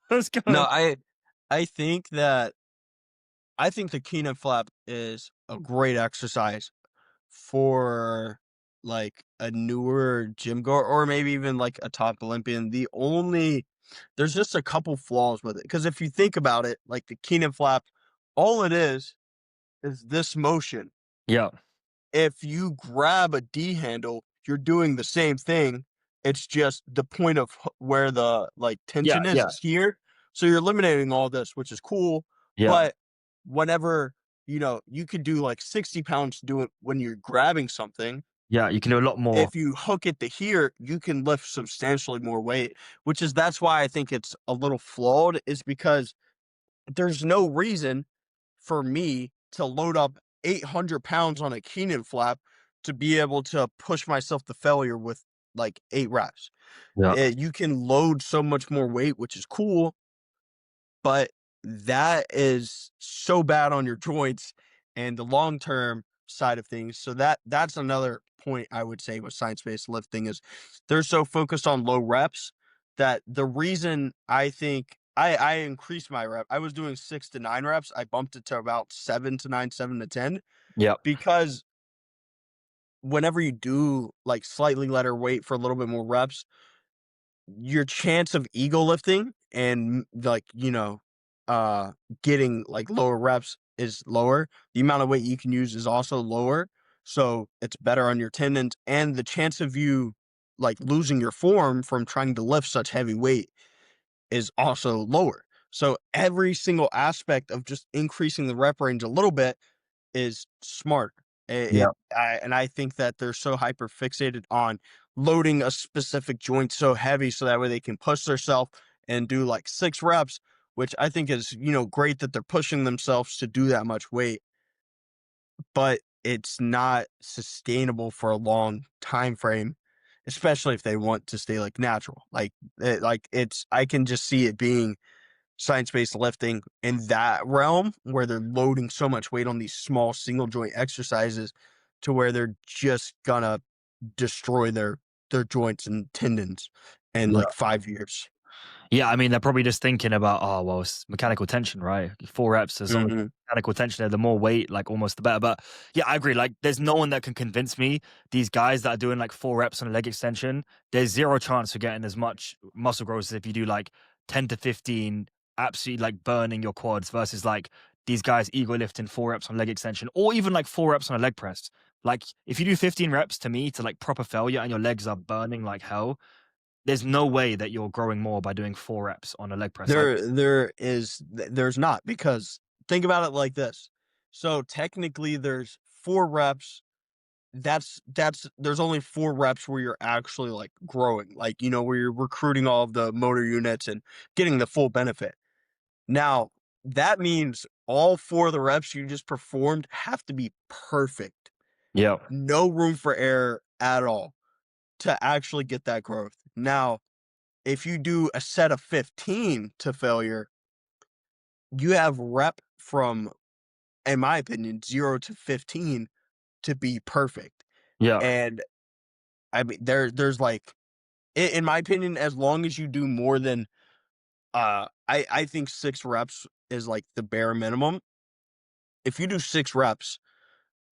Let's No, go. I think that I think the Keenan flap is a great exercise for like a newer gym goer or maybe even like a top Olympian. There's just a couple flaws with it. Because if you think about it, like the Keenan flap, all it is this motion. Yeah. If you grab a D handle, you're doing the same thing. It's just the point of where the like Yeah. tension Yeah. is here. So you're eliminating all this, which is cool. Yeah. But whenever, you could do like 60 pounds to do it when you're grabbing something. Yeah. You can do a lot more. If you hook it to here, you can lift substantially more weight, that's why I think it's a little flawed, is because there's no reason for me to load up 800 pounds on a Keenan flap to be able to push myself to failure with like 8 reps. Yeah. You can load so much more weight, which is cool, but that is so bad on your joints and the long term side of things. So that's another point I would say with science based lifting is they're so focused on low reps that the reason I think I increased my rep. I was doing 6 to 9 reps. I bumped it to about 7 to 9, 7 to 10 Yeah. because whenever you do like slightly lighter weight for a little bit more reps, your chance of ego lifting and like, uh, getting like lower reps is lower. The amount of weight you can use is also lower. So it's better on your tendons and the chance of you like losing your form from trying to lift such heavy weight is also lower. So every single aspect of just increasing the rep range a little bit is smart. Yeah. And I think that they're so hyper fixated on loading a specific joint so heavy so that way they can push themselves and do like 6 reps, which I think is, great that they're pushing themselves to do that much weight, but it's not sustainable for a long time frame, especially if they want to stay like natural. I can just see it being science-based lifting in that realm where they're loading so much weight on these small single joint exercises to where they're just gonna destroy their joints and tendons in Yeah. like 5 years. Yeah, I mean, they're probably just thinking about, oh, well, it's mechanical tension, right? 4 reps, as long as Mhm. mechanical tension, the more weight, like almost the better. But yeah, I agree. Like, there's no one that can convince me these guys that are doing like 4 reps on a leg extension, there's zero chance of getting as much muscle growth as if you do like 10 to 15, absolutely like burning your quads versus like these guys ego lifting 4 reps on leg extension or even like 4 reps on a leg press. Like, if you do 15 reps to me to like proper failure and your legs are burning like hell, there's no way that you're growing more by doing 4 reps on a leg press. Like, There's not, because think about it like this. So technically there's 4 reps. That's there's only 4 reps where you're actually like growing, like, where you're recruiting all of the motor units and getting the full benefit. Now, that means all 4 of the reps you just performed have to be perfect. Yeah. No room for error at all to actually get that growth. Now, if you do a set of 15 to failure, you have rep from, in my opinion, 0 to 15 to be perfect. Yeah. And I mean, there's like, in my opinion, as long as you do more than, I think 6 reps is like the bare minimum. If you do 6 reps,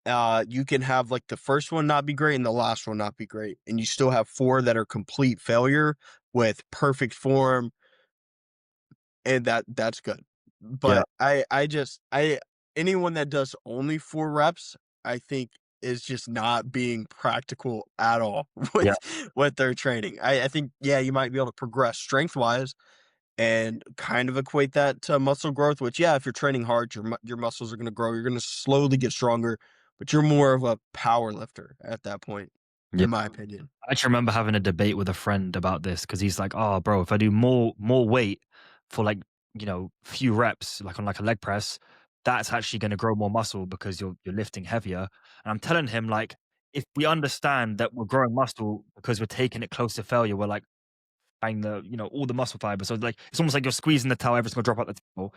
you can have like the first one not be great and the last one not be great, and you still have 4 that are complete failure with perfect form, and that's good. Yeah. But I anyone that does only 4 reps, I think is just not being practical at all Yeah. with their training. I think, yeah, you might be able to progress strength wise and kind of equate that to muscle growth, which, yeah, if you're training hard, your muscles are going to grow. You're going to slowly get stronger, but you're more of a power lifter at that point, Yeah. in my opinion. I actually remember having a debate with a friend about this because he's like, "Oh, bro, if I do more weight for like few reps, like on like a leg press, that's actually going to grow more muscle because you're lifting heavier." And I'm telling him like, if we understand that we're growing muscle because we're taking it close to failure, we're like bang the all the muscle fibers. So like it's almost like you're squeezing the towel, every single drop out the towel.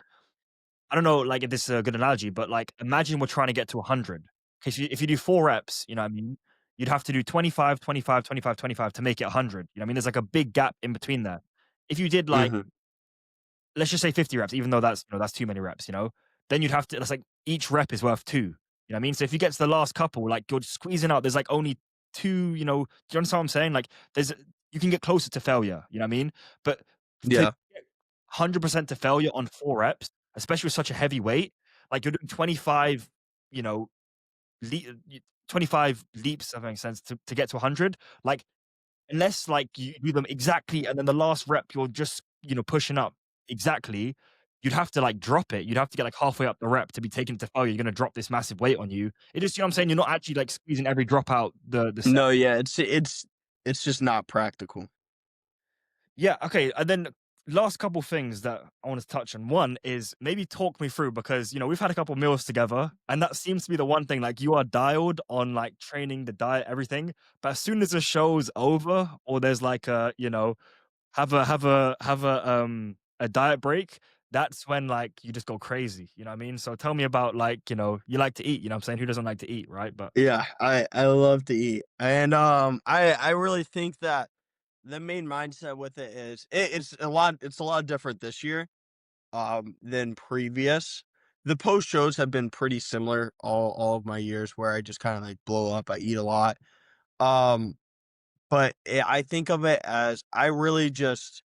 I don't know, like, if this is a good analogy, but, like, imagine we're trying to get to 100. 'Cause if you do 4 reps, you know what I mean, you'd have to do 25, 25, 25, 25 to make it 100, you know what I mean? There's, like, a big gap in between there. If you did, like, Mhm. let's just say 50 reps, even though that's too many reps, then you'd have to that's like each rep is worth 2, you know what I mean? So if you get to the last couple, like, you're squeezing out, there's, like, only 2, do you understand what I'm saying? Like, you can get closer to failure, you know what I mean? But to Yeah. 100% to failure on 4 reps, especially with such a heavy weight, like you're doing 25, you know, le 25 leaps, if that makes sense, to get to 100. Like, unless like you do them exactly and then the last rep you're just, pushing up exactly, you'd have to like drop it. You'd have to get like halfway up the rep to be taken to failure. You're gonna drop this massive weight on you. It just, you know what I'm saying? You're not actually like squeezing every drop out the set. No, yeah, it's just not practical. Yeah, okay. And then last couple things that I want to touch on. One is maybe talk me through because we've had a couple meals together, and that seems to be the one thing. Like you are dialed on like training, the diet, everything. But as soon as the show's over, or there's like a diet break, that's when like you just go crazy. You know what I mean? So tell me about like you like to eat. You know what I'm saying? Who doesn't like to eat, right? But Yeah, I love to eat, and, I really think that the main mindset with it is it's a lot different this year, than previous. The post shows have been pretty similar all of my years where I just kinda, like, blow up, I eat a lot, um, but, I think of it as I really just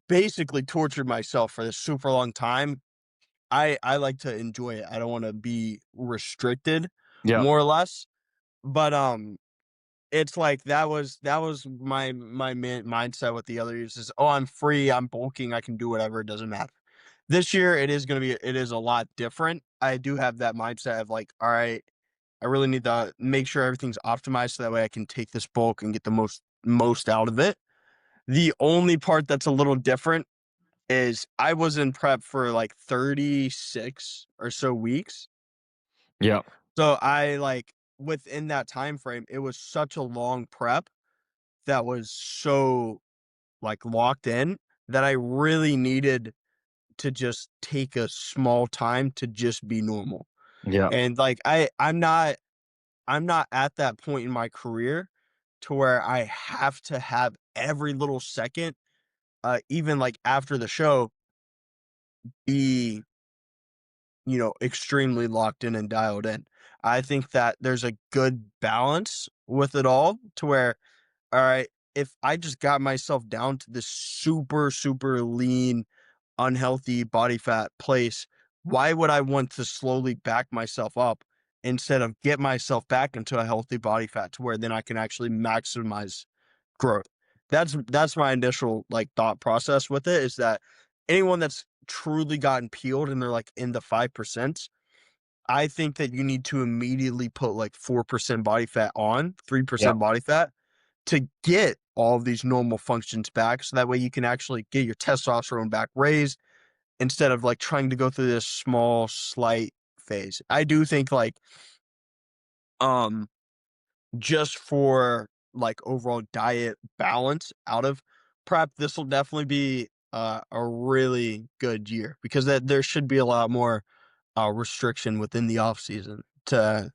basically tortured myself for this super long time. I like to enjoy it, I don't wanna be restricted, yeah, more or less, but, it's like that was my mindset with the other years is, "Oh, I'm free, I'm bulking, I can do whatever, it doesn't matter." This year, it is a lot different. I do have that mindset of like, "Alright, I really need to make sure everything's optimized so that way I can take this bulk and get the most out of it." The only part that's a little different is I was in prep for, like, 36 or so weeks. yeah, So I, like, within that time frame, it was such a long prep that was so, like, locked in that I really needed to just take a small time to just be normal. yeah, And, like, I'm not at that point in my career to where I have to have every little second, even, like, after the show, be, extremely locked in and dialed in. I think that there's a good balance with it all to where, alright, if I just got myself down to this super, super lean, unhealthy body fat place, why would I want to slowly back myself up instead of get myself back into a healthy body fat to where then I can actually maximize growth? That's my initial like thought process with it is that anyone that's truly gotten peeled and they're like in the 5%, I think that you need to immediately put like 4% body fat on, yeah, 3% body fat to get all of these normal functions back so that way you can actually get your testosterone back raised instead of like trying to go through this small, slight phase. I do think like um just for like overall diet balance out of prep, this will definitely be a really good year because that there should be a lot more restriction within the off season to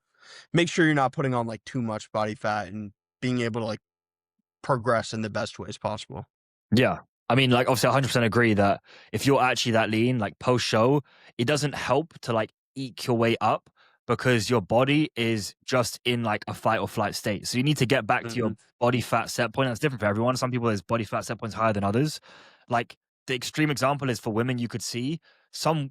make sure you're not putting on like too much body fat and being able to like progress in the best ways possible. Yeah. I mean, like, obviously, I 100% agree that if you're actually that lean, like post show, it doesn't help to like eke your way up because your body is just in like a fight or flight state. So you need to get back to your Hmm. body fat set point. That's different for everyone. Some people, there's body fat set points higher than others. Like, the extreme example is for women, you could see some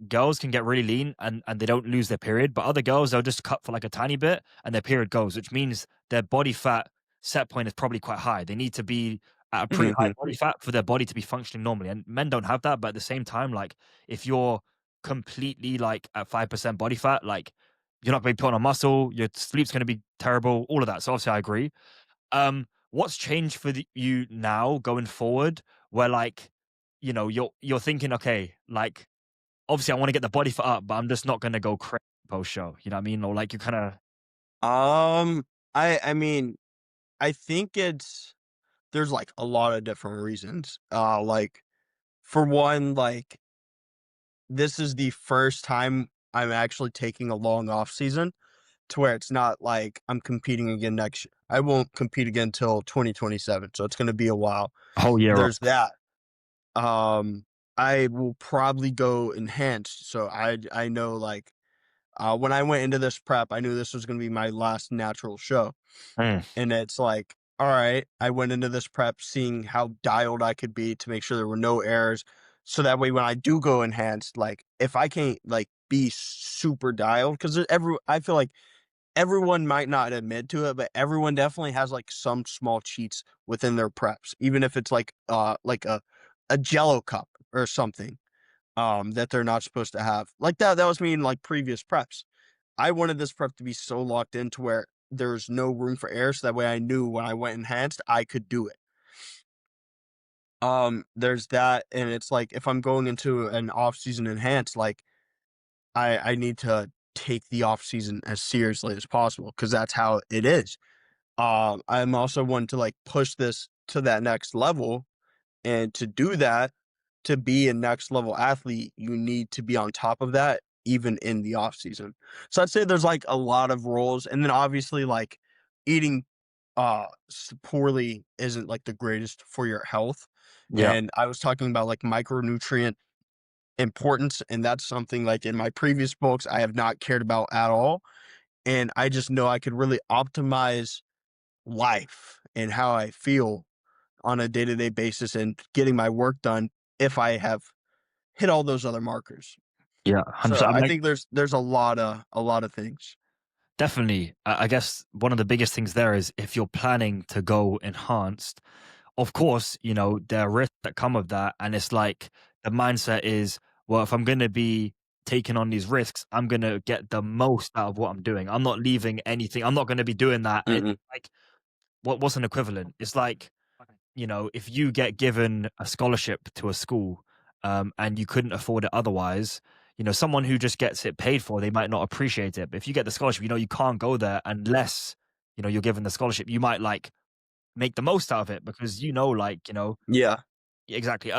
girls can get really lean and they don't lose their period, but other girls, they'll just cut for like a tiny bit and their period goes, which means their body fat set point is probably quite high. They need to be at a pretty high Hmm. body fat for their body to be functioning normally. And men don't have that, but at the same time, like if you're completely like at 5% body fat, like you're not going to be putting on muscle, your sleep's going to be terrible, all of that. So obviously I agree. What's changed for you now going forward where like, you're thinking, okay, like obviously I want to get the body fat up, but I'm just not going to go crazy post show. You know what I mean? Or like you kind of, Um, I mean, I think there's like a lot of different reasons. Like for one, like this is the first time I'm actually taking a long off season to where it's not like I'm competing again next year. I won't compete again till 2027, so it's going to be a while. a whole year off. There's that. Um, I will probably go enhanced, so I know like when I went into this prep, I knew this was going to be my last natural show. Mm, And it's like, all right, I went into this prep seeing how dialed I could be to make sure there were no errors. So that way when I do go enhanced, like if I can't like be super dialed, because I feel like everyone might not admit to it, but everyone definitely has like some small cheats within their preps, even if it's like a jello cup or something that they're not supposed to have. Like that was me in like previous preps. I wanted this prep to be so locked in to where there's no room for error, so that way I knew when I went enhanced, I could do it. There's that, and it's like if I'm going into an off season enhanced, like I need to take the off season as seriously as possible because that's how it is. I'm also one to like push this to that next level, and to do that, to be a next level athlete, you need to be on top of that even in the off season. So I'd say there's like a lot of roles, and then obviously like eating poorly isn't like the greatest for your health. yeah. And I was talking about like micronutrient importance, and that's something like in my previous books I have not cared about at all. And I just know I could really optimize life and how I feel on a day-to-day basis and getting my work done if I have hit all those other markers. Yeah. So 100%. I'm I like, think there's a lot of things. definitely. I guess one of the biggest things there is if you're planning to go enhanced, of course, there are risks that come with that. And it's like the mindset is, well, if I'm going to be taking on these risks, I'm going to get the most out of what I'm doing. I'm not leaving anything. I'm not going to be doing that. It's Mhm. like, what's an equivalent? It's like, if you get given a scholarship to a school, and you couldn't afford it otherwise, someone who just gets it paid for, they might not appreciate it. But if you get the scholarship, you can't go there unless, you're given the scholarship. You might like make the most out of it because like, Yeah. exactly.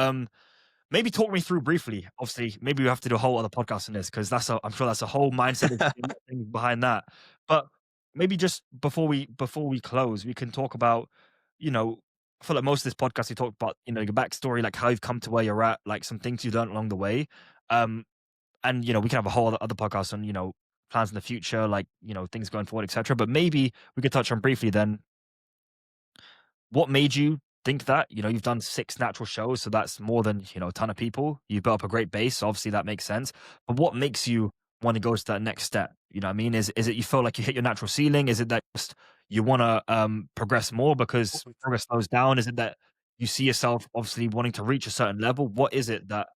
Maybe talk me through briefly. Obviously, maybe we have to do a whole other podcast on this because I'm sure that's a whole mindset thing behind that. But maybe just before we close, we can talk about, I feel like most of this podcast we talked about, your backstory, like how you've come to where you're at, like some things you've learned along the way. And we can have a whole other podcast on, plans in the future, like, things going forward, etc. But maybe we could touch on briefly then what made you think that? You've done 6 natural shows, so that's more than, a ton of people. You've built up a great base, so obviously that makes sense. But what makes you want to go to that next step? You know what I mean? Is it you feel like you hit your natural ceiling? Is it that just you wanna, progress more because progress slows down? Is it that you see yourself obviously wanting to reach a certain level? What is it that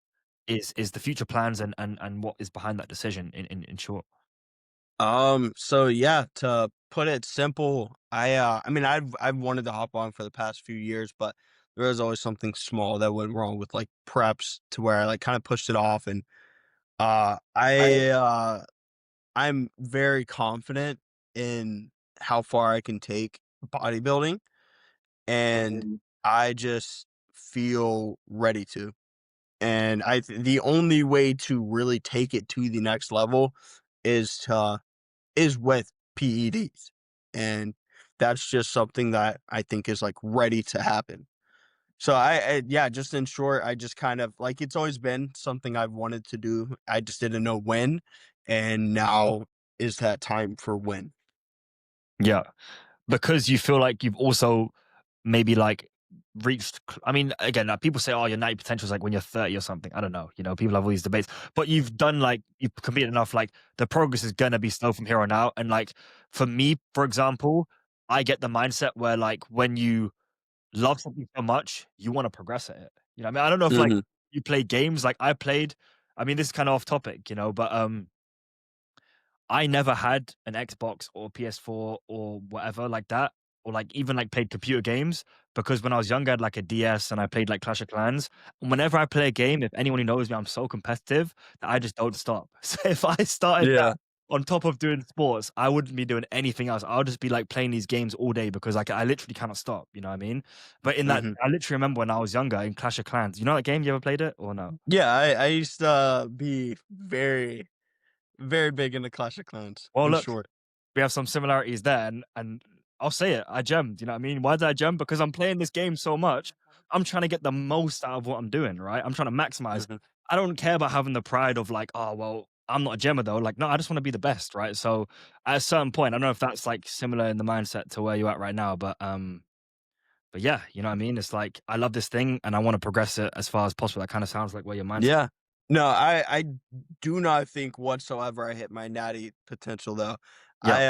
is the future plans and what is behind that decision in short? So yeah, to put it simple, I mean I've wanted to hop on for the past few years, but There was always something small that went wrong with, like, preps to where I, like, kinda pushed it off, and, uh, I, uh I'm very confident in how far I can take bodybuilding, and I just feel ready to. And the only way to really take it to the next level is to is with PEDs. And that's just something that I think is like ready to happen. So yeah, just in short, I just kind of like it's always been something I've wanted to do. I just didn't know when, and now is that time for when. Yeah, because you feel like you've also maybe like reached. I mean, again, people say, "Oh, your 90 potential is like when you're 30 or something." I don't know. You know, people have all these debates, but you've done like you've competed enough. Like the progress is gonna be slow from here on out. And like for me, for example, I get the mindset where like when you love something so much, you want to progress at it. You know, what I mean, I don't know if like Mhm, you play games. Like I played. I mean, this is kind of off topic, you know, but I never had an Xbox or PS4 or whatever like that, or like even like played computer games because when I was younger, I had like a DS and I played like Clash of Clans. And whenever I play a game, if anyone who knows me, I'm so competitive that I just don't stop. So if I started that yeah, on top of doing sports, I wouldn't be doing anything else. I'll just be like playing these games all day because like I literally cannot stop. You know what I mean? But in that, mhm. I literally remember when I was younger in Clash of Clans. You know that game? You ever played it or no? Yeah, I used to be very, very big into Clash of Clans, Well, in look, short. we have some similarities there, and I'll say it, I gemmed, you know what I mean? Why did I gem? Because I'm playing this game so much, I'm trying to get the most out of what I'm doing, right? I'm trying to maximize. Mhm. I don't care about having the pride of like, "Oh, well, I'm not a gemmer though." Like, no, I just wanna be the best, right? So, at a certain point, I don't know if that's, like, similar in the mindset to where you're at right now, but yeah, you know what I mean? It's like, I love this thing, and I wanna progress it as far as possible. That kinda sounds like where your mindset. Yeah. No, I do not think whatsoever I hit my natty potential though. Yeah,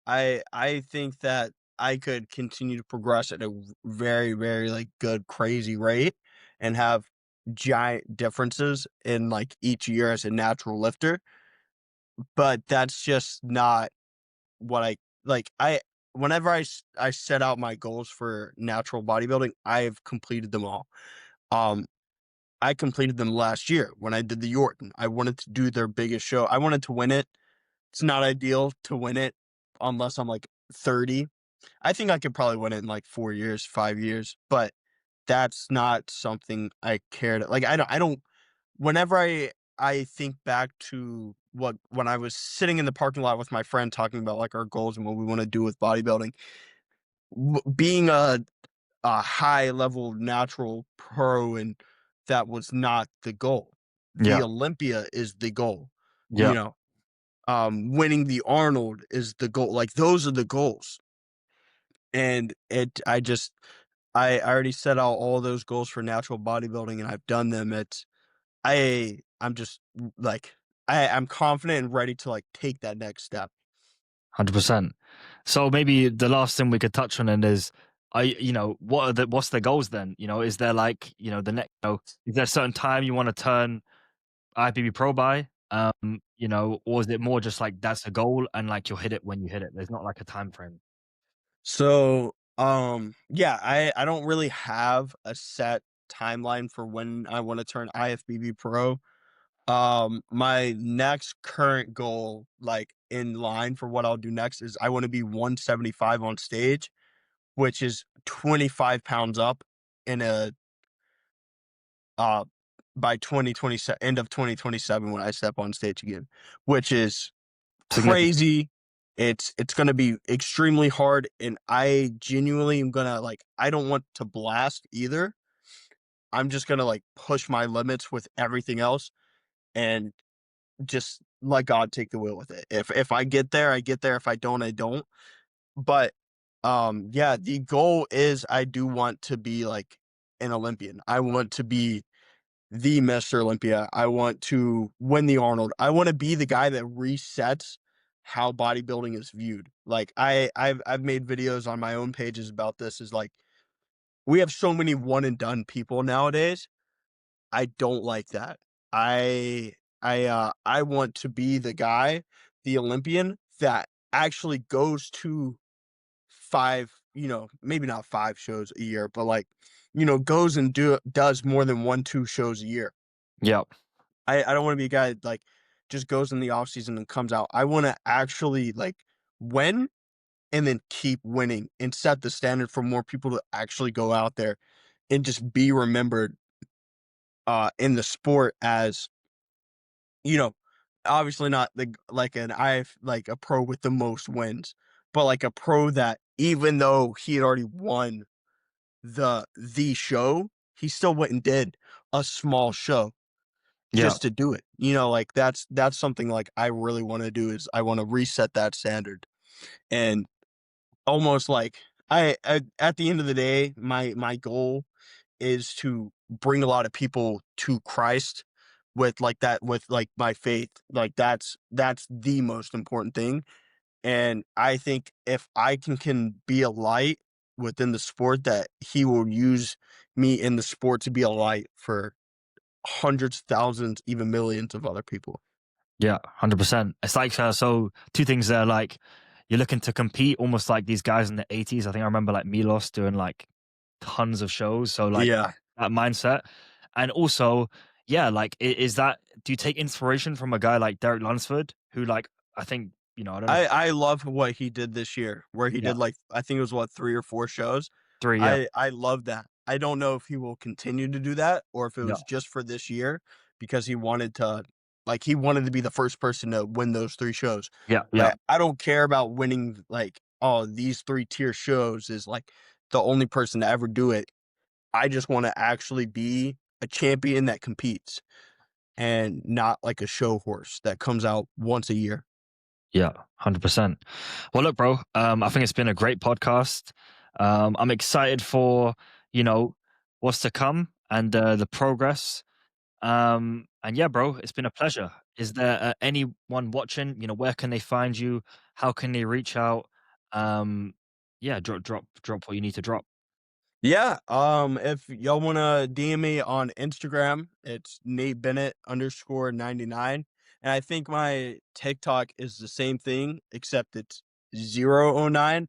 I think that I could continue to progress at a very, very like good crazy rate and have giant differences in like each year as a natural lifter, but that's just not what I like. Whenever I set out my goals for natural bodybuilding, I've completed them all. Um I completed them last year when I did the Yorton. I wanted to do their biggest show. I wanted to win it. It's not ideal to win it unless I'm like 30. I think I could probably win it in like 4 years, 5 years, but that's not something I cared like I don't whenever I think back to what when I was sitting in the parking lot with my friend talking about like our goals and what we want to do with bodybuilding, being a high level natural pro, and that was not the goal. The yeah, Olympia is the goal, you yeah, know, winning the Arnold is the goal. Like those are the goals. And I already set out all those goals for natural bodybuilding and I've done them. I'm just like, I'm confident and ready to like take that next step. 100%. So maybe the last thing we could touch on then is, what's the goals then? You know, is there like, the next, is there a certain time you want to turn IFBB Pro by? Or is it more just like that's a goal and like you'll hit it when you hit it? There's not like a time frame. So, yeah, I don't really have a set timeline for when I want to turn IFBB pro. My next current goal, like in line for what I'll do next, is I want to be 175 on stage, which is 25 pounds up in a uh by 2027 end of 2027 when I step on stage again, which is Significant. crazy. It's gonna be extremely hard, and I genuinely am gonna like I don't want to blast either. I'm just gonna like push my limits with everything else and just let God take the wheel with it. If I get there, I get there. If I don't, I don't. But yeah, the goal is I do want to be like an Olympian. I want to be the Mr. Olympia. I want to win the Arnold. I want to be the guy that resets how bodybuilding is viewed. Like I've made videos on my own pages about this is like we have so many one and done people nowadays. I don't like that. I I want to be the guy, the Olympian that actually goes to 5, maybe not 5 shows a year, but like goes and does more than 1, 2 shows a year. Yeah. I don't wanna be a guy that, like, just goes in the off season and comes out. I wanna actually, like, win and then keep winning and set the standard for more people to actually go out there and just be remembered, in the sport as, you know, obviously not like like a pro with the most wins, but like a pro that even though he had already won the show, he still went and did a small show Yeah. just to do it. Like that's something like I really want to do is I want to reset that standard and almost like at the end of the day, my goal is to bring a lot of people to Christ with like that with like my faith. Like that's the most important thing. And I think if I can be a light within the sport that he will use me in the sport to be a light for hundreds, thousands, even millions of other people. Yeah, 100%. It's like, so two things there. Like, you're looking to compete almost like these guys in the 80s. I think I remember like Milos doing like tons of shows. So, like, Yeah. that mindset. And also, yeah, like, is that, do you take inspiration from a guy like Derek Lunsford, who, like, I think, I don't know if, I love what he did this year, where he yeah, did like I think it was what 3 or 4 shows. three, yeah, I love that. I don't know if he will continue to do that or if it yeah, was just for this year because he wanted to be the first person to win those 3 shows. yeah, yeah, Like I don't care about winning like oh these 3 tier shows is like the only person to ever do it. I just want to actually be a champion that competes and not like a show horse that comes out once a year. yeah, 100%. Well, look, bro, I think it's been a great podcast. I'm excited for, you know, what's to come and the progress. And yeah, bro, it's been a pleasure. Is there anyone watching? Where can they find you? How can they reach out? Um, yeah, drop what you need to drop. Yeah, if y'all wanna DM me on Instagram, it's Nate Bennett _99. And I think my TikTok is the same thing, except it's 009.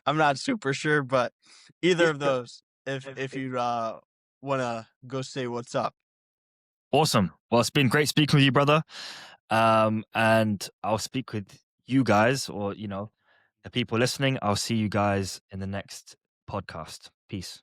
I'm not super sure, but either of those, if you wanna go say what's up. Awesome. Well, it's been great speaking with you, brother. And I'll speak with you guys, or the people listening. I'll see you guys in the next podcast. Peace.